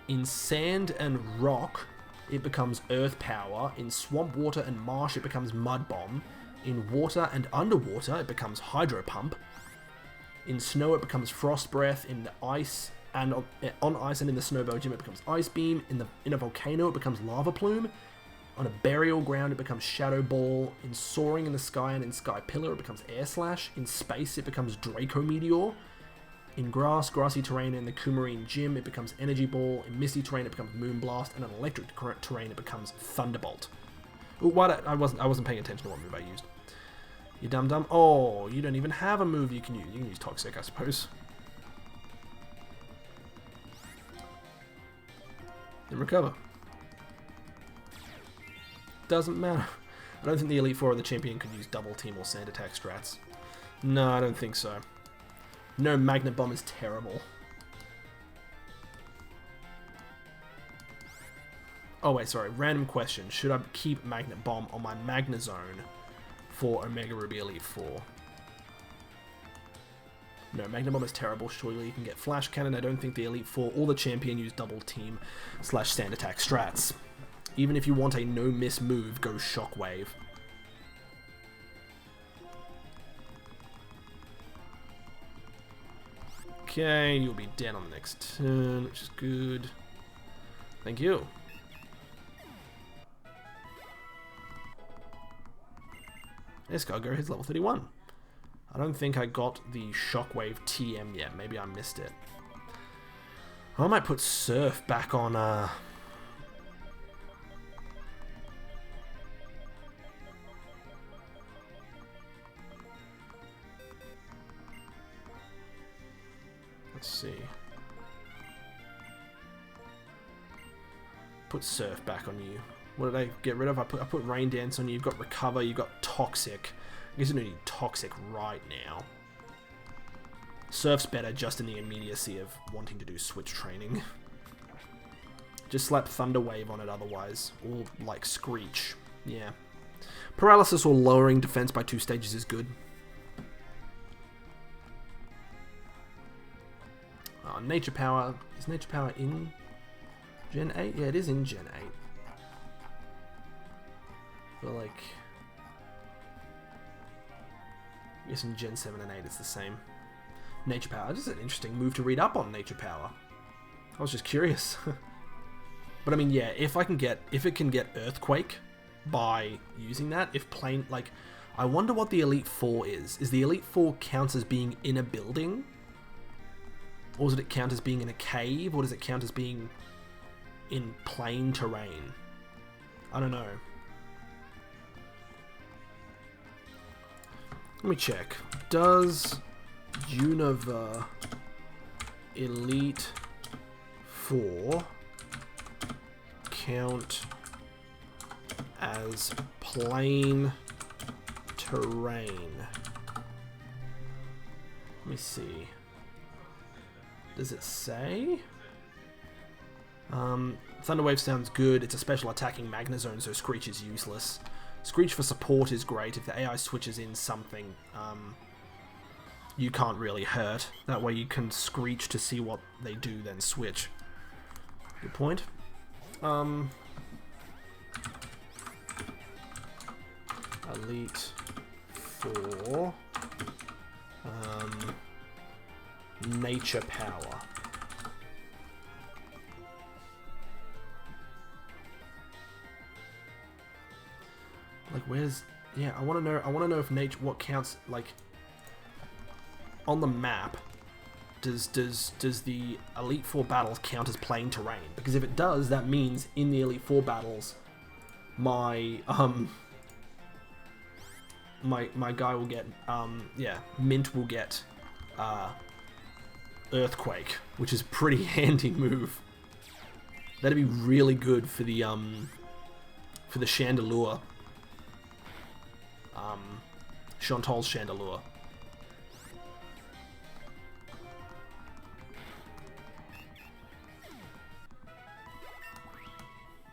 In sand and rock, it becomes Earth Power. In swamp water and marsh, it becomes Mud Bomb. In water and underwater, it becomes Hydro Pump. In snow, it becomes Frost Breath. In the ice and on ice and in the Snowball Gym, it becomes Ice Beam. In a volcano, it becomes Lava Plume. On a burial ground, it becomes Shadow Ball. In soaring in the sky and in Sky Pillar, it becomes Air Slash. In space, it becomes Draco Meteor. In grassy terrain in the Coumarine Gym, it becomes Energy Ball. In misty terrain, it becomes Moonblast. And in electric terrain, it becomes Thunderbolt. Ooh, I wasn't paying attention to what move I used. You dum-dum. Oh, you don't even have a move you can use. You can use Toxic, I suppose. Then recover. Doesn't matter. I don't think the Elite Four or the Champion could use Double Team or Sand Attack strats. No, I don't think so. No, Magnet Bomb is terrible. Oh wait, sorry. Random question. Should I keep Magnet Bomb on my Magnezone for Omega Ruby Elite 4? No, Magnet Bomb is terrible. Surely you can get Flash Cannon. I don't think the Elite Four or the Champion use Double Team / Sand Attack strats. Even if you want a no-miss move, go Shockwave. Okay, you'll be dead on the next turn, which is good. Thank you. Escargot hits level 31. I don't think I got the Shockwave TM yet. Maybe I missed it. I might put Surf back on... Let's see. Put Surf back on you. What did I get rid of? I put Rain Dance on you. You've got Recover. You've got Toxic. I guess you don't need Toxic right now. Surf's better just in the immediacy of wanting to do switch training. Just slap Thunder Wave on it otherwise. Or like Screech. Yeah. Paralysis or lowering defense by 2 stages is good. Nature Power. Is Nature Power in Gen 8? Yeah, it is in Gen 8. But like... I guess in Gen 7 and 8 it's the same. Nature Power. This is an interesting move to read up on Nature Power. I was just curious. But I mean, yeah, if it can get Earthquake by using that, if plain, like, I wonder what the Elite Four is. Is the Elite Four counts as being in a building? Or does it count as being in a cave? Or does it count as being in plain terrain? I don't know. Let me check. Does Unova Elite 4 count as plain terrain? Let me see. Does it say? Thunderwave sounds good. It's a special attacking Magnezone, so Screech is useless. Screech for support is great. If the AI switches in something, you can't really hurt. That way you can Screech to see what they do, then switch. Good point. Elite 4. Nature Power. Like, where's... Yeah, I want to know if nature... What counts, like... On the map, does the Elite Four battles count as plain terrain? Because if it does, that means in the Elite Four battles, my my guy will get... yeah, Mint will get... Earthquake, which is a pretty handy move. That'd be really good for the Chandelure. Chantal's Chandelure.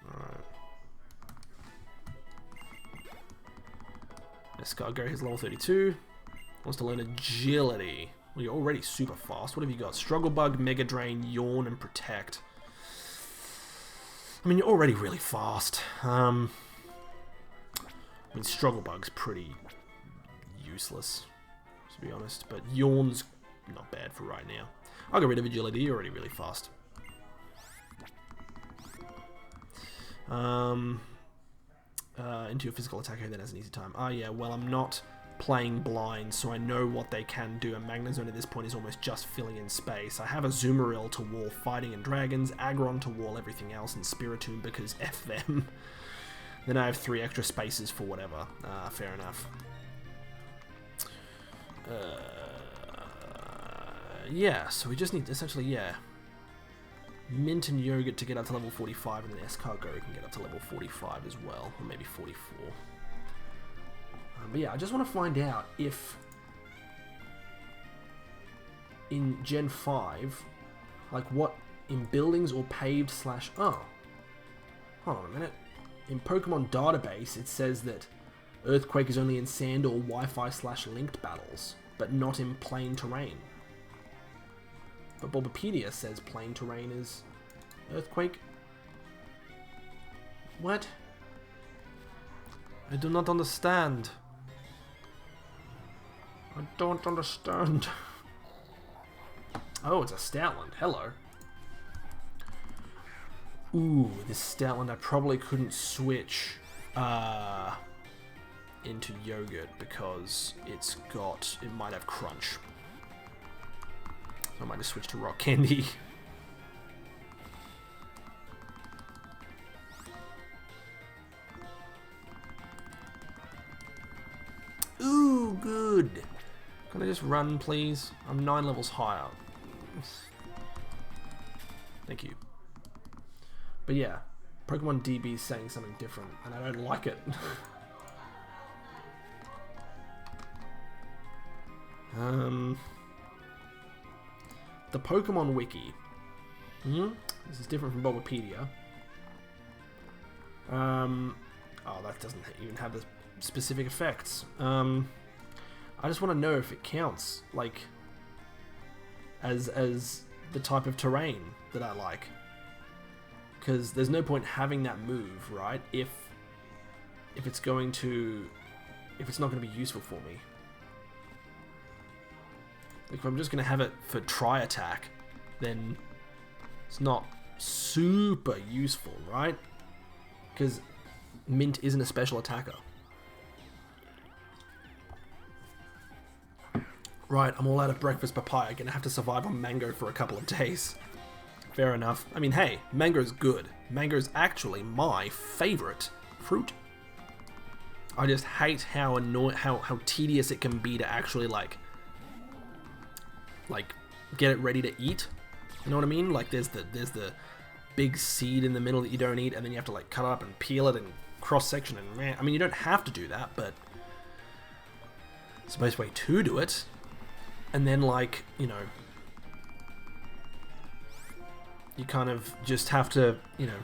Alright. Escargot is level 32. Wants to learn Agility. Well, you're already super fast. What have you got? Struggle Bug, Mega Drain, Yawn, and Protect. I mean, you're already really fast. I mean, Struggle Bug's pretty useless, to be honest. But Yawn's not bad for right now. I'll get rid of agility. You're already really fast. Into your physical attack, then has an easy time. Oh yeah, well I'm not playing blind, so I know what they can do. And Magnezone at this point is almost just filling in space. I have a Azumarill to wall fighting and dragons, Aggron to wall everything else, and Spiritomb because F them. Then I have 3 extra spaces for whatever. Fair enough. Yeah, so we just need essentially, yeah, Mint and Yogurt to get up to level 45, and then Escargot can get up to level 45 as well, or maybe 44. But yeah, I just want to find out if in Gen 5, like what in buildings or paved / oh, hold on a minute. In Pokemon Database, it says that Earthquake is only in sand or Wi-Fi / linked battles, but not in plain terrain. But Bulbapedia says plain terrain is Earthquake. What? I do not understand. I don't understand. Oh, it's a Stoutland. Hello. Ooh, this Stoutland I probably couldn't switch into Yogurt because it might have Crunch. So I might just switch to Rock Candy. Ooh, good. Can I just run, please? I'm 9 levels higher. Thank you. But yeah, Pokemon DB is saying something different, and I don't like it. The Pokemon Wiki. This is different from Bulbapedia. Oh, that doesn't even have the specific effects. I just want to know if it counts, like, as the type of terrain that I like. Because there's no point having that move, right? If it's not going to be useful for me. Like, if I'm just going to have it for tri-attack, then it's not super useful, right? Because Mint isn't a special attacker. Right, I'm all out of breakfast papaya. Gonna have to survive on mango for a couple of days. Fair enough. I mean, hey, mango's good. Mango's actually my favorite fruit. I just hate how tedious it can be to actually like get it ready to eat. You know what I mean? Like there's the big seed in the middle that you don't eat, and then you have to like cut it up and peel it and cross section and I mean, you don't have to do that, but it's the best way to do it. And then, like, you know, you kind of just have to, you know,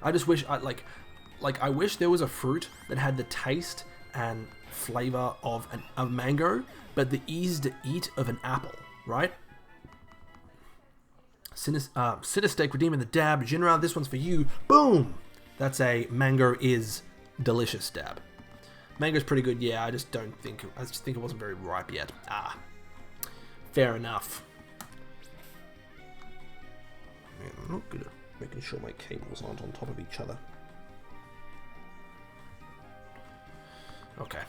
I just wish, I wish there was a fruit that had the taste and flavor of a mango, but the ease to eat of an apple, right? Sinistake redeeming the dab. Jinra, this one's for you. Boom! That's a mango is delicious dab. Mango's pretty good, yeah, I just think it wasn't very ripe yet. Fair enough. Man, I'm not good at making sure my cables aren't on top of each other. Okay.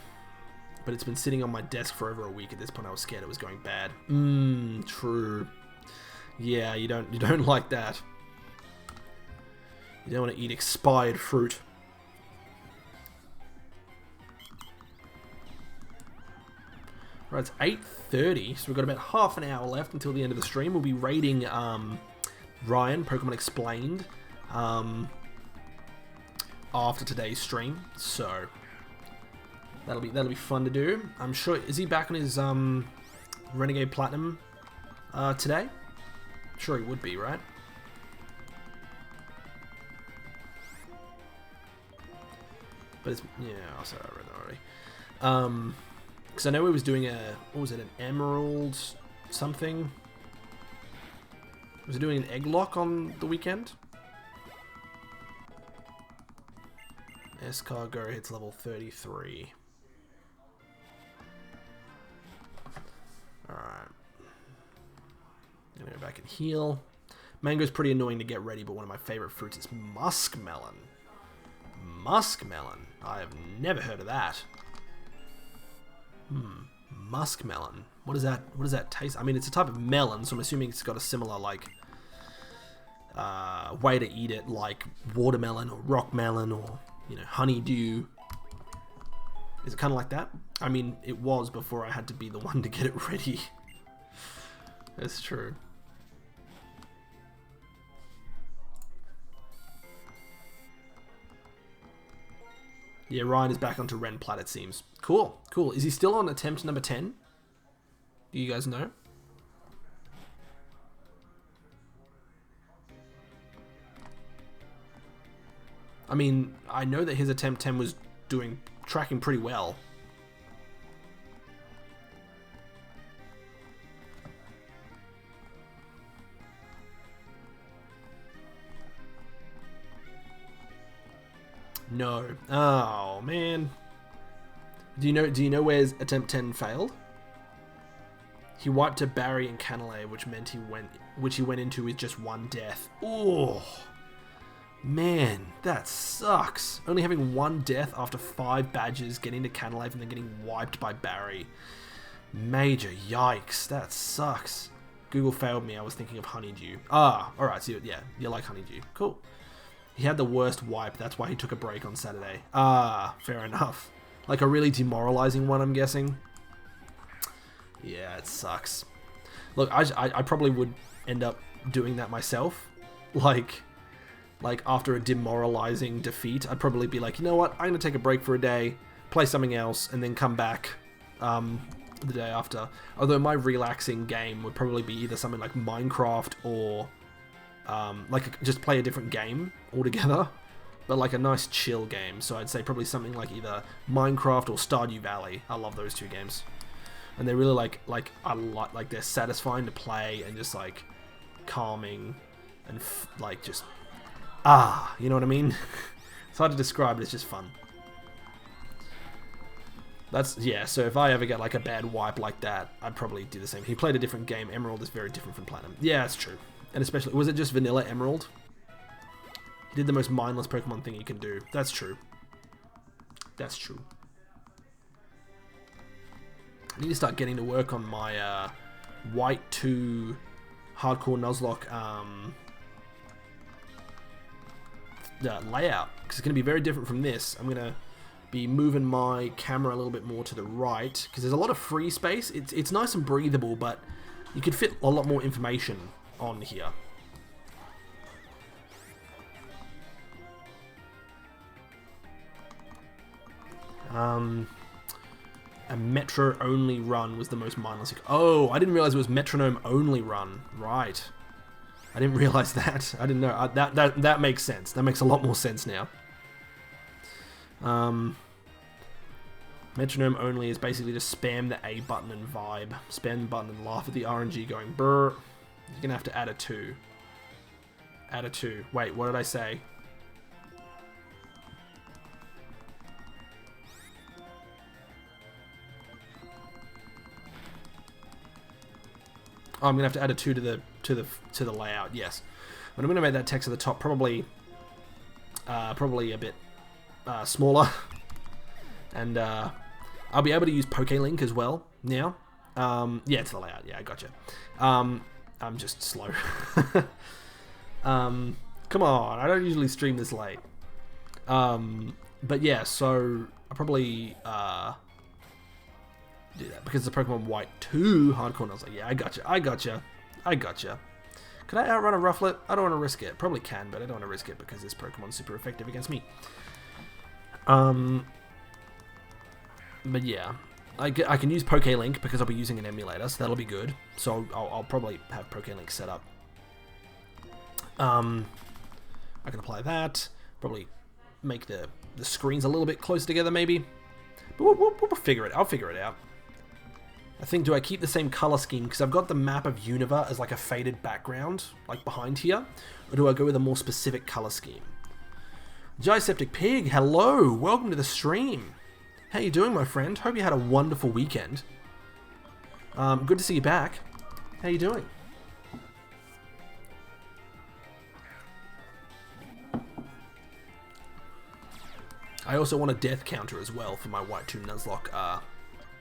But it's been sitting on my desk for over a week. At this point I was scared it was going bad. True. Yeah, you don't like that. You don't want to eat expired fruit. Right, it's 8:30, so we've got about half an hour left until the end of the stream. We'll be raiding Ryan, Pokemon Explained, after today's stream, so that'll be fun to do. I'm sure, is he back on his Renegade Platinum today? I'm sure he would be, right? But it's, yeah, sorry, I read that already. Because I know he was doing what was it, an Emerald something? Was he doing an egg lock on the weekend? Escargot hits level 33. Alright. can heal. Mango's pretty annoying to get ready, but one of my favorite fruits is muskmelon. Muskmelon. I have never heard of that. Muskmelon. What does that taste? I mean, it's a type of melon, so I'm assuming it's got a similar like way to eat it, like watermelon or rock melon or honeydew. Is it kind of like that? I mean, it was before I had to be the one to get it ready. That's true. Yeah, Ryan is back onto Ren Plat, it seems. Cool, cool. Is he still on attempt number 10? Do you guys know? I mean, I know that his attempt 10 was tracking pretty well. No. Oh man. Do you know where his attempt 10 failed? He wiped a Barry and Canalay, which meant he went into with just one death. Oh man, that sucks. Only having one death after 5 badges, getting to Canalay and then getting wiped by Barry. Major yikes. That sucks. Google failed me. I was thinking of honeydew. Ah, alright, so yeah, you like honeydew. Cool. He had the worst wipe, that's why he took a break on Saturday. Ah, fair enough. Like a really demoralizing one, I'm guessing. Yeah, it sucks. Look, I probably would end up doing that myself. Like after a demoralizing defeat, I'd probably be like, you know what, I'm going to take a break for a day, play something else, and then come back the day after. Although my relaxing game would probably be either something like Minecraft or... like just play a different game altogether, but like a nice chill game. So I'd say probably something like either Minecraft or Stardew Valley. I love those 2 games, and they're really like they're satisfying to play and just like calming and like just you know what I mean? It's hard to describe, but it's just fun. Yeah, so if I ever get like a bad wipe like that, I'd probably do the same. He played a different game. Emerald is very different from Platinum. Yeah, that's true. And especially, was it just vanilla Emerald? He did the most mindless Pokemon thing you can do. That's true. That's true. I need to start getting to work on my White 2 Hardcore Nuzlocke layout, because it's going to be very different from this. I'm going to be moving my camera a little bit more to the right, because there's a lot of free space. It's nice and breathable, but you could fit a lot more information on here. A metro only run was the most mindless. Oh, I didn't realize it was metronome only run. Right. I didn't realize that. I didn't know. That makes sense. That makes a lot more sense now. Metronome only is basically just spam the A button and vibe. Spam the button and laugh at the RNG going brr. You're gonna have to add a 2. Add a 2. Wait, what did I say? Oh, I'm gonna have to add a 2 to the layout. Yes, but I'm gonna make that text at the top probably a bit smaller, and I'll be able to use PokeLink as well now. Yeah, it's the layout. Yeah, I gotcha. I'm just slow. Come on, I don't usually stream this late. But yeah, so I'll probably do that because it's a Pokemon White 2 Hardcore Nuzlocke. Yeah, I gotcha. Could I outrun a Rufflet? I don't want to risk it. Probably can, but I don't want to risk it because this Pokemon's super effective against me. But yeah, I can use PokeLink because I'll be using an emulator, so that'll be good. So I'll probably have PokeLink set up. I can apply that. Probably make the screens a little bit closer together, maybe. But we'll figure it. I'll figure it out. I think, do I keep the same color scheme? Because I've got the map of Unova as like a faded background, like behind here. Or do I go with a more specific color scheme? Giseptic Pig, hello! Welcome to the stream. How you doing, my friend? Hope you had a wonderful weekend. Good to see you back. How you doing? I also want a death counter as well for my White 2 Nuzlocke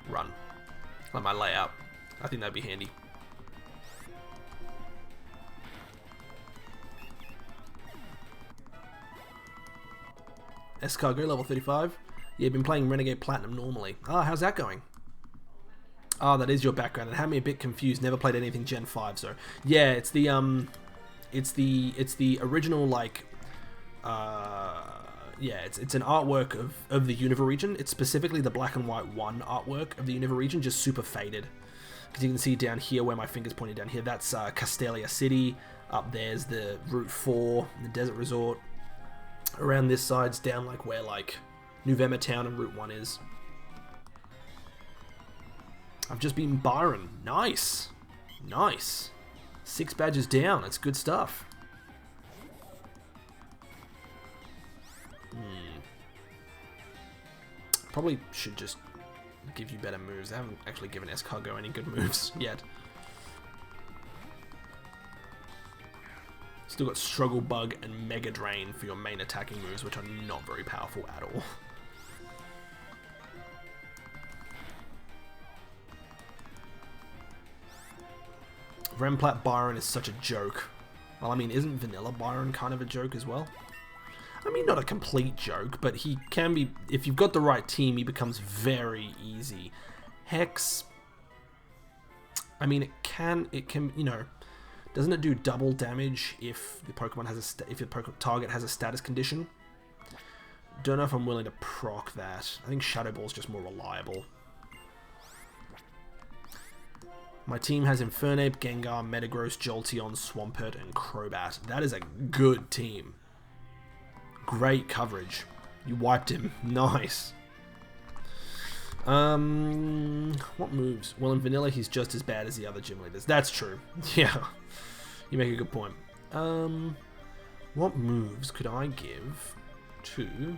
run. Like my layout. I think that'd be handy. Escargot level 35. Yeah, been playing Renegade Platinum normally. Ah, how's that going? Oh, that is your background. It had me a bit confused. Never played anything Gen 5, so yeah, it's the original, like yeah, it's an artwork of the Unova region. It's specifically the black and white 1 artwork of the Unova region, just super faded. Because you can see down here where my finger's pointing down here, that's Castelia City. Up there's the Route 4, the Desert Resort. Around this side's down like where like Nuvema Town and Route 1 is. I've just beaten Byron. Nice. Nice. 6 badges down. That's good stuff. Probably should just give you better moves. I haven't actually given Escargot any good moves yet. Still got Struggle Bug and Mega Drain for your main attacking moves, which are not very powerful at all. Remplat Byron is such a joke. Well, I mean, isn't Vanilla Byron kind of a joke as well? I mean, not a complete joke, but he can be, if you've got the right team, he becomes very easy. Hex, I mean, it can, you know, doesn't it do double damage if the Pokemon has if your target has a status condition? Don't know if I'm willing to proc that. I think Shadow Ball's just more reliable. My team has Infernape, Gengar, Metagross, Jolteon, Swampert, and Crobat. That is a good team. Great coverage. You wiped him. Nice. What moves? Well, in Vanilla, he's just as bad as the other gym leaders. That's true. Yeah. You make a good point. What moves could I give to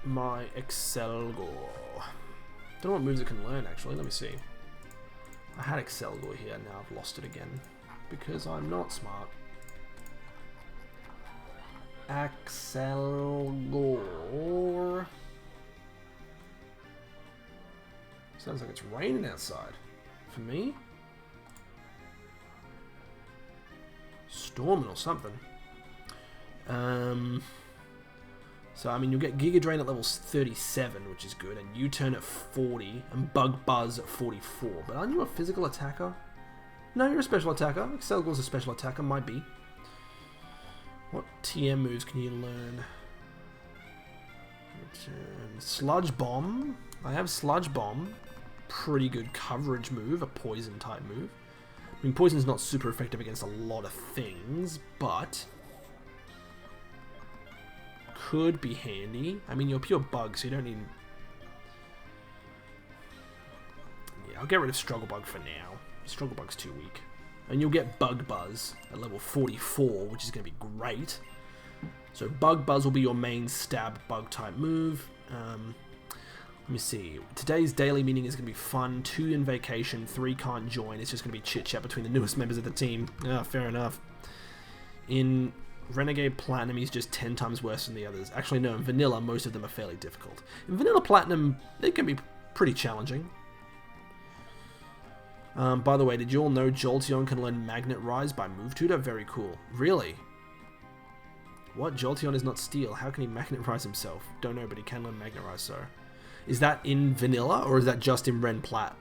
my Excelgor? Don't know what moves it can learn, actually. Let me see. I had Excelgor here. Now I've lost it again. Because I'm not smart. Excelgor. Sounds like it's raining outside. For me? Storming or something. So, I mean, you'll get Giga Drain at level 37, which is good, and U-Turn at 40, and Bug Buzz at 44. But aren't you a physical attacker? No, you're a special attacker. Excelgor's a special attacker, might be. What TM moves can you learn? Sludge Bomb. I have Sludge Bomb. Pretty good coverage move, a poison type move. I mean, poison's not super effective against a lot of things, but could be handy. I mean, you're pure bug, so you don't need... Yeah, I'll get rid of Struggle Bug for now. Struggle Bug's too weak. And you'll get Bug Buzz at level 44, which is going to be great. So Bug Buzz will be your main stab bug type move. Let me see. Today's daily meeting is going to be fun. 2 in vacation, 3 can't join. It's just going to be chit-chat between the newest members of the team. Ah, fair enough. In Renegade Platinum, he's just 10 times worse than the others. Actually, no, in Vanilla, most of them are fairly difficult. In Vanilla Platinum, they can be pretty challenging. By the way, did you all know Jolteon can learn Magnet Rise by Move Tutor? Very cool. Really? What? Jolteon is not Steel. How can he Magnet Rise himself? Don't know, but he can learn Magnet Rise, so... Is that in Vanilla, or is that just in Ren Plat?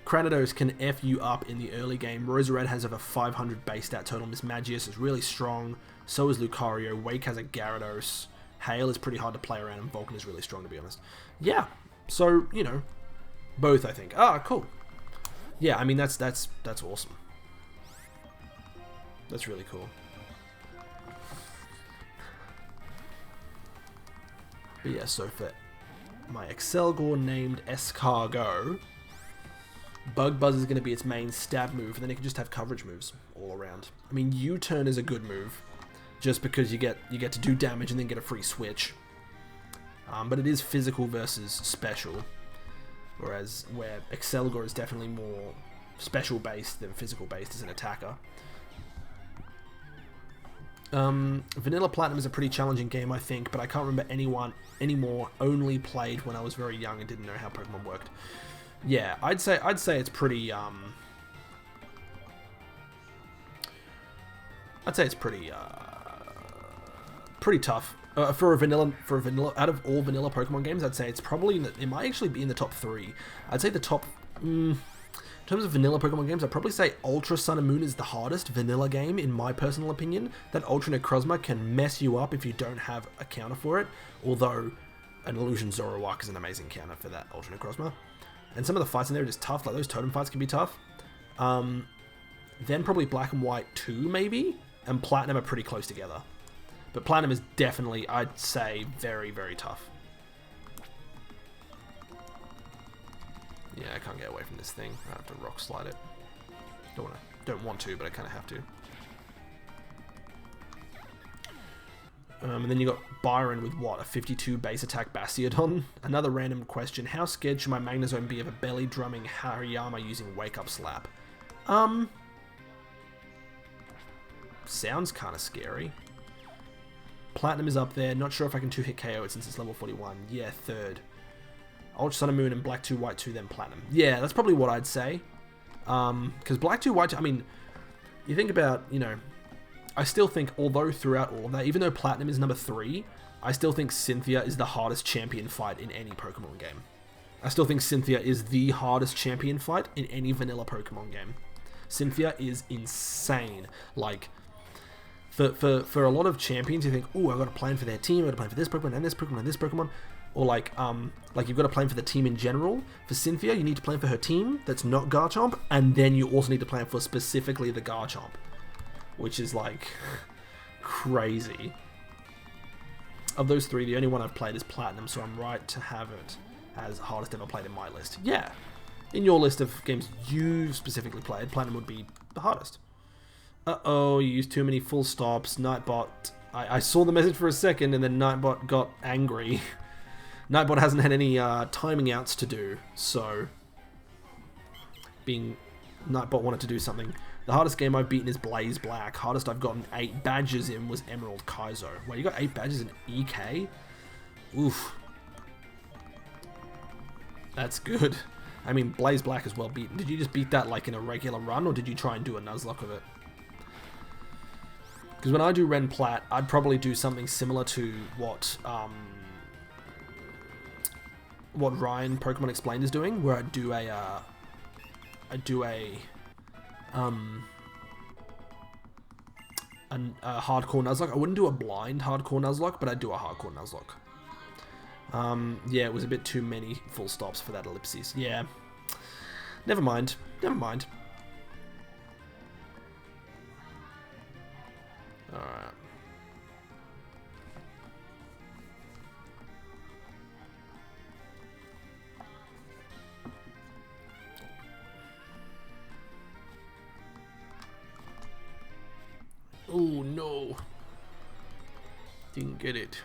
Cranidos can F you up in the early game. Roserade has over 500 base stat total. Miss Magius is really strong. So is Lucario. Wake has a Gyarados. Hail is pretty hard to play around, and Vulcan is really strong, to be honest. Yeah, so, you know, both, I think. Ah, cool. Yeah, I mean, that's awesome. That's really cool. But yeah, so for my Excelgor named Escargot, Bug Buzz is going to be its main stab move, and then it can just have coverage moves all around. I mean, U-Turn is a good move, just because you get to do damage and then get a free switch. But it is physical versus special, whereas where Excelgor is definitely more special based than physical based as an attacker. Vanilla Platinum is a pretty challenging game, I think, but I can't remember anyone anymore. Only played when I was very young and didn't know how Pokemon worked. Yeah, I'd say it's pretty pretty tough for a vanilla. Out of all vanilla Pokemon games, I'd say it's probably it might actually be in the top 3. I'd say the top. In terms of vanilla Pokemon games, I'd probably say Ultra Sun and Moon is the hardest vanilla game, in my personal opinion. That Ultra Necrozma can mess you up if you don't have a counter for it, although an Illusion Zoroark is an amazing counter for that Ultra Necrozma. And some of the fights in there are just tough, like those totem fights can be tough. Then probably Black and White 2, maybe, and Platinum are pretty close together. But Platinum is definitely, I'd say, very, very tough. Yeah, I can't get away from this thing. I have to rock slide it. Don't want to, but I kind of have to. And then you got Byron with what? A 52 base attack Bastiodon? Another random question. How scared should my Magnezone be of a belly drumming Hariyama using Wake Up Slap? Sounds kind of scary. Platinum is up there. Not sure if I can 2-hit KO it since it's level 41. Yeah, 3rd. Ultra Sun and Moon and Black 2, White 2, then Platinum. Yeah, that's probably what I'd say. Because Black 2, White 2, I mean, you think about, you know, I still think, although throughout all of that, even though Platinum is number 3, I still think Cynthia is the hardest champion fight in any Pokemon game. I still think Cynthia is the hardest champion fight in any vanilla Pokemon game. Cynthia is insane. Like, for a lot of champions, you think, oh, I've got to plan for their team, I've got to plan for this Pokemon, and this Pokemon, and this Pokemon. Or like you've got to plan for the team in general. For Cynthia, you need to plan for her team that's not Garchomp, and then you also need to plan for specifically the Garchomp, which is like crazy. Of those 3, the only one I've played is Platinum, so I'm right to have it as hardest ever played in my list. Yeah, in your list of games you specifically played, Platinum would be the hardest. Uh-oh, you used too many full stops. Nightbot, I saw the message for a second, and then Nightbot got angry. Nightbot hasn't had any timing outs to do, so Nightbot wanted to do something. The hardest game I've beaten is Blaze Black. Hardest I've gotten 8 badges in was Emerald Kaizo. Wait, you got 8 badges in EK? Oof. That's good. I mean, Blaze Black is well beaten. Did you just beat that like in a regular run, or did you try and do a Nuzlocke of it? Because when I do Ren Plat, I'd probably do something similar to what Ryan Pokemon Explained is doing, where I do a hardcore Nuzlocke. I wouldn't do a blind hardcore Nuzlocke, but I'd do a hardcore Nuzlocke. Yeah, it was a bit too many full stops for that ellipses. Yeah. Never mind. Never mind. Alright. Oh no. Didn't get it.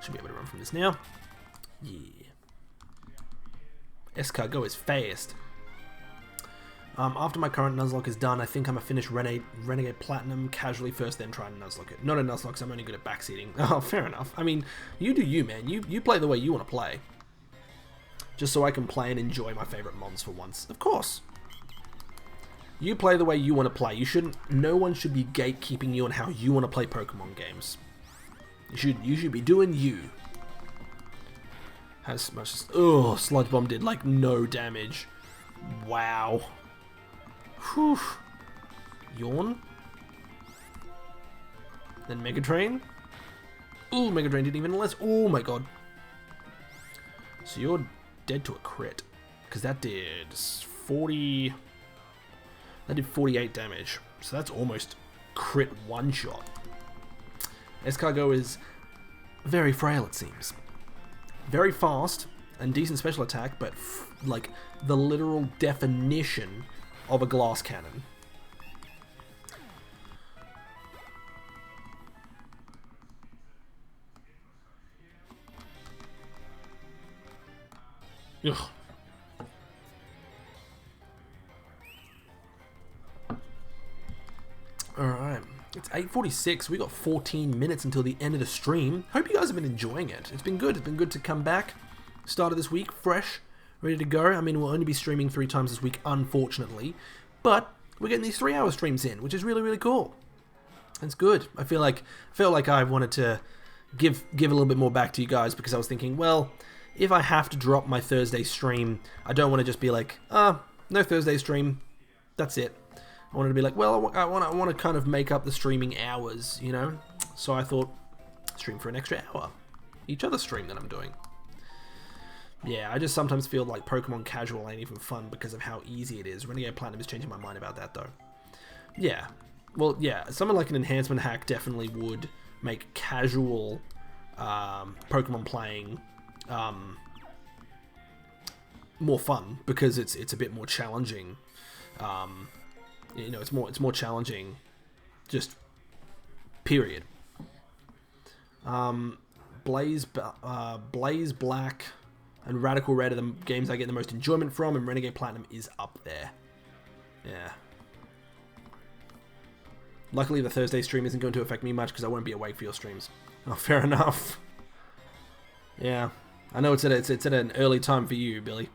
Should be able to run from this now. Yeah. Escargot is fast. After my current Nuzlocke is done, I think I'm gonna finish Renegade Platinum casually first, then try and Nuzlocke it. Not a Nuzlocke, because I'm only good at backseating. Oh, fair enough. I mean, you do you, man. You play the way you want to play. Just so I can play and enjoy my favorite mons for once. Of course. You play the way you want to play. No one should be gatekeeping you on how you want to play Pokemon games. You should be doing you. As much as... Oh, Sludge Bomb did, like, no damage. Wow. Whew. Yawn. Then Mega Drain. Ooh, Mega Drain didn't even less. Oh my god. So you're dead to a crit. Because that did 40... That did 48 damage. So that's almost crit one-shot. Escargot is very frail, it seems. Very fast and decent special attack, but like the literal definition of a glass cannon. Ugh. Alright, it's 8:46. We got 14 minutes until the end of the stream. Hope you guys have been enjoying it. It's been good. It's been good to come back. Started this week fresh, ready to go. I mean, we'll only be streaming 3 times this week, unfortunately. But we're getting these 3-hour streams in, which is really, really cool. It's good. I feel like I wanted to give a little bit more back to you guys, because I was thinking, well, if I have to drop my Thursday stream, I don't want to just be like, no Thursday stream, that's it. I wanted to be like, well, I want to kind of make up the streaming hours, you know? So I thought, stream for an extra hour. Each other stream that I'm doing. Yeah, I just sometimes feel like Pokemon Casual ain't even fun because of how easy it is. Renegade Platinum is changing my mind about that, though. Yeah. Well, yeah, something like an enhancement hack definitely would make casual Pokemon playing more fun, because it's a bit more challenging. You know, it's more challenging, just period. Blaze Black and Radical Red are the games I get the most enjoyment from, and Renegade Platinum is up there. Yeah. Luckily, the Thursday stream isn't going to affect me much, because I won't be awake for your streams. Oh, fair enough. Yeah, I know it's at an early time for you, Billy.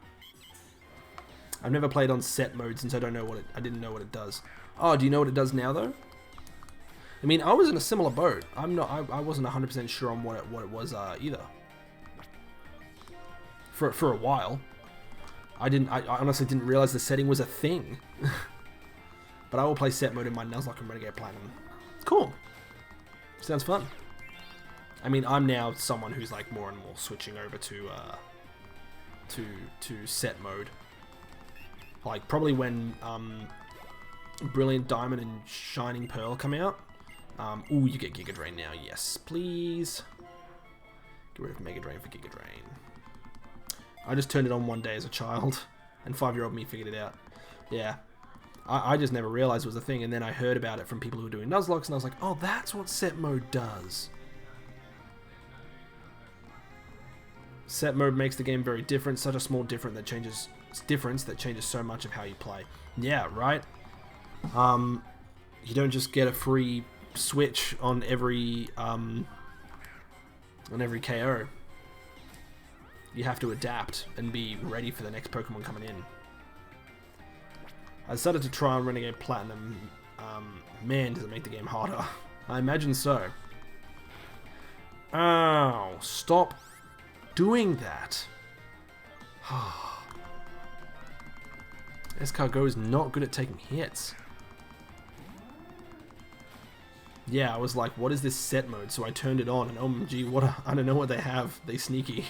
I've never played on set mode since I didn't know what it does. Oh, do you know what it does now though? I mean, I was in a similar boat. I wasn't 100% sure on what it was either. For a while, I honestly didn't realize the setting was a thing. But I will play set mode in my Nuzlocke and Renegade Platinum. Cool. Sounds fun. I mean, I'm now someone who's like more and more switching over to set mode. Like, probably when Brilliant Diamond and Shining Pearl come out. Ooh, you get Giga Drain now. Yes, please. Get rid of Mega Drain for Giga Drain. I just turned it on one day as a child, and 5-year-old me figured it out. Yeah. I just never realized it was a thing, and then I heard about it from people who were doing Nuzlocks, and I was like, oh, that's what set mode does. Set mode makes the game very different, such a small difference that changes so much of how you play. Yeah, right? You don't just get a free switch on every KO. You have to adapt and be ready for the next Pokemon coming in. I started to try on Renegade Platinum. Man, does it make the game harder. I imagine so. Ow, stop doing that. Escargot is not good at taking hits. Yeah, I was like, what is this set mode? So I turned it on, and OMG, I don't know what they have. They sneaky.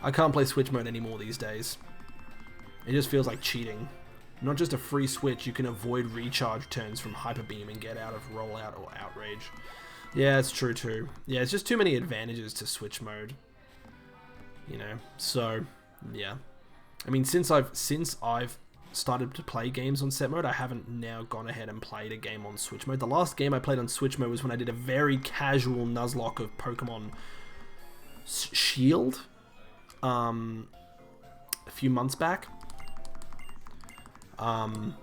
I can't play Switch mode anymore these days. It just feels like cheating. Not just a free switch, you can avoid recharge turns from Hyper Beam and get out of Rollout or Outrage. Yeah, it's true too. Yeah, it's just too many advantages to Switch mode. You know, so, yeah. I mean, since I've started to play games on set mode, I haven't now gone ahead and played a game on Switch mode. The last game I played on Switch mode was when I did a very casual Nuzlocke of Pokemon Shield a few months back. And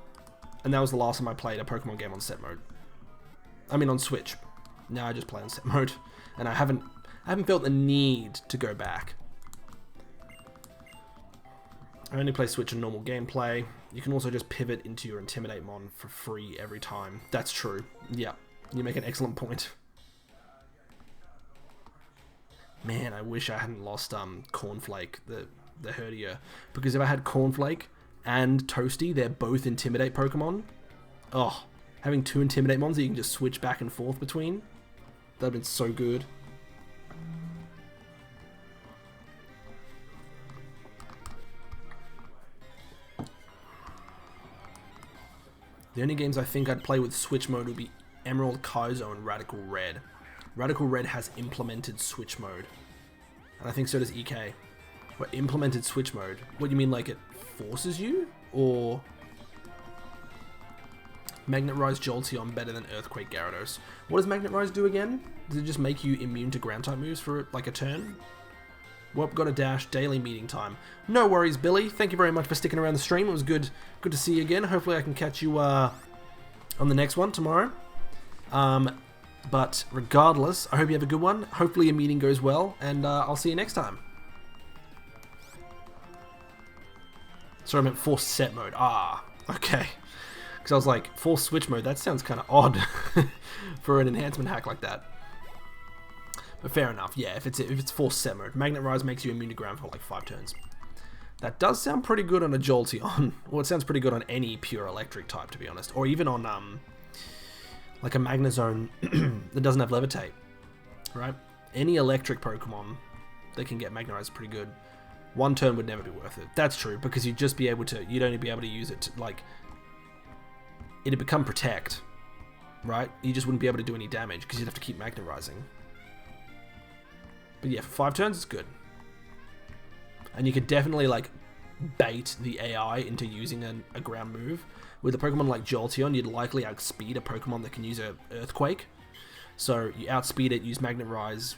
that was the last time I played a Pokemon game on set mode. I mean, on Switch. Now I just play on set mode, and I haven't felt the need to go back. I only play Switch on normal gameplay. You can also just pivot into your Intimidate Mon for free every time. That's true. Yeah, you make an excellent point. Man, I wish I hadn't lost Cornflake, the Herdier, because if I had Cornflake and Toasty, they're both Intimidate Pokemon. Oh, having 2 Intimidate Mons that you can just switch back and forth between, that'd been so good. The only games I think I'd play with Switch mode would be Emerald, Kaizo, and Radical Red. Radical Red has implemented Switch mode. And I think so does EK. What, implemented Switch mode? What do you mean, like it forces you? Or Magnet Rise Jolteon better than Earthquake Gyarados? What does Magnet Rise do again? Does it just make you immune to ground type moves for like a turn? Whoop, got a dash, daily meeting time. No worries, Billy. Thank you very much for sticking around the stream. It was good to see you again. Hopefully I can catch you on the next one tomorrow. But regardless, I hope you have a good one. Hopefully your meeting goes well, and I'll see you next time. Sorry, I meant force set mode. Ah, okay. Because I was like, force switch mode, that sounds kind of odd for an enhancement hack like that. But fair enough, yeah, if it's force set mode. Magnet Rise makes you immune to ground for like 5 turns. That does sound pretty good on a Jolteon. Well, it sounds pretty good on any pure electric type, to be honest. Or even on, like a Magnezone that doesn't have Levitate, right? Any electric Pokemon that can get Magnet Rise is pretty good. 1 turn would never be worth it. That's true, because you'd only be able to use it to, like, it'd become Protect, right? You just wouldn't be able to do any damage, because you'd have to keep Magnet Rising. But yeah, for 5 turns, it's good. And you could definitely, like, bait the AI into using a ground move. With a Pokemon like Jolteon, you'd likely outspeed a Pokemon that can use a Earthquake. So you outspeed it, use Magnet Rise,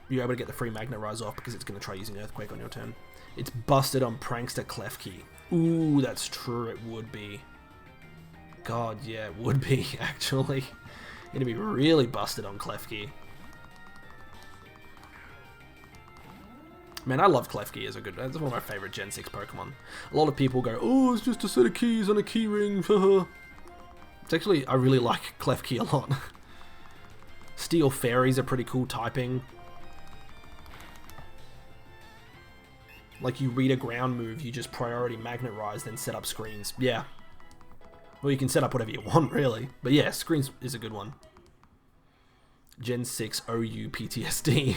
you're able to get the free Magnet Rise off because it's going to try using Earthquake on your turn. It's busted on Prankster Klefki. Ooh, that's true, it would be. God, yeah, it would be, actually. It'd be really busted on Klefki. Man, I love Klefki as that's one of my favorite Gen 6 Pokemon. A lot of people go, oh, it's just a set of keys on a key ring. It's actually, I really like Klefki a lot. Steel Fairies are pretty cool typing. Like, you read a ground move, you just priority Magnet Rise, then set up screens. Yeah. Well, you can set up whatever you want, really. But yeah, screens is a good one. Gen 6 OU PTSD.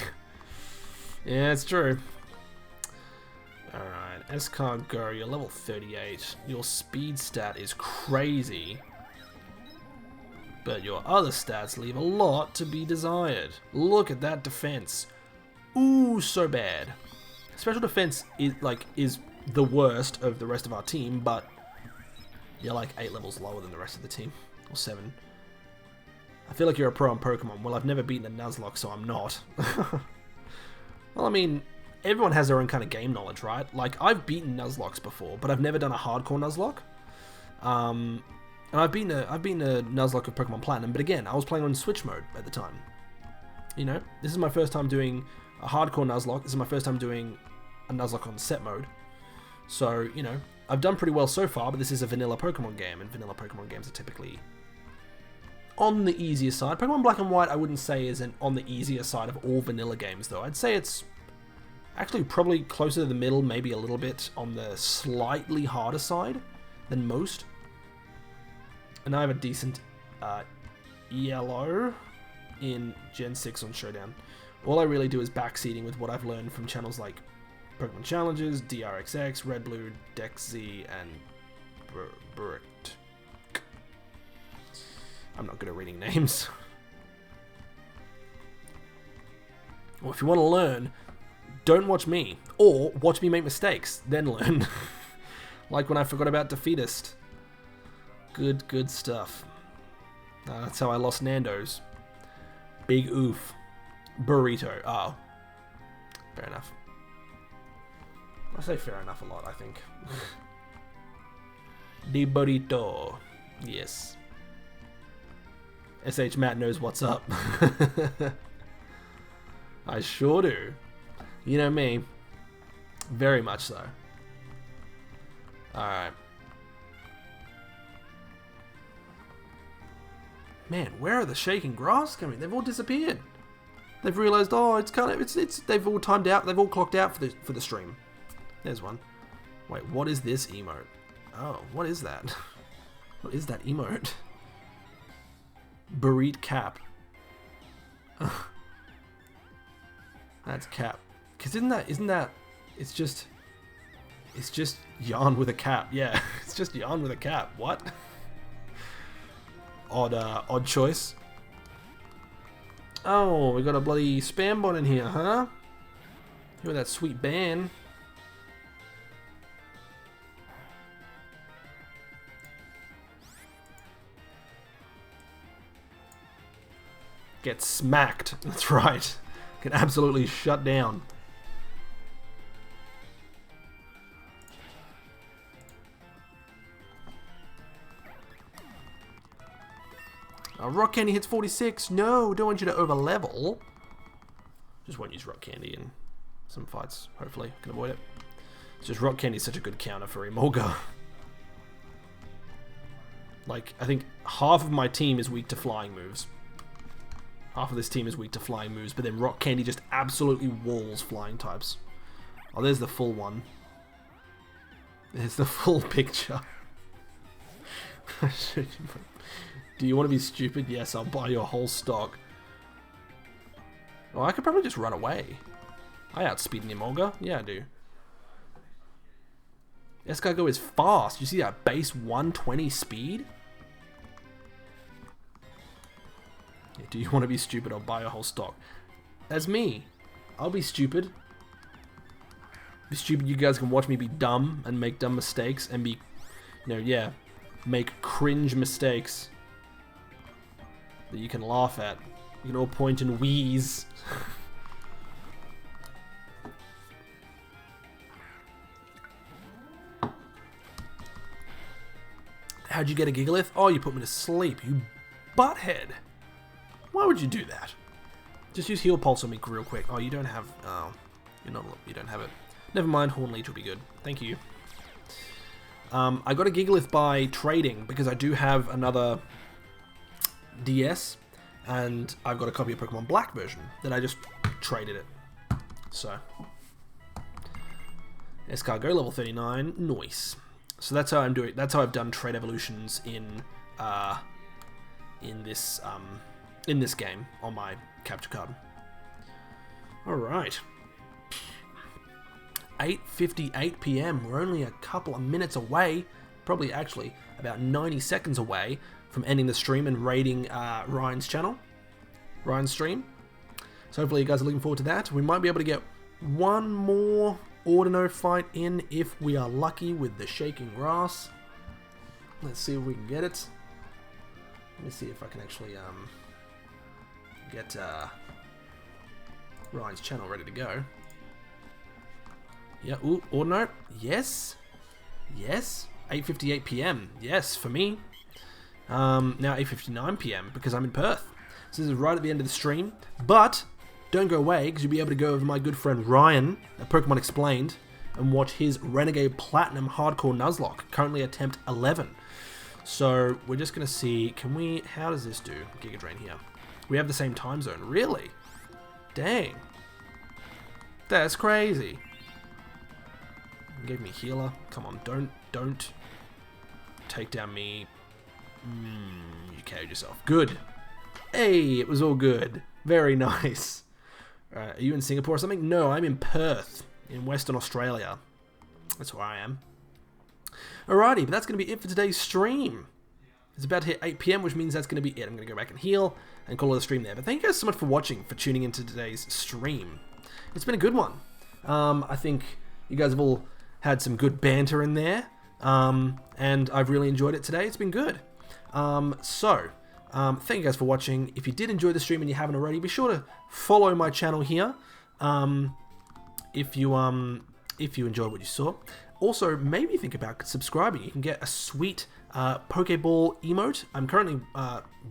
Yeah, it's true. Alright, Escargot, you're level 38. Your speed stat is crazy. But your other stats leave a lot to be desired. Look at that defense. Ooh, so bad. Special defense is the worst of the rest of our team, but you're like 8 levels lower than the rest of the team. Or 7. I feel like you're a pro on Pokemon. Well, I've never beaten a Nuzlocke, so I'm not. Well, I mean, everyone has their own kind of game knowledge, right? Like, I've beaten Nuzlockes before, but I've never done a hardcore Nuzlocke. And I've been a Nuzlocke of Pokemon Platinum, but again, I was playing on Switch mode at the time. You know, this is my first time doing a hardcore Nuzlocke. This is my first time doing a Nuzlocke on set mode. So, you know, I've done pretty well so far, but this is a vanilla Pokemon game, and vanilla Pokemon games are typically on the easier side. Pokemon Black and White I wouldn't say is on the easier side of all vanilla games, though. I'd say it's actually probably closer to the middle, maybe a little bit on the slightly harder side than most. And I have a decent yellow in Gen 6 on Showdown. All I really do is backseating with what I've learned from channels like Pokemon Challenges, DRXX, Red Blue, DexZ, and Burt. I'm not good at reading names. Well, if you want to learn, don't watch me. Or watch me make mistakes, then learn. Like when I forgot about Defeatist. Good stuff. That's how I lost Nando's. Big oof. Burrito. Oh. Fair enough. I say fair enough a lot, I think. The burrito. Yes. SH Matt knows what's up. I sure do. You know me. Very much so. Alright. Man, where are the shaking grass coming? They've all disappeared. They've realised, oh, it's kind of, they've all timed out, they've all clocked out for the stream. There's one. Wait, what is this emote? Oh, what is that? What is that emote? Burrito Cap. That's Cap. Cause isn't that? It's just yarn with a cap. Yeah, it's just yarn with a cap. What? Odd choice. Oh, we got a bloody spam bot in here, huh? You with that sweet ban. Get smacked. That's right. Get absolutely shut down. Oh, Rock Candy hits 46. No, don't want you to over level. Just won't use Rock Candy in some fights. Hopefully, can avoid it. It's just Rock Candy is such a good counter for Emolga. Like, I think half of my team is weak to flying moves. Half of this team is weak to flying moves, but then Rock Candy just absolutely walls flying types. Oh, there's the full one. There's the full picture. Do you want to be stupid? Yes, I'll buy your whole stock. Oh, I could probably just run away. I outspeed an Emolga. Yeah, I do. Escargot is fast. You see that base 120 speed? Yeah, do you want to be stupid? I'll buy a whole stock. That's me. I'll be stupid. Be stupid. You guys can watch me be dumb and make dumb mistakes and be, you know, yeah, make cringe mistakes that you can laugh at. You can all point and wheeze. How'd you get a Gigalith? Oh, you put me to sleep, you butthead. Why would you do that? Just use Heal Pulse on me real quick. Oh, you don't have... Oh, you don't have it. Never mind, Horn Leech will be good. Thank you. I got a Gigalith by trading because I do have another DS and I've got a copy of Pokemon Black version that I just traded it. So, Escargot level 39, nice. So that's how I'm doing. That's how I've done trade evolutions in this game on my capture card. All right. 8:58 p.m. We're only a couple of minutes away, probably actually about 90 seconds away from ending the stream and raiding Ryan's channel, Ryan's stream. So hopefully you guys are looking forward to that. We might be able to get one more Ordino fight in if we are lucky with the Shaking Grass. Let's see if we can get it. Let me see if I can actually get Ryan's channel ready to go. Yeah, ooh, Ordino. Yes. Yes. 8:58 p.m. Yes, for me. Now 8:59 p.m. because I'm in Perth. So this is right at the end of the stream. But don't go away because you'll be able to go over to my good friend Ryan at Pokemon Explained and watch his Renegade Platinum Hardcore Nuzlocke, currently attempt 11. So we're just going to see, can we, how does this do? Giga Drain here. We have the same time zone. Really? Dang. That's crazy. Gave me healer. Come on, don't take down me. You KO'd yourself. Good. Hey, it was all good. Very nice. Are you in Singapore or something? No, I'm in Perth, in Western Australia. That's where I am. Alrighty, but that's going to be it for today's stream. It's about to hit 8 p.m, which means that's going to be it. I'm going to go back and heal and call it a stream there. But thank you guys so much for watching, for tuning into today's stream. It's been a good one. I think you guys have all had some good banter in there, and I've really enjoyed it today. It's been good. Thank you guys for watching. If you did enjoy the stream and you haven't already, be sure to follow my channel here. If you enjoyed what you saw. Also, maybe think about subscribing. You can get a sweet Pokeball emote. I'm currently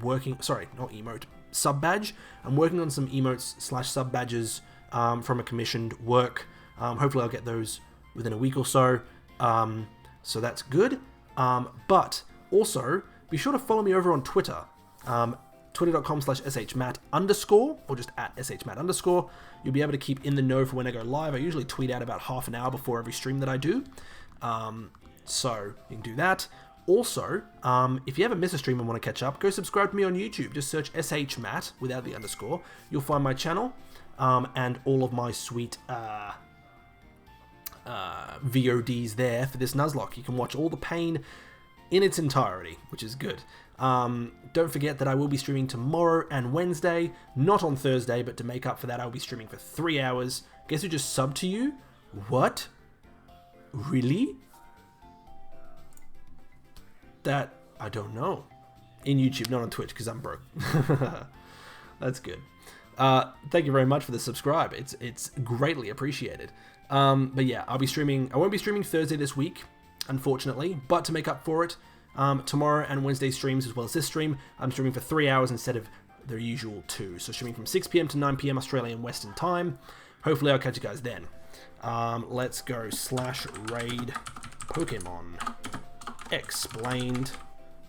working, sorry, not emote, sub badge. I'm working on some emotes / sub badges from a commissioned work. Hopefully I'll get those within a week or so. So that's good. But also, be sure to follow me over on Twitter. Twitter.com/shmat_, or just at shmat_. You'll be able to keep in the know for when I go live. I usually tweet out about half an hour before every stream that I do. So you can do that. Also, if you ever miss a stream and want to catch up, go subscribe to me on YouTube. Just search shmat without the underscore. You'll find my channel and all of my sweet VODs there for this Nuzlocke. You can watch all the pain in its entirety, which is good. Don't forget that I will be streaming tomorrow and Wednesday, not on Thursday, but to make up for that, I'll be streaming for 3 hours. Guess who just subbed to you? What? Really? That, I don't know. In YouTube, not on Twitch, because I'm broke. That's good. Thank you very much for the subscribe. It's greatly appreciated. But yeah, I'll be streaming. I won't be streaming Thursday this week, unfortunately, but to make up for it, tomorrow and Wednesday streams as well as this stream. I'm streaming for 3 hours instead of their usual 2. So streaming from 6 p.m. to 9 p.m. Australian Western Time. Hopefully I'll catch you guys then. Let's go /raid Pokemon explained.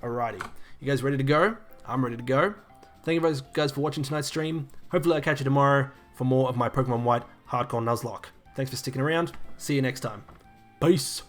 Alrighty. You guys ready to go? I'm ready to go. Thank you guys for watching tonight's stream. Hopefully I'll catch you tomorrow for more of my Pokemon White Hardcore Nuzlocke. Thanks for sticking around. See you next time. Peace.